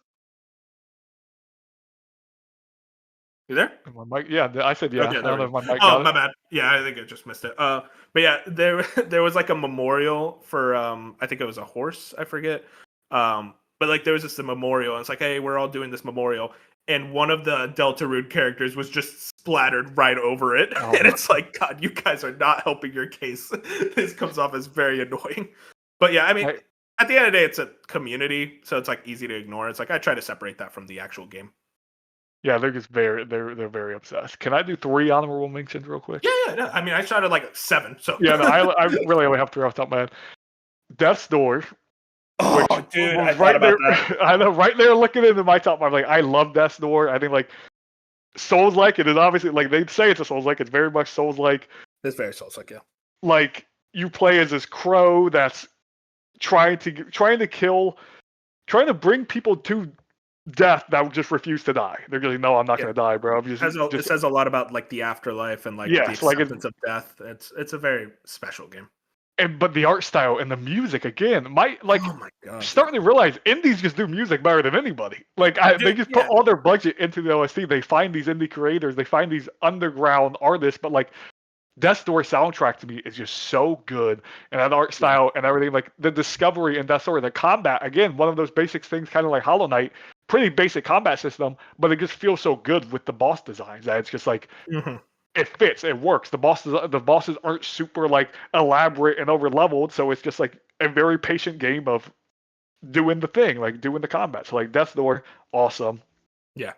You there? My mic, yeah, I said yeah. Okay, I there don't we know go. if my mic Oh, got my it. bad. Yeah, I think I just missed it. But yeah, there was like a memorial for I think it was a horse, I forget. But like there was just a memorial, and it's like, hey, we're all doing this memorial, and one of the Deltarune characters was just splattered right over it, Oh, and it's like, God, you guys are not helping your case. This comes off as very annoying. But yeah, I mean, I, at the end of the day, it's a community, so it's like easy to ignore. It's like I try to separate that from the actual game. yeah, they're just they're very obsessed. Can I do 3 honorable mentions real quick? Yeah, yeah. No, I mean, I shot at like 7, so. Yeah, no, I really only have 3 off the top of my head. Death's Door, Oh, which dude, I was thought right about there. that. I know, right there, looking into my top. I'm like, I love Death's Door. I think like Souls like it is obviously like they say it's a Souls like. It's very much Souls like. It's very Souls-like, yeah. Like you play as this crow that's trying to bring people to death that just refuse to die. They're just like, no, I'm not Yeah. gonna die, bro. I'm It says a lot about like the afterlife and like the yes, like it's acceptance of death. It's a very special game. but the art style and the music again, Oh my god, starting to realize indies just do music better than anybody. Like they dude, just put yeah, all their budget into the OST. They find these indie creators, they find these underground artists, but like Death's Door soundtrack to me is just so good, and that art yeah. style and everything. Like the discovery in Death's Door, the combat again, one of those basic things, kind of like Hollow Knight, pretty basic combat system, but it just feels so good with the boss designs that it's just like Hmm. it fits, it works. The bosses aren't super like elaborate and over leveled, so it's just like a very patient game of doing the thing, like doing the combat. So like Death's Door, awesome. Yeah.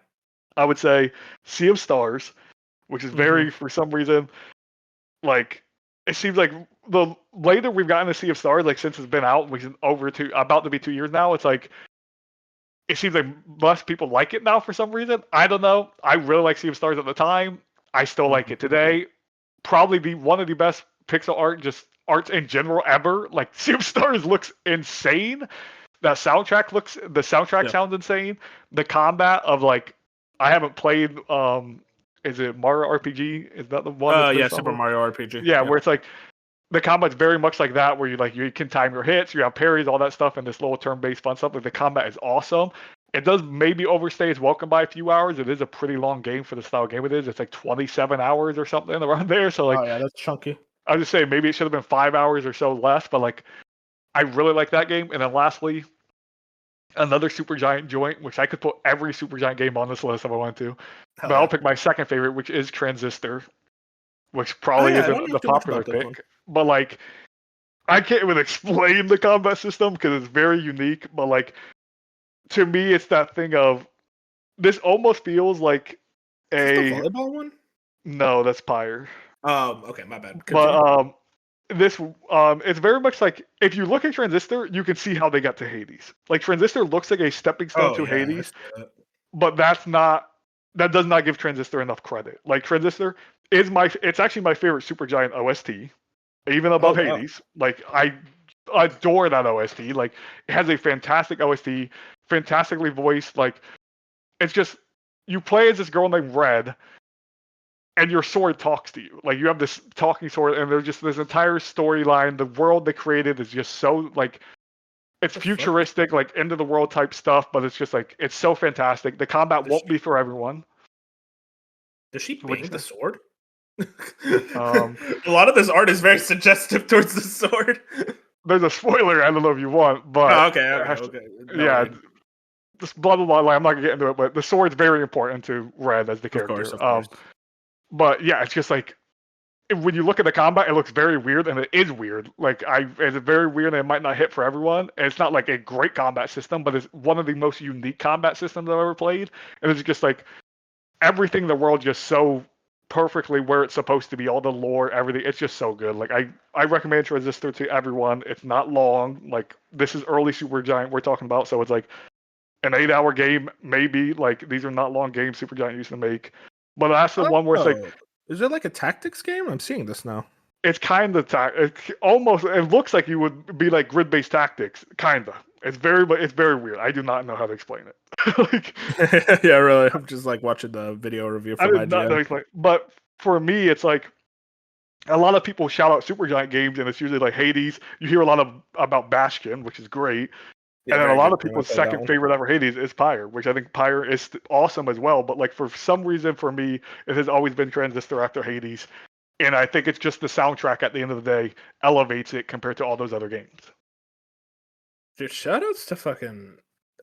I would say Sea of Stars, which is Hmm. very for some reason like it seems like the later we've gotten to Sea of Stars, like since it's been out, which is about to be 2 years now, it's like it seems like less people like it now for some reason. I don't know. I really like Sea of Stars at the time. I still like Hmm. it today. Probably the one of the best pixel art, just arts in general ever. Like Sea of Stars looks insane. The soundtrack Yeah. sounds insane. The combat of like I haven't played is it Mario RPG? Is that the one that's Yeah, based off Super of? Mario RPG. Yeah, Yeah. where it's like the combat's very much like that, where you can time your hits, you have parries, all that stuff, and this little turn-based fun stuff. Like the combat is awesome. It does maybe overstay its welcome by a few hours. It is a pretty long game for the style game it is. It's like 27 hours or something around there. So Oh like yeah, that's chunky. I would just say maybe it should have been 5 hours or so less, but like I really like that game. And then lastly, another Super Giant joint, which I could put every Super Giant game on this list if I wanted to. Hell But I'll yeah. pick my second favorite, which is Transistor, which Oh probably yeah, I isn't don't know the too much popular about this one. pick. But like I can't even explain the combat system because it's very unique. But like to me, it's that thing of this almost feels like Is this the a volleyball one? no, that's Pyre. Okay, my bad. But Continue. this it's very much like if you look at Transistor, you can see how they got to Hades. Like Transistor looks like a stepping stone Oh to yeah, I Hades, see that. but that does not give Transistor enough credit. Like Transistor is it's actually my favorite Supergiant OST, even Oh above wow. Hades. Like I adore that OST. Like it has a fantastic OST, fantastically voiced. Like it's just you play as this girl named Red, and your sword talks to you. Like you have this talking sword, and there's just this entire storyline. The world they created is just so like it's The fuck? futuristic, like end of the world type stuff, but it's just like it's so fantastic. The combat Does won't she be for everyone. does she What'd you bang the say? sword? Um, A lot of this art is very suggestive towards the sword. there's a spoiler. I don't know if you want, Oh, but okay, it okay, has to, okay. yeah, Noted. just blah blah blah. Like, I'm not gonna get into it, but the sword's very important to Red as the Of course, character. of course. But yeah, it's just like when you look at the combat, it looks very weird, and it is weird. It's very weird, and it might not hit for everyone. And it's not like a great combat system, but it's one of the most unique combat systems I've ever played. And it's just like everything in the world just so perfectly where it's supposed to be. All the lore, everything. It's just so good. Like I recommend Transistor to everyone. It's not long. Like this is early Supergiant we're talking about, so it's like an 8-hour game maybe. Like these are not long games Supergiant used to make. But that's the one where it's like Oh, is it like a tactics game? I'm seeing this now. it's kind of almost. It looks like you would be like grid-based tactics, kinda. It's very weird. I do not know how to explain it. Like Yeah, really. I'm just like watching the video review I from did not know IGN. how to explain. But for me, it's like a lot of people shout out Supergiant games, and it's usually like Hades. You hear a lot about Bastion, which is great. Yeah, And then a very lot good of game. I people's played that second one. favorite ever Hades is Pyre, which I think Pyre is awesome as well. But like for some reason, for me, it has always been Transistor after Hades, and I think it's just the soundtrack at the end of the day elevates it compared to all those other games. Dude, shoutouts to fucking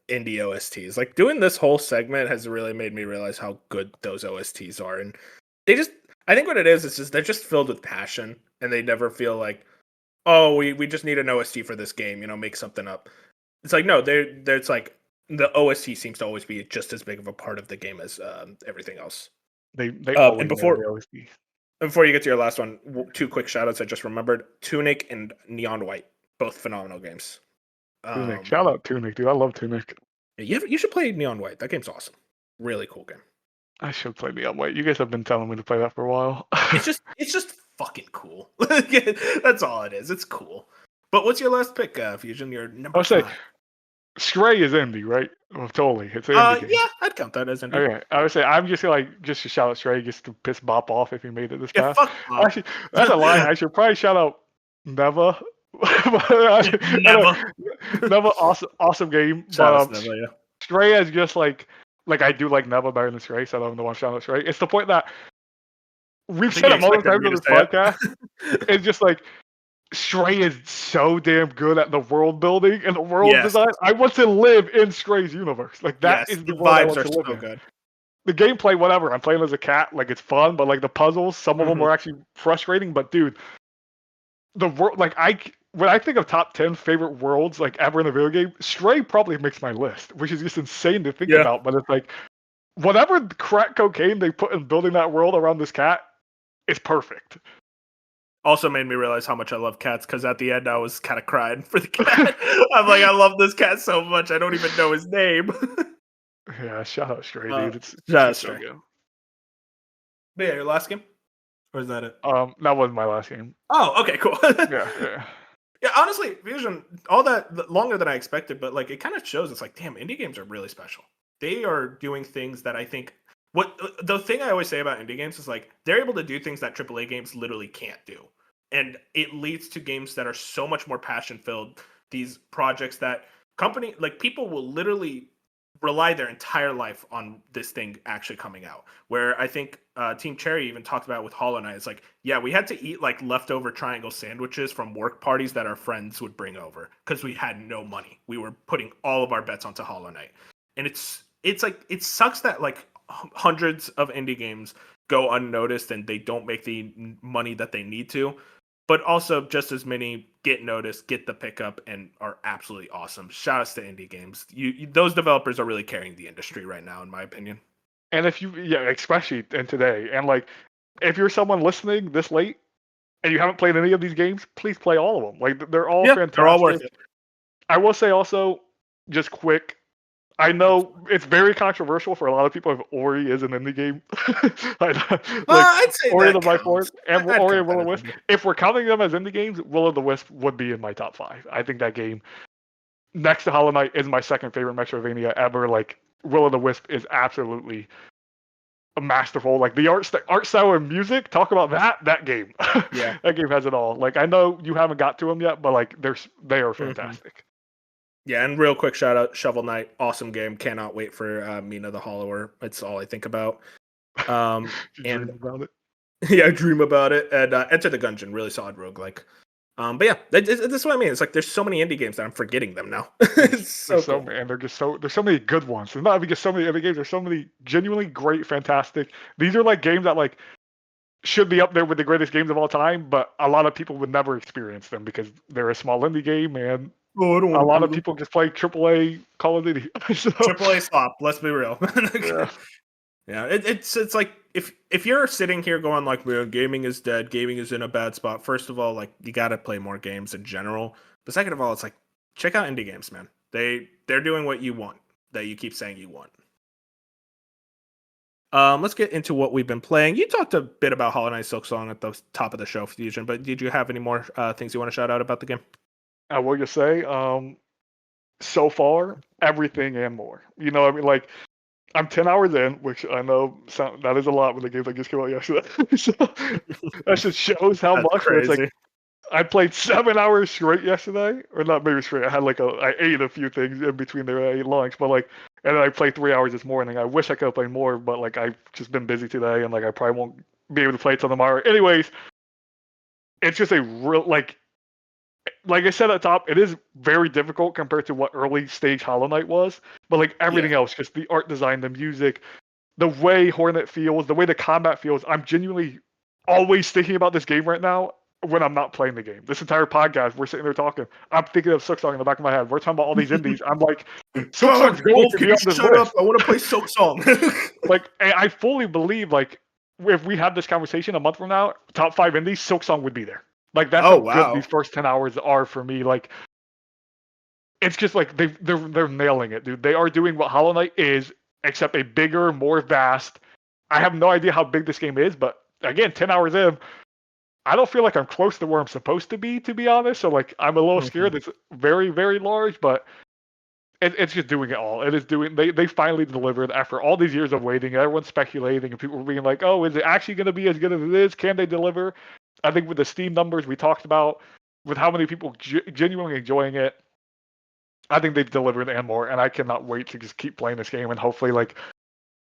indie OSTs. Like doing this whole segment has really made me realize how good those OSTs are. And they just I think what it is just they're just filled with passion and they never feel like, oh, we just need an OST for this game, make something up. It's like no, they're it's like the OST seems to always be just as big of a part of the game as everything else. They And always nail before the OST. before you get to your last one, two quick shoutouts I just remembered: Tunic and Neon White, both phenomenal games. Tunic, Um, shout out Tunic, dude. I love Tunic. you should play Neon White. That game's awesome. Really cool game. I should play the Wait, you guys have been telling me to play that for a while. It's just fucking cool. That's all it is. It's cool. But what's your last pick, Fusion? Your I number would say 5. Stray is indie, right? Oh, totally, it's an indie game. Yeah, I'd count that as indie. Okay, I would say I'm just just to shout out Stray just to piss Bop off if he made it this Yeah, past. fuck Bob. Actually, that's a lie. I should probably shout out Neva. Never. Neva, awesome game. Shout out But to Never, yeah. Stray is just like I do like Neva better than Stray, so I don't know why I'm shouting out Stray. It's the point that I we've think said you it multiple expected times me on to this say podcast. it. It's just like Stray is so damn good at the world building and the world Yes. design. I want to live in Stray's universe. Like that Yes. is The the world I vibes want are to live so in. good. The gameplay, whatever. I'm playing as a cat, like it's fun, but like the puzzles, some of them Mhm. are actually frustrating. But dude, the world, like when I think of top 10 favorite worlds like ever in a video game, Stray probably makes my list, which is just insane to think Yeah. about. But it's like whatever crack cocaine they put in building that world around this cat is perfect. Also made me realize how much I love cats because at the end I was kind of crying for the cat. I'm like, I love this cat so much. I don't even know his name. Yeah, shout out Stray, dude. It's That's so straight. good. But yeah, your last game? Or is that it? That wasn't my last game. Oh, okay, cool. Yeah. Yeah, honestly, Fusion, all that longer than I expected, but like it kind of shows it's like, damn, indie games are really special. They are doing things that I think what the thing I always say about indie games is like they're able to do things that AAA games literally can't do. And it leads to games that are so much more passion filled, these projects that people will literally rely their entire life on this thing actually coming out. Where I think Team Cherry even talked about with Hollow Knight. It's like, yeah, we had to eat like leftover triangle sandwiches from work parties that our friends would bring over because we had no money. We were putting all of our bets onto Hollow Knight, and it's like it sucks that like hundreds of indie games go unnoticed and they don't make the money that they need to. But also, just as many get noticed, get the pickup, and are absolutely awesome. Shout outs to indie games. Those developers are really carrying the industry right now, in my opinion. And if you, yeah, especially in today, and like, if you're someone listening this late and you haven't played any of these games, please play all of them. Like, they're all Yeah, fantastic. they're all worth it. I will say also, just quick, I know it's very controversial for a lot of people if Ori is an indie game. I'd say Ori that and the Blind counts. Forest and I'd Ori count and Will that of as Wisp. indie. If we're counting them as indie games, Will of the Wisp would be in my top 5. I think that game, next to Hollow Knight, is my second favorite Metroidvania ever. Like, Will of the Wisp is absolutely a masterful. Like the art style and music. Talk about that game. Yeah. That game has it all. Like I know you haven't got to them yet, but like they are fantastic. Yeah, and real quick shout out Shovel Knight, awesome game. Cannot wait for Mina the Hollower. It's all I think about. You And dream about it. yeah, I dream about it. And Enter the Gungeon, really solid roguelike. But yeah, that's what I mean. It's like there's so many indie games that I'm forgetting them now. It's so There's so cool. many, and there's so many good ones. There's not even just so many other games. There's so many genuinely great, fantastic. These are like games that like should be up there with the greatest games of all time, but a lot of people would never experience them because they're a small indie game, and Oh, I don't a want to lot play of them. people just play AAA Call of Duty. So, AAA slop. Let's be real. yeah. Yeah, it's like if you're sitting here going like, man, gaming is dead, gaming is in a bad spot. First of all, like you got to play more games in general. But second of all, it's like check out indie games, man. They're doing what you want that you keep saying you want. Let's get into what we've been playing. You talked a bit about Hollow Knight Silksong at the top of the show, Fusion, but did you have any more things you want to shout out about the game? I will just say, so far, everything and more. You know, I mean, like, I'm 10 hours in, which I know that is a lot when the games like just came out yesterday. So that just shows how That's much. Where it's like, crazy. I played 7 hours straight yesterday, or not maybe straight. I ate a few things in between there. I ate lunch, but like, and then I played 3 hours this morning. I wish I could have played more, but like I've just been busy today, and like I probably won't be able to play till tomorrow. Anyways, it's just a real like I said at the top, it is very difficult compared to what early stage Hollow Knight was. But like everything else, just the art design, the music, the way Hornet feels, the way the combat feels, I'm genuinely always thinking about this game right now when I'm not playing the game. This entire podcast, we're sitting there talking. I'm thinking of Silksong in the back of my head. We're talking about all these indies. I'm like, Silksong's going Wolf, to can be you on this shut list. up? I want to play Silksong. Like, I fully believe, like, if we had this conversation a month from now, top 5 indies, Silksong would be there. Like, that's how good these first 10 hours are for me. Like, it's just like they're nailing it, dude. They are doing what Hollow Knight is, except a bigger, more vast. I have no idea how big this game is, but again, 10 hours in, I don't feel like I'm close to where I'm supposed to be honest. So like, I'm a little scared. It's very, very large, but it's just doing it all. It is doing. They finally delivered after all these years of waiting. Everyone's speculating, and people were being like, "Oh, is it actually going to be as good as it is? Can they deliver?" I think with the Steam numbers we talked about, with how many people genuinely enjoying it, I think they've delivered and more. And I cannot wait to just keep playing this game and hopefully like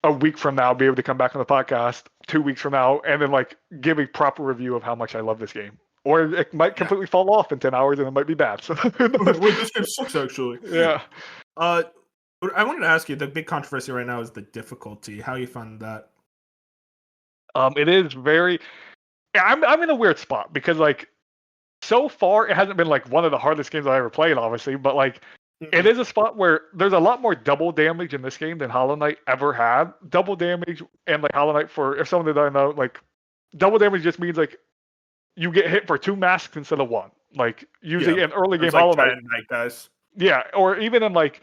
a week from now be able to come back on the podcast, 2 weeks from now, and then like give a proper review of how much I love this game. Or it might completely fall off in 10 hours and it might be bad. So this game sucks actually. Yeah. I wanted to ask you, the big controversy right now is the difficulty. How you find that? It is very. I'm in a weird spot because like so far it hasn't been like one of the hardest games I ever played, obviously, but like it is a spot where there's a lot more double damage in this game than Hollow Knight ever had. Double damage and like Hollow Knight, for if someone that I know, like double damage just means like you get hit for 2 masks instead of 1. Like usually in early game Hollow Knight, guys. Yeah, or even in like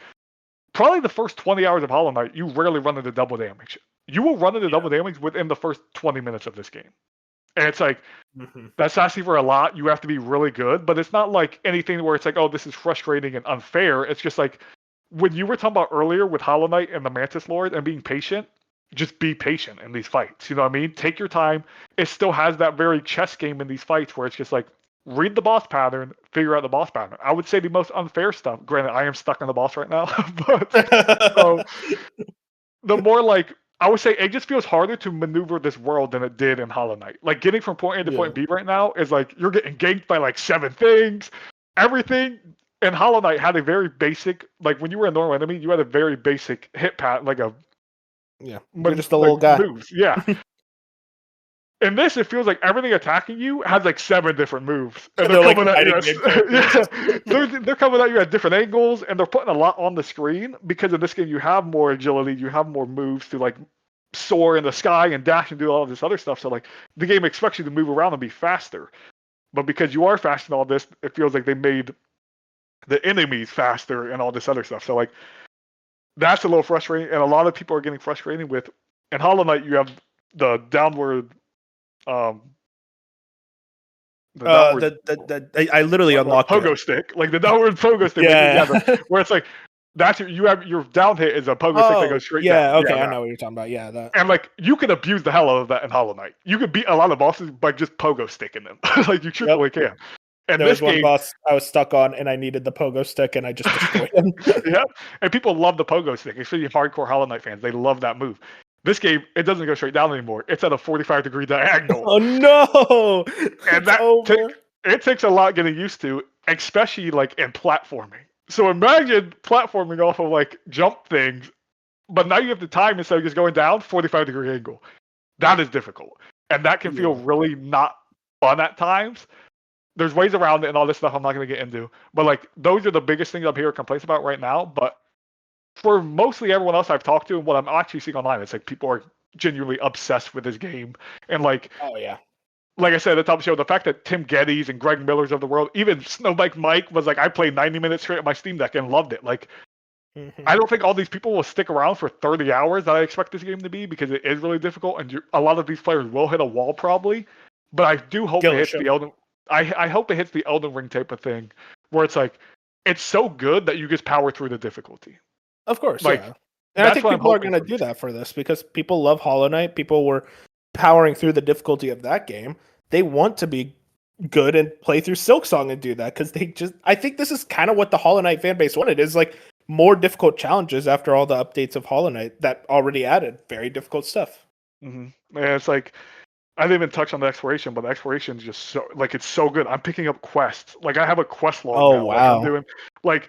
probably the first 20 hours of Hollow Knight, you rarely run into double damage. You will run into double damage within the first 20 minutes of this game. And it's like, that's asking for a lot. You have to be really good, but it's not like anything where it's like, oh, this is frustrating and unfair. It's just like, when you were talking about earlier with Hollow Knight and the Mantis Lord and being patient, just be patient in these fights. You know what I mean? Take your time. It still has that very chess game in these fights where it's just like, read the boss pattern, figure out the boss pattern. I would say the most unfair stuff. Granted, I am stuck on the boss right now, but the more like, I would say it just feels harder to maneuver this world than it did in Hollow Knight. Like getting from point A to point B right now is like you're getting ganked by like 7 things. Everything in Hollow Knight had a very basic, like when you were a normal enemy, you had a very basic hit pattern, like you're just a little guy. Moves. Yeah. In this, it feels like everything attacking you has like 7 different moves, and they're coming at you. They're coming at you at different angles, and they're putting a lot on the screen because in this game you have more agility, you have more moves to like soar in the sky and dash and do all of this other stuff. So like the game expects you to move around and be faster, but because you are fast in all this, it feels like they made the enemies faster and all this other stuff. So like that's a little frustrating, and a lot of people are getting frustrated with. In Hollow Knight, you have the downward. I literally unlocked pogo it. stick, like the downward pogo stick. Where it's like that's you have your down hit is a pogo stick that goes straight down. Okay, I know what you're talking about. Yeah, that. And like you can abuse the hell out of that in Hollow Knight. You can beat a lot of bosses by just pogo sticking them. Like you truthfully can. And there this was one game, boss I was stuck on, and I needed the pogo stick, and I just destroyed him. Yeah, and people love the pogo stick, especially hardcore Hollow Knight fans. They love that move. This game, it doesn't go straight down anymore. It's at a 45-degree diagonal. Oh no! And that it takes a lot getting used to, especially like in platforming. So imagine platforming off of like jump things, but now you have the time instead of just going down 45-degree angle. That is difficult, and that can feel really not fun at times. There's ways around it and all this stuff I'm not going to get into, but like those are the biggest things I'm hearing complaints about right now. But for mostly everyone else I've talked to and what I'm actually seeing online, it's like people are genuinely obsessed with this game. And like, oh yeah, like I said at the top of the show, the fact that Tim Geddes and Greg Millers of the world, even Snowbike Mike was like, I played 90 minutes straight on my Steam Deck and loved it. Like, I don't think all these people will stick around for 30 hours that I expect this game to be, because it is really difficult and a lot of these players will hit a wall probably. But I do hope it hits the Elden. I hope it hits the Elden Ring type of thing, where it's like it's so good that you just power through the difficulty. Of course, like, yeah. And I think people are going to do that for this because people love Hollow Knight. People were powering through the difficulty of that game. They want to be good and play through Silksong and do that because I think this is kind of what the Hollow Knight fan base wanted is like more difficult challenges after all the updates of Hollow Knight that already added very difficult stuff. And it's like I didn't even touch on the exploration, but the exploration is just so like it's so good. I'm picking up quests. Like I have a quest log Oh now. Like I'm wow. doing like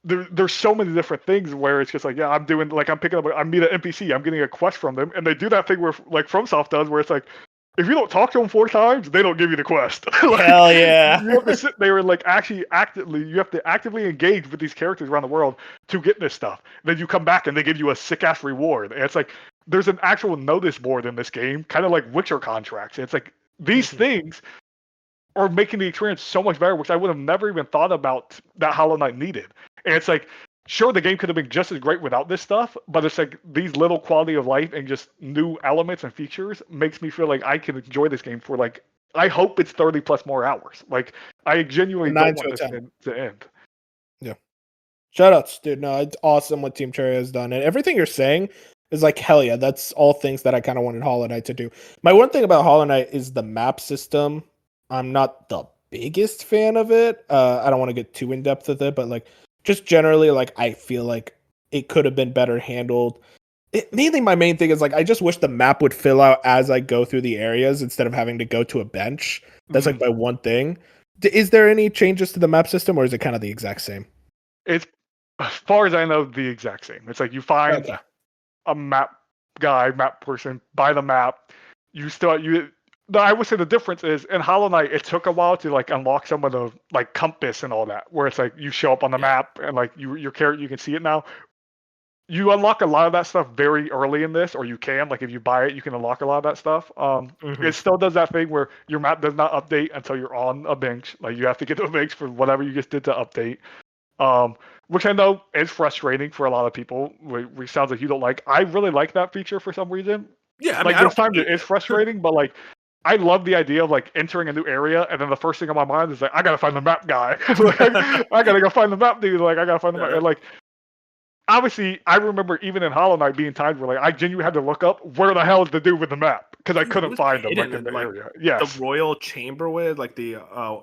there's so many different things where it's just like yeah I'm doing like I'm picking up I meet an NPC. I'm getting a quest from them, and they do that thing where like FromSoft does where it's like if you don't talk to them 4 times, they don't give you the quest. Like, Hell yeah. you have to sit there and like actually actively, you have to actively engage with these characters around the world to get this stuff. Then you come back and they give you a sick ass reward. And it's like there's an actual notice board in this game, kind of like Witcher contracts. And it's like these things are making the experience so much better, which I would have never even thought about that Hollow Knight needed. And it's like, sure, the game could have been just as great without this stuff, but it's like these little quality of life and just new elements and features makes me feel like I can enjoy this game for like, I hope it's 30 plus more hours. Like, I genuinely don't want this to end. Yeah. Shoutouts, dude. No, it's awesome what Team Cherry has done. And everything you're saying is like, hell yeah, that's all things that I kind of wanted Hollow Knight to do. My one thing about Hollow Knight is the map system. I'm not the biggest fan of it. I don't want to get too in depth with it, but like just generally, like I feel like it could have been better handled. Mainly, my main thing is like I just wish the map would fill out as I go through the areas instead of having to go to a bench. That's like my one thing. Is there any changes to the map system, or is it kind of the exact same? It's as far as I know, the exact same. It's like you find a map guy, map person, buy the map. You still I would say the difference is in Hollow Knight, it took a while to like unlock some of the like compass and all that, where it's like you show up on the map and like your character you can see it now. You unlock a lot of that stuff very early in this, or you can like if you buy it, you can unlock a lot of that stuff. It still does that thing where your map does not update until you're on a bench. Like you have to get to a bench for whatever you just did to update. Which I know is frustrating for a lot of people. Which sounds like you don't like. I really like that feature for some reason. Yeah, I mean, like there's times it is frustrating, but like I love the idea of like entering a new area, and then the first thing on my mind is like I gotta find the map guy. Like, I gotta go find the map dude. Like I gotta find the map. And, like obviously, I remember even in Hollow Knight being times where like I genuinely had to look up where the hell is the dude with the map because I couldn't find him like in the area. Yes, the royal chamber with like the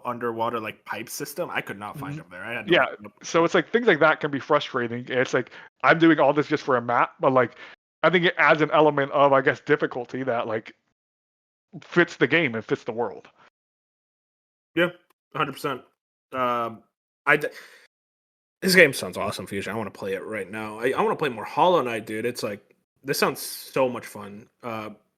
underwater like pipe system. I could not find him there. I had to yeah. So it's like things like that can be frustrating. It's like I'm doing all this just for a map, but like I think it adds an element of I guess difficulty that like fits the game and fits the world. Yeah, 100%. This game sounds awesome, Fusion. I want to play it right now. I want to play more Hollow Knight, dude. It's like this sounds so much fun.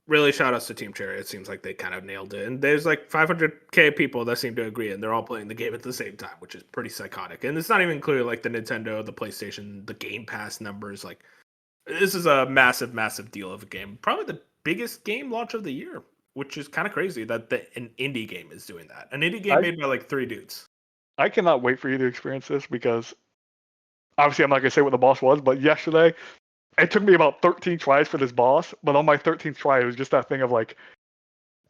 Really, shout outs to Team Cherry. It seems like they kind of nailed it. And there's like 500k people that seem to agree, and they're all playing the game at the same time, which is pretty psychotic. And it's not even clear like the Nintendo, the PlayStation, the Game Pass numbers. Like this is a massive, massive deal of a game. Probably the biggest game launch of the year, which is kind of crazy that an indie game is doing that. An indie game made by like 3 dudes. I cannot wait for you to experience this because obviously I'm not gonna say what the boss was, but yesterday it took me about 13 tries for this boss, but on my 13th try it was just that thing of like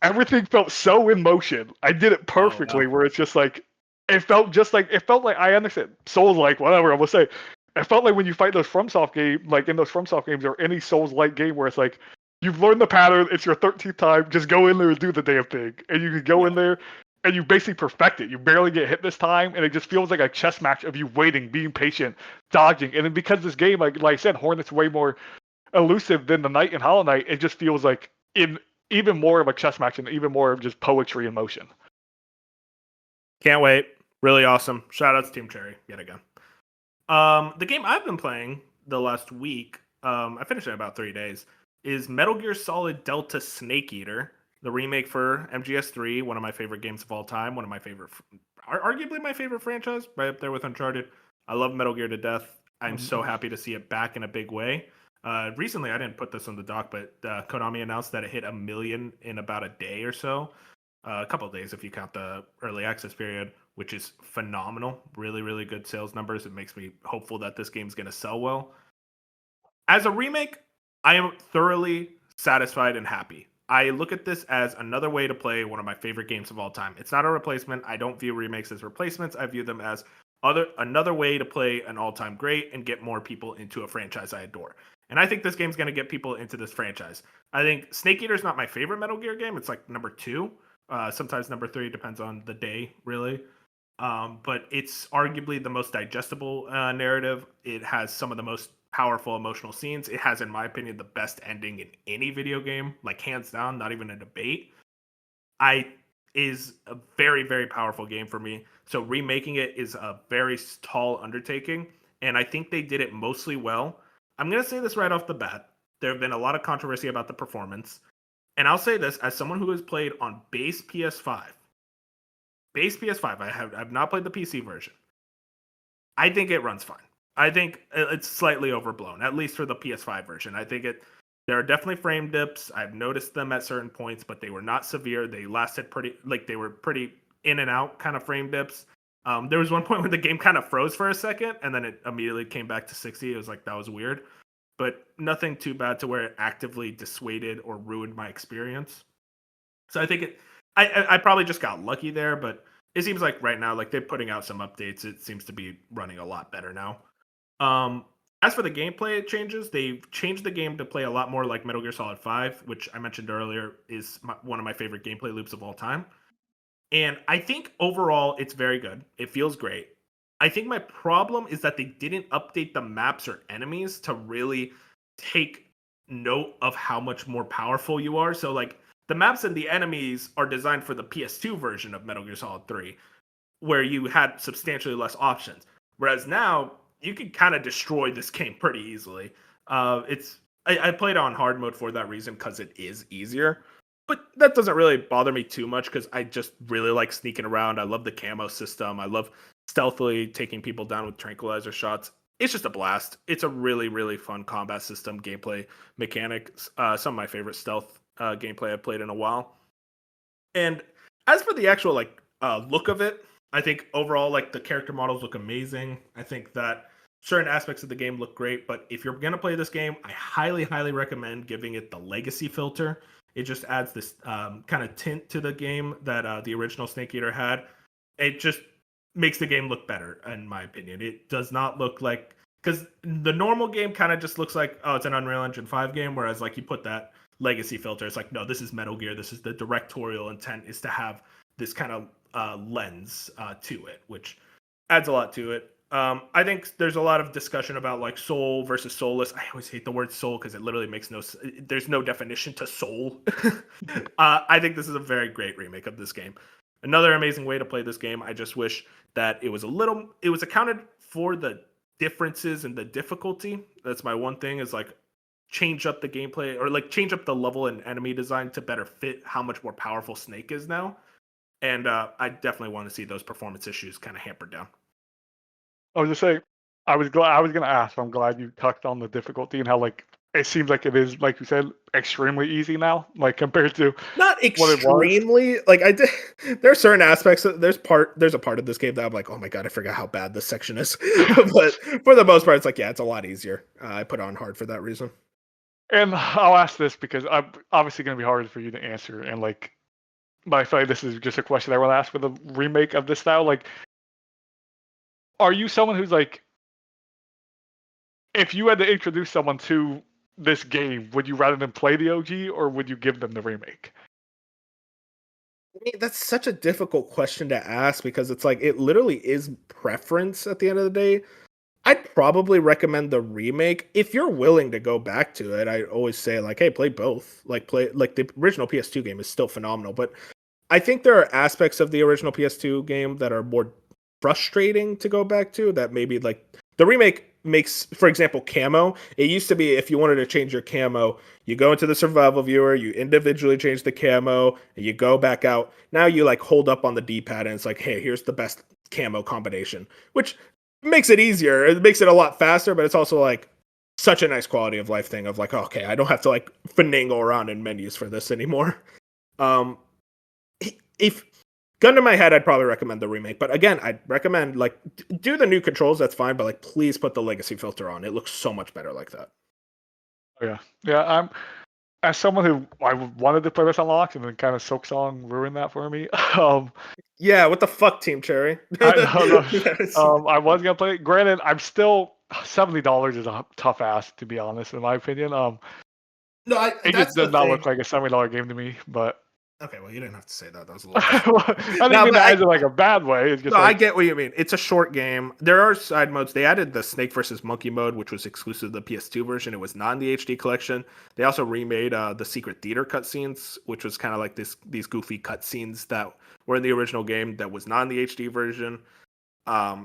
everything felt so in motion. I did it perfectly where it's just like it felt like I understand Souls like whatever I'm gonna say. It felt like when you fight those FromSoft game, like in those FromSoft games or any Souls like game where it's like you've learned the pattern, it's your 13th time, just go in there and do the damn thing. And you can go in there and you basically perfect it. You barely get hit this time, and it just feels like a chess match of you waiting, being patient, dodging. And then because this game, like I said, Hornet's way more elusive than the Knight and Hollow Knight, it just feels like in even more of a chess match and even more of just poetry in motion. Can't wait. Really awesome. Shout out to Team Cherry yet again. The game I've been playing the last week, I finished it in about 3 days, is Metal Gear Solid Delta Snake Eater. The remake for MGS3, one of my favorite games of all time, one of my favorite, arguably my favorite franchise, right up there with Uncharted. I love Metal Gear to death. I'm so happy to see it back in a big way. Recently, I didn't put this on the doc, but Konami announced that it hit 1 million in about a day or so. A couple of days if you count the early access period, which is phenomenal. Really, really good sales numbers. It makes me hopeful that this game's going to sell well. As a remake, I am thoroughly satisfied and happy. I look at this as another way to play one of my favorite games of all time. It's not a replacement. I don't view remakes as replacements. I view them as another way to play an all-time great and get more people into a franchise I adore. And I think this game's going to get people into this franchise. I think Snake Eater is not my favorite Metal Gear game. It's like number 2. Sometimes number 3 depends on the day, really. But it's arguably the most digestible narrative. It has some of the most powerful emotional scenes. It has, in my opinion, the best ending in any video game, like hands down, not even a debate. I is a very, very powerful game for me. So remaking it is a very tall undertaking, and I think they did it mostly well. I'm gonna say this right off the bat. There have been a lot of controversy about the performance, and I'll say this as someone who has played on base PS5. Base PS5. I've not played the PC version. I think it runs fine. I think it's slightly overblown, at least for the PS5 version. I think it. There are definitely frame dips. I've noticed them at certain points, but they were not severe. They lasted pretty, like they were pretty in and out kind of frame dips. There was one point where the game kind of froze for a second, and then it immediately came back to 60. It was like that was weird, but nothing too bad to where it actively dissuaded or ruined my experience. So I think it. I probably just got lucky there, but it seems like right now, like they're putting out some updates. It seems to be running a lot better now. Um, as for the gameplay changes, they've changed the game to play a lot more like Metal Gear Solid 5, which I mentioned earlier is one of my favorite gameplay loops of all time. And I think overall it's very good. It feels great. I think my problem is that they didn't update the maps or enemies to really take note of how much more powerful you are. So like the maps and the enemies are designed for the PS2 version of Metal Gear Solid 3, where you had substantially less options. Whereas now you can kind of destroy this game pretty easily. I played on hard mode for that reason because it is easier. But that doesn't really bother me too much because I just really like sneaking around. I love the camo system. I love stealthily taking people down with tranquilizer shots. It's just a blast. It's a really, really fun combat system, gameplay mechanics. Some of my favorite stealth gameplay I've played in a while. And as for the actual look of it, I think overall like the character models look amazing. I think that certain aspects of the game look great, but if you're gonna play this game, I highly, highly recommend giving it the legacy filter. It just adds this kind of tint to the game that the original Snake Eater had. It just makes the game look better, in my opinion. It does not look like because the normal game kind of just looks like it's an Unreal Engine 5 game, whereas like you put that legacy filter, it's like no, this is Metal Gear. This is the directorial intent is to have this kind of lens to it, which adds a lot to it. I think there's a lot of discussion about like soul versus soulless. I always hate the word soul because it literally makes there's no definition to soul. I think this is a very great remake of this game. Another amazing way to play this game. I just wish that it was accounted for the differences in the difficulty. That's my one thing is like change up the gameplay or like change up the level and enemy design to better fit how much more powerful Snake is now. And I definitely want to see those performance issues kind of hampered down. I was just saying, I was gonna ask. I'm glad you touched on the difficulty and how like it seems like it is, like you said, extremely easy now, like compared to Not what it was. extremely. Like I did, there are certain aspects. There's a part of this game that I'm like, oh my god, I forgot how bad this section is. But for the most part, it's like, yeah, it's a lot easier. I put on hard for that reason. And I'll ask this because I'm obviously gonna be hard for you to answer, and like, but I feel like this is just a question I want to ask for the remake of this style. Like, are you someone who's like, if you had to introduce someone to this game, would you rather them play the OG or would you give them the remake? I mean, that's such a difficult question to ask because it's like it literally is preference at the end of the day. I'd probably recommend the remake if you're willing to go back to it. I always say like, hey, play both. Like play like the original PS2 game is still phenomenal, but I think there are aspects of the original PS2 game that are more frustrating to go back to that maybe like the remake makes, for example, camo. It used to be if you wanted to change your camo, you go into the survival viewer, you individually change the camo, and you go back out. Now you like hold up on the D-pad and it's like, hey, here's the best camo combination, which makes it easier. It makes it a lot faster, but it's also like such a nice quality of life thing of like, okay, I don't have to like finagle around in menus for this anymore. Um, if gun to my head, I'd probably recommend the remake. But again, I'd recommend like do the new controls. That's fine, but like please put the legacy filter on. It looks so much better like that. Oh, yeah, yeah. I'm as someone who I wanted to play this on launch and then kind of Silksong ruined that for me. Yeah, what the fuck, Team Cherry? I don't know. I was gonna play it. Granted, I'm still $70 is a tough ask to be honest, in my opinion. No, It just that's the does not thing. look like a $70 game to me, but Okay, well, you didn't have to say that. That was a I little. didn't No, mean but that as in like a bad way. It's just no, I like get what you mean. It's a short game. There are side modes. They added the Snake versus Monkey mode, which was exclusive to the PS2 version. It was not in the HD collection. They also remade the Secret Theater cutscenes, which was kind of like these goofy cutscenes that were in the original game that was not in the HD version.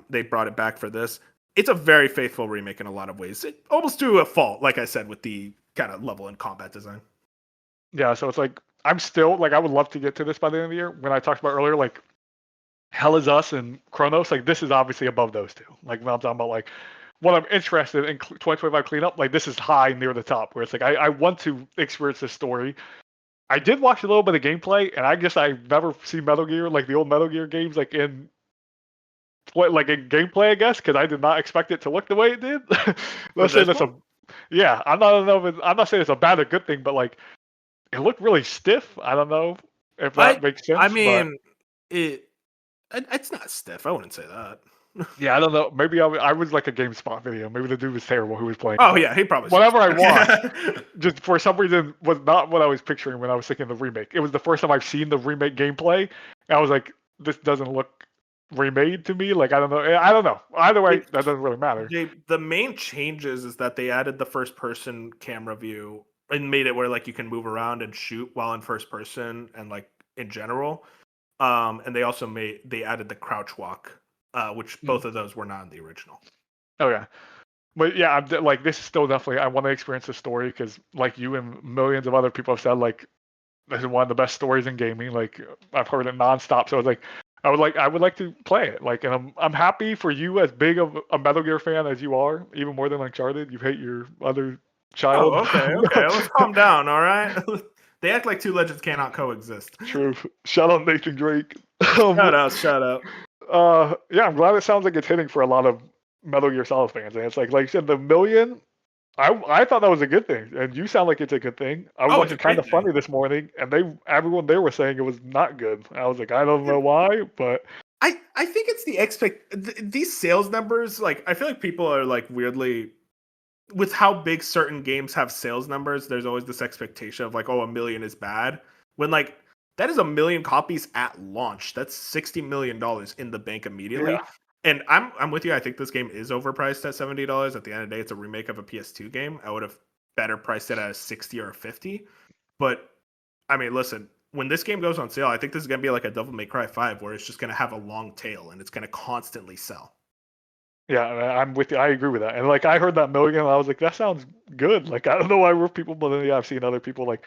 They brought it back for this. It's a very faithful remake in a lot of ways. It, almost to a fault, like I said, with the kind of level and combat design. yeah. So it's like I'm still like I would love to get to this by the end of the year. When I talked about earlier, like Hell is Us and Chronos, like this is obviously above those two. Like when I'm talking about like what I'm interested in 2025 cleanup, like this is high near the top. Where it's like I want to experience this story. I did watch a little bit of gameplay, and I guess I've never seen Metal Gear like the old Metal Gear games like in gameplay, I guess, because I did not expect it to look the way it did. Let's say that's yeah. I'm not saying it's a bad or good thing, but like it looked really stiff. I don't know if that makes sense. I mean, it's not stiff. I wouldn't say that. Yeah, I don't know. Maybe I was like a GameSpot video. Maybe the dude was terrible who was playing. Oh yeah, he probably. Whatever I watched, just for some reason was not what I was picturing when I was thinking of the remake. It was the first time I've seen the remake gameplay. And I was like, this doesn't look remade to me. Like I don't know. Either way, that doesn't really matter. The main changes is that they added the first person camera view and made it where like you can move around and shoot while in first person and like in general. And they also added the crouch walk, which both of those were not in the original. Oh yeah. But yeah, like this is still definitely I want to experience the story because like you and millions of other people have said like this is one of the best stories in gaming. Like I've heard it nonstop. So I was like I would like to play it. Like and I'm happy for you as big of a Metal Gear fan as you are, even more than Uncharted. You hate your other child. Oh, okay. Let's calm down, all right? They act like two legends cannot coexist. True. Shout out Nathan Drake. Shout out. Yeah, I'm glad it sounds like it's hitting for a lot of Metal Gear Solid fans. And it's like you said, the million. I thought that was a good thing, and you sound like it's a good thing. I was watching Kind of Funny this morning, and everyone there was saying it was not good. I was like, I don't know why, but I think it's the these sales numbers. Like, I feel like people are like weirdly with how big certain games have sales numbers. There's always this expectation of like, oh, 1 million is bad. When like that is 1 million copies at launch. That's $60 million in the bank immediately. Yeah. And I'm with you. I think this game is overpriced at $70. At the end of the day, it's a remake of a PS2 game. I would have better priced it at a 60 or a 50. But I mean, listen, when this game goes on sale, I think this is gonna be like a Devil May Cry 5, where it's just gonna have a long tail and it's gonna constantly sell. Yeah, I'm with you. I agree with that. And like I heard that million, and I was like, that sounds good. Like I don't know why we're people, but then yeah, I've seen other people like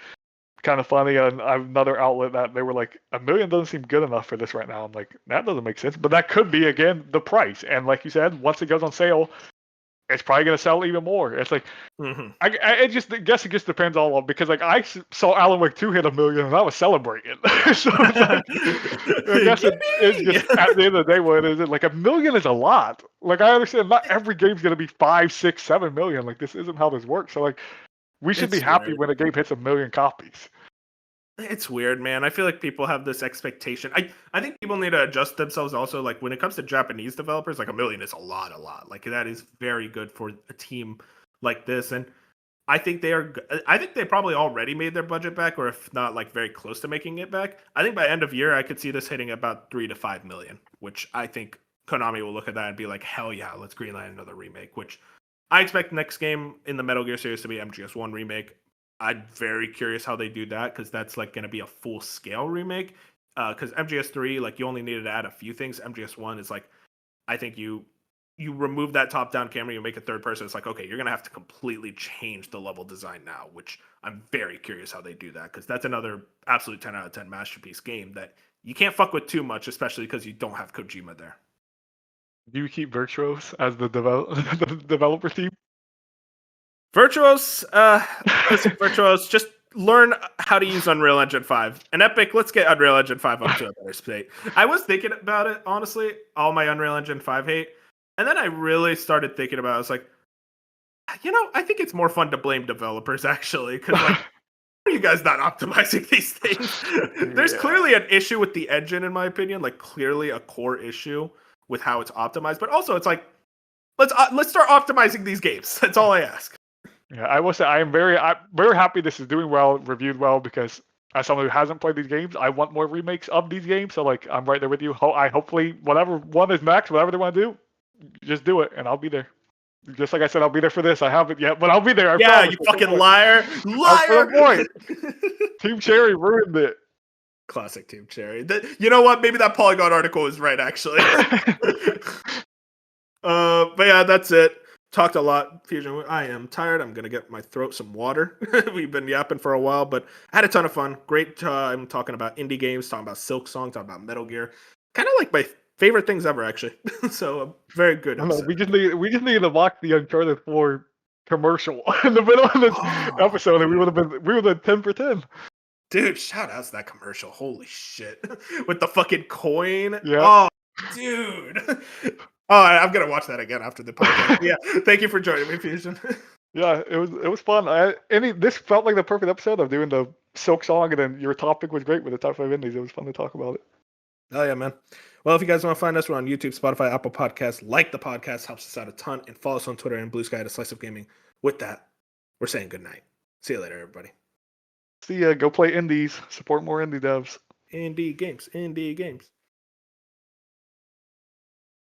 Kind of Funny, and I have another outlet that they were like, 1 million doesn't seem good enough for this right now. I'm like, that doesn't make sense. But that could be again the price. And like you said, once it goes on sale, it's probably gonna sell even more. It's like I guess it just depends all on because like I saw Alan Wake 2 hit 1 million and I was celebrating. So it's like, I guess it's just at the end of the day what it is. Like 1 million is a lot. Like I understand not every game's gonna be 5, 6, 7 million. Like this isn't how this works. So like we should be happy when a game hits 1 million copies. It's weird, man. I feel like people have this expectation. I think people need to adjust themselves also. Like when it comes to Japanese developers, like 1 million is a lot. Like that is very good for a team like this. And I think I think they probably already made their budget back, or if not, like very close to making it back. I think by end of year, I could see this hitting about 3 to 5 million, which I think Konami will look at that and be like, hell yeah, let's greenlight another remake, which I expect next game in the Metal Gear series to be MGS1 remake. I'm very curious how they do that because that's like going to be a full scale remake. Because MGS3, like you only needed to add a few things. MGS1 is like, I think you remove that top down camera, you make it third person. It's like, okay, you're going to have to completely change the level design now, which I'm very curious how they do that because that's another absolute 10 out of 10 masterpiece game that you can't fuck with too much, especially because you don't have Kojima there. Do you keep Virtuos as the developer team? Virtuos, listen, Virtuos, just learn how to use Unreal Engine 5. And Epic, let's get Unreal Engine 5 up to a better state. I was thinking about it, honestly, all my Unreal Engine 5 hate. And then I really started thinking about it. I was like, I think it's more fun to blame developers, actually. Because, like, how are you guys not optimizing these things? There's clearly an issue with the engine, in my opinion. Like, clearly a core issue with how it's optimized. But also, it's like, let's start optimizing these games. That's all I ask. Yeah, I will say I'm very happy this is doing well, reviewed well, because as someone who hasn't played these games, I want more remakes of these games. So like, I'm right there with you. I hopefully whatever one is next, whatever they want to do, just do it, and I'll be there. Just like I said, I'll be there for this. I haven't yet, but I'll be there. I Yeah, promise. you fucking liar. That's Liar. the point. Team Cherry ruined it. Classic Team Cherry. You know what? Maybe that Polygon article is right, actually. But yeah, that's it. Talked a lot, Fusion. I am tired. I'm gonna get my throat some water. We've been yapping for a while, but I had a ton of fun. Great time talking about indie games, talking about Silksong, talking about Metal Gear. Kind of like my favorite things ever, actually. So very good. No, we just need to watch the Uncharted 4 commercial in the middle of this episode, and we would have been 10 for 10. Dude, shout out to that commercial. Holy shit. With the fucking coin. Yeah. Oh, dude. Oh, I'm gonna watch that again after the podcast. Yeah, thank you for joining me, Fusion. Yeah, it was fun. This felt like the perfect episode of doing the Silksong, and then your topic was great with the top 5 indies. It was fun to talk about it. Oh yeah, man. Well, if you guys want to find us, we're on YouTube, Spotify, Apple Podcasts. Like the podcast, helps us out a ton, and follow us on Twitter and Blue Sky at A Slice of Gaming. With that, we're saying good night. See you later, everybody. See ya. Go play indies. Support more indie devs. Indie games.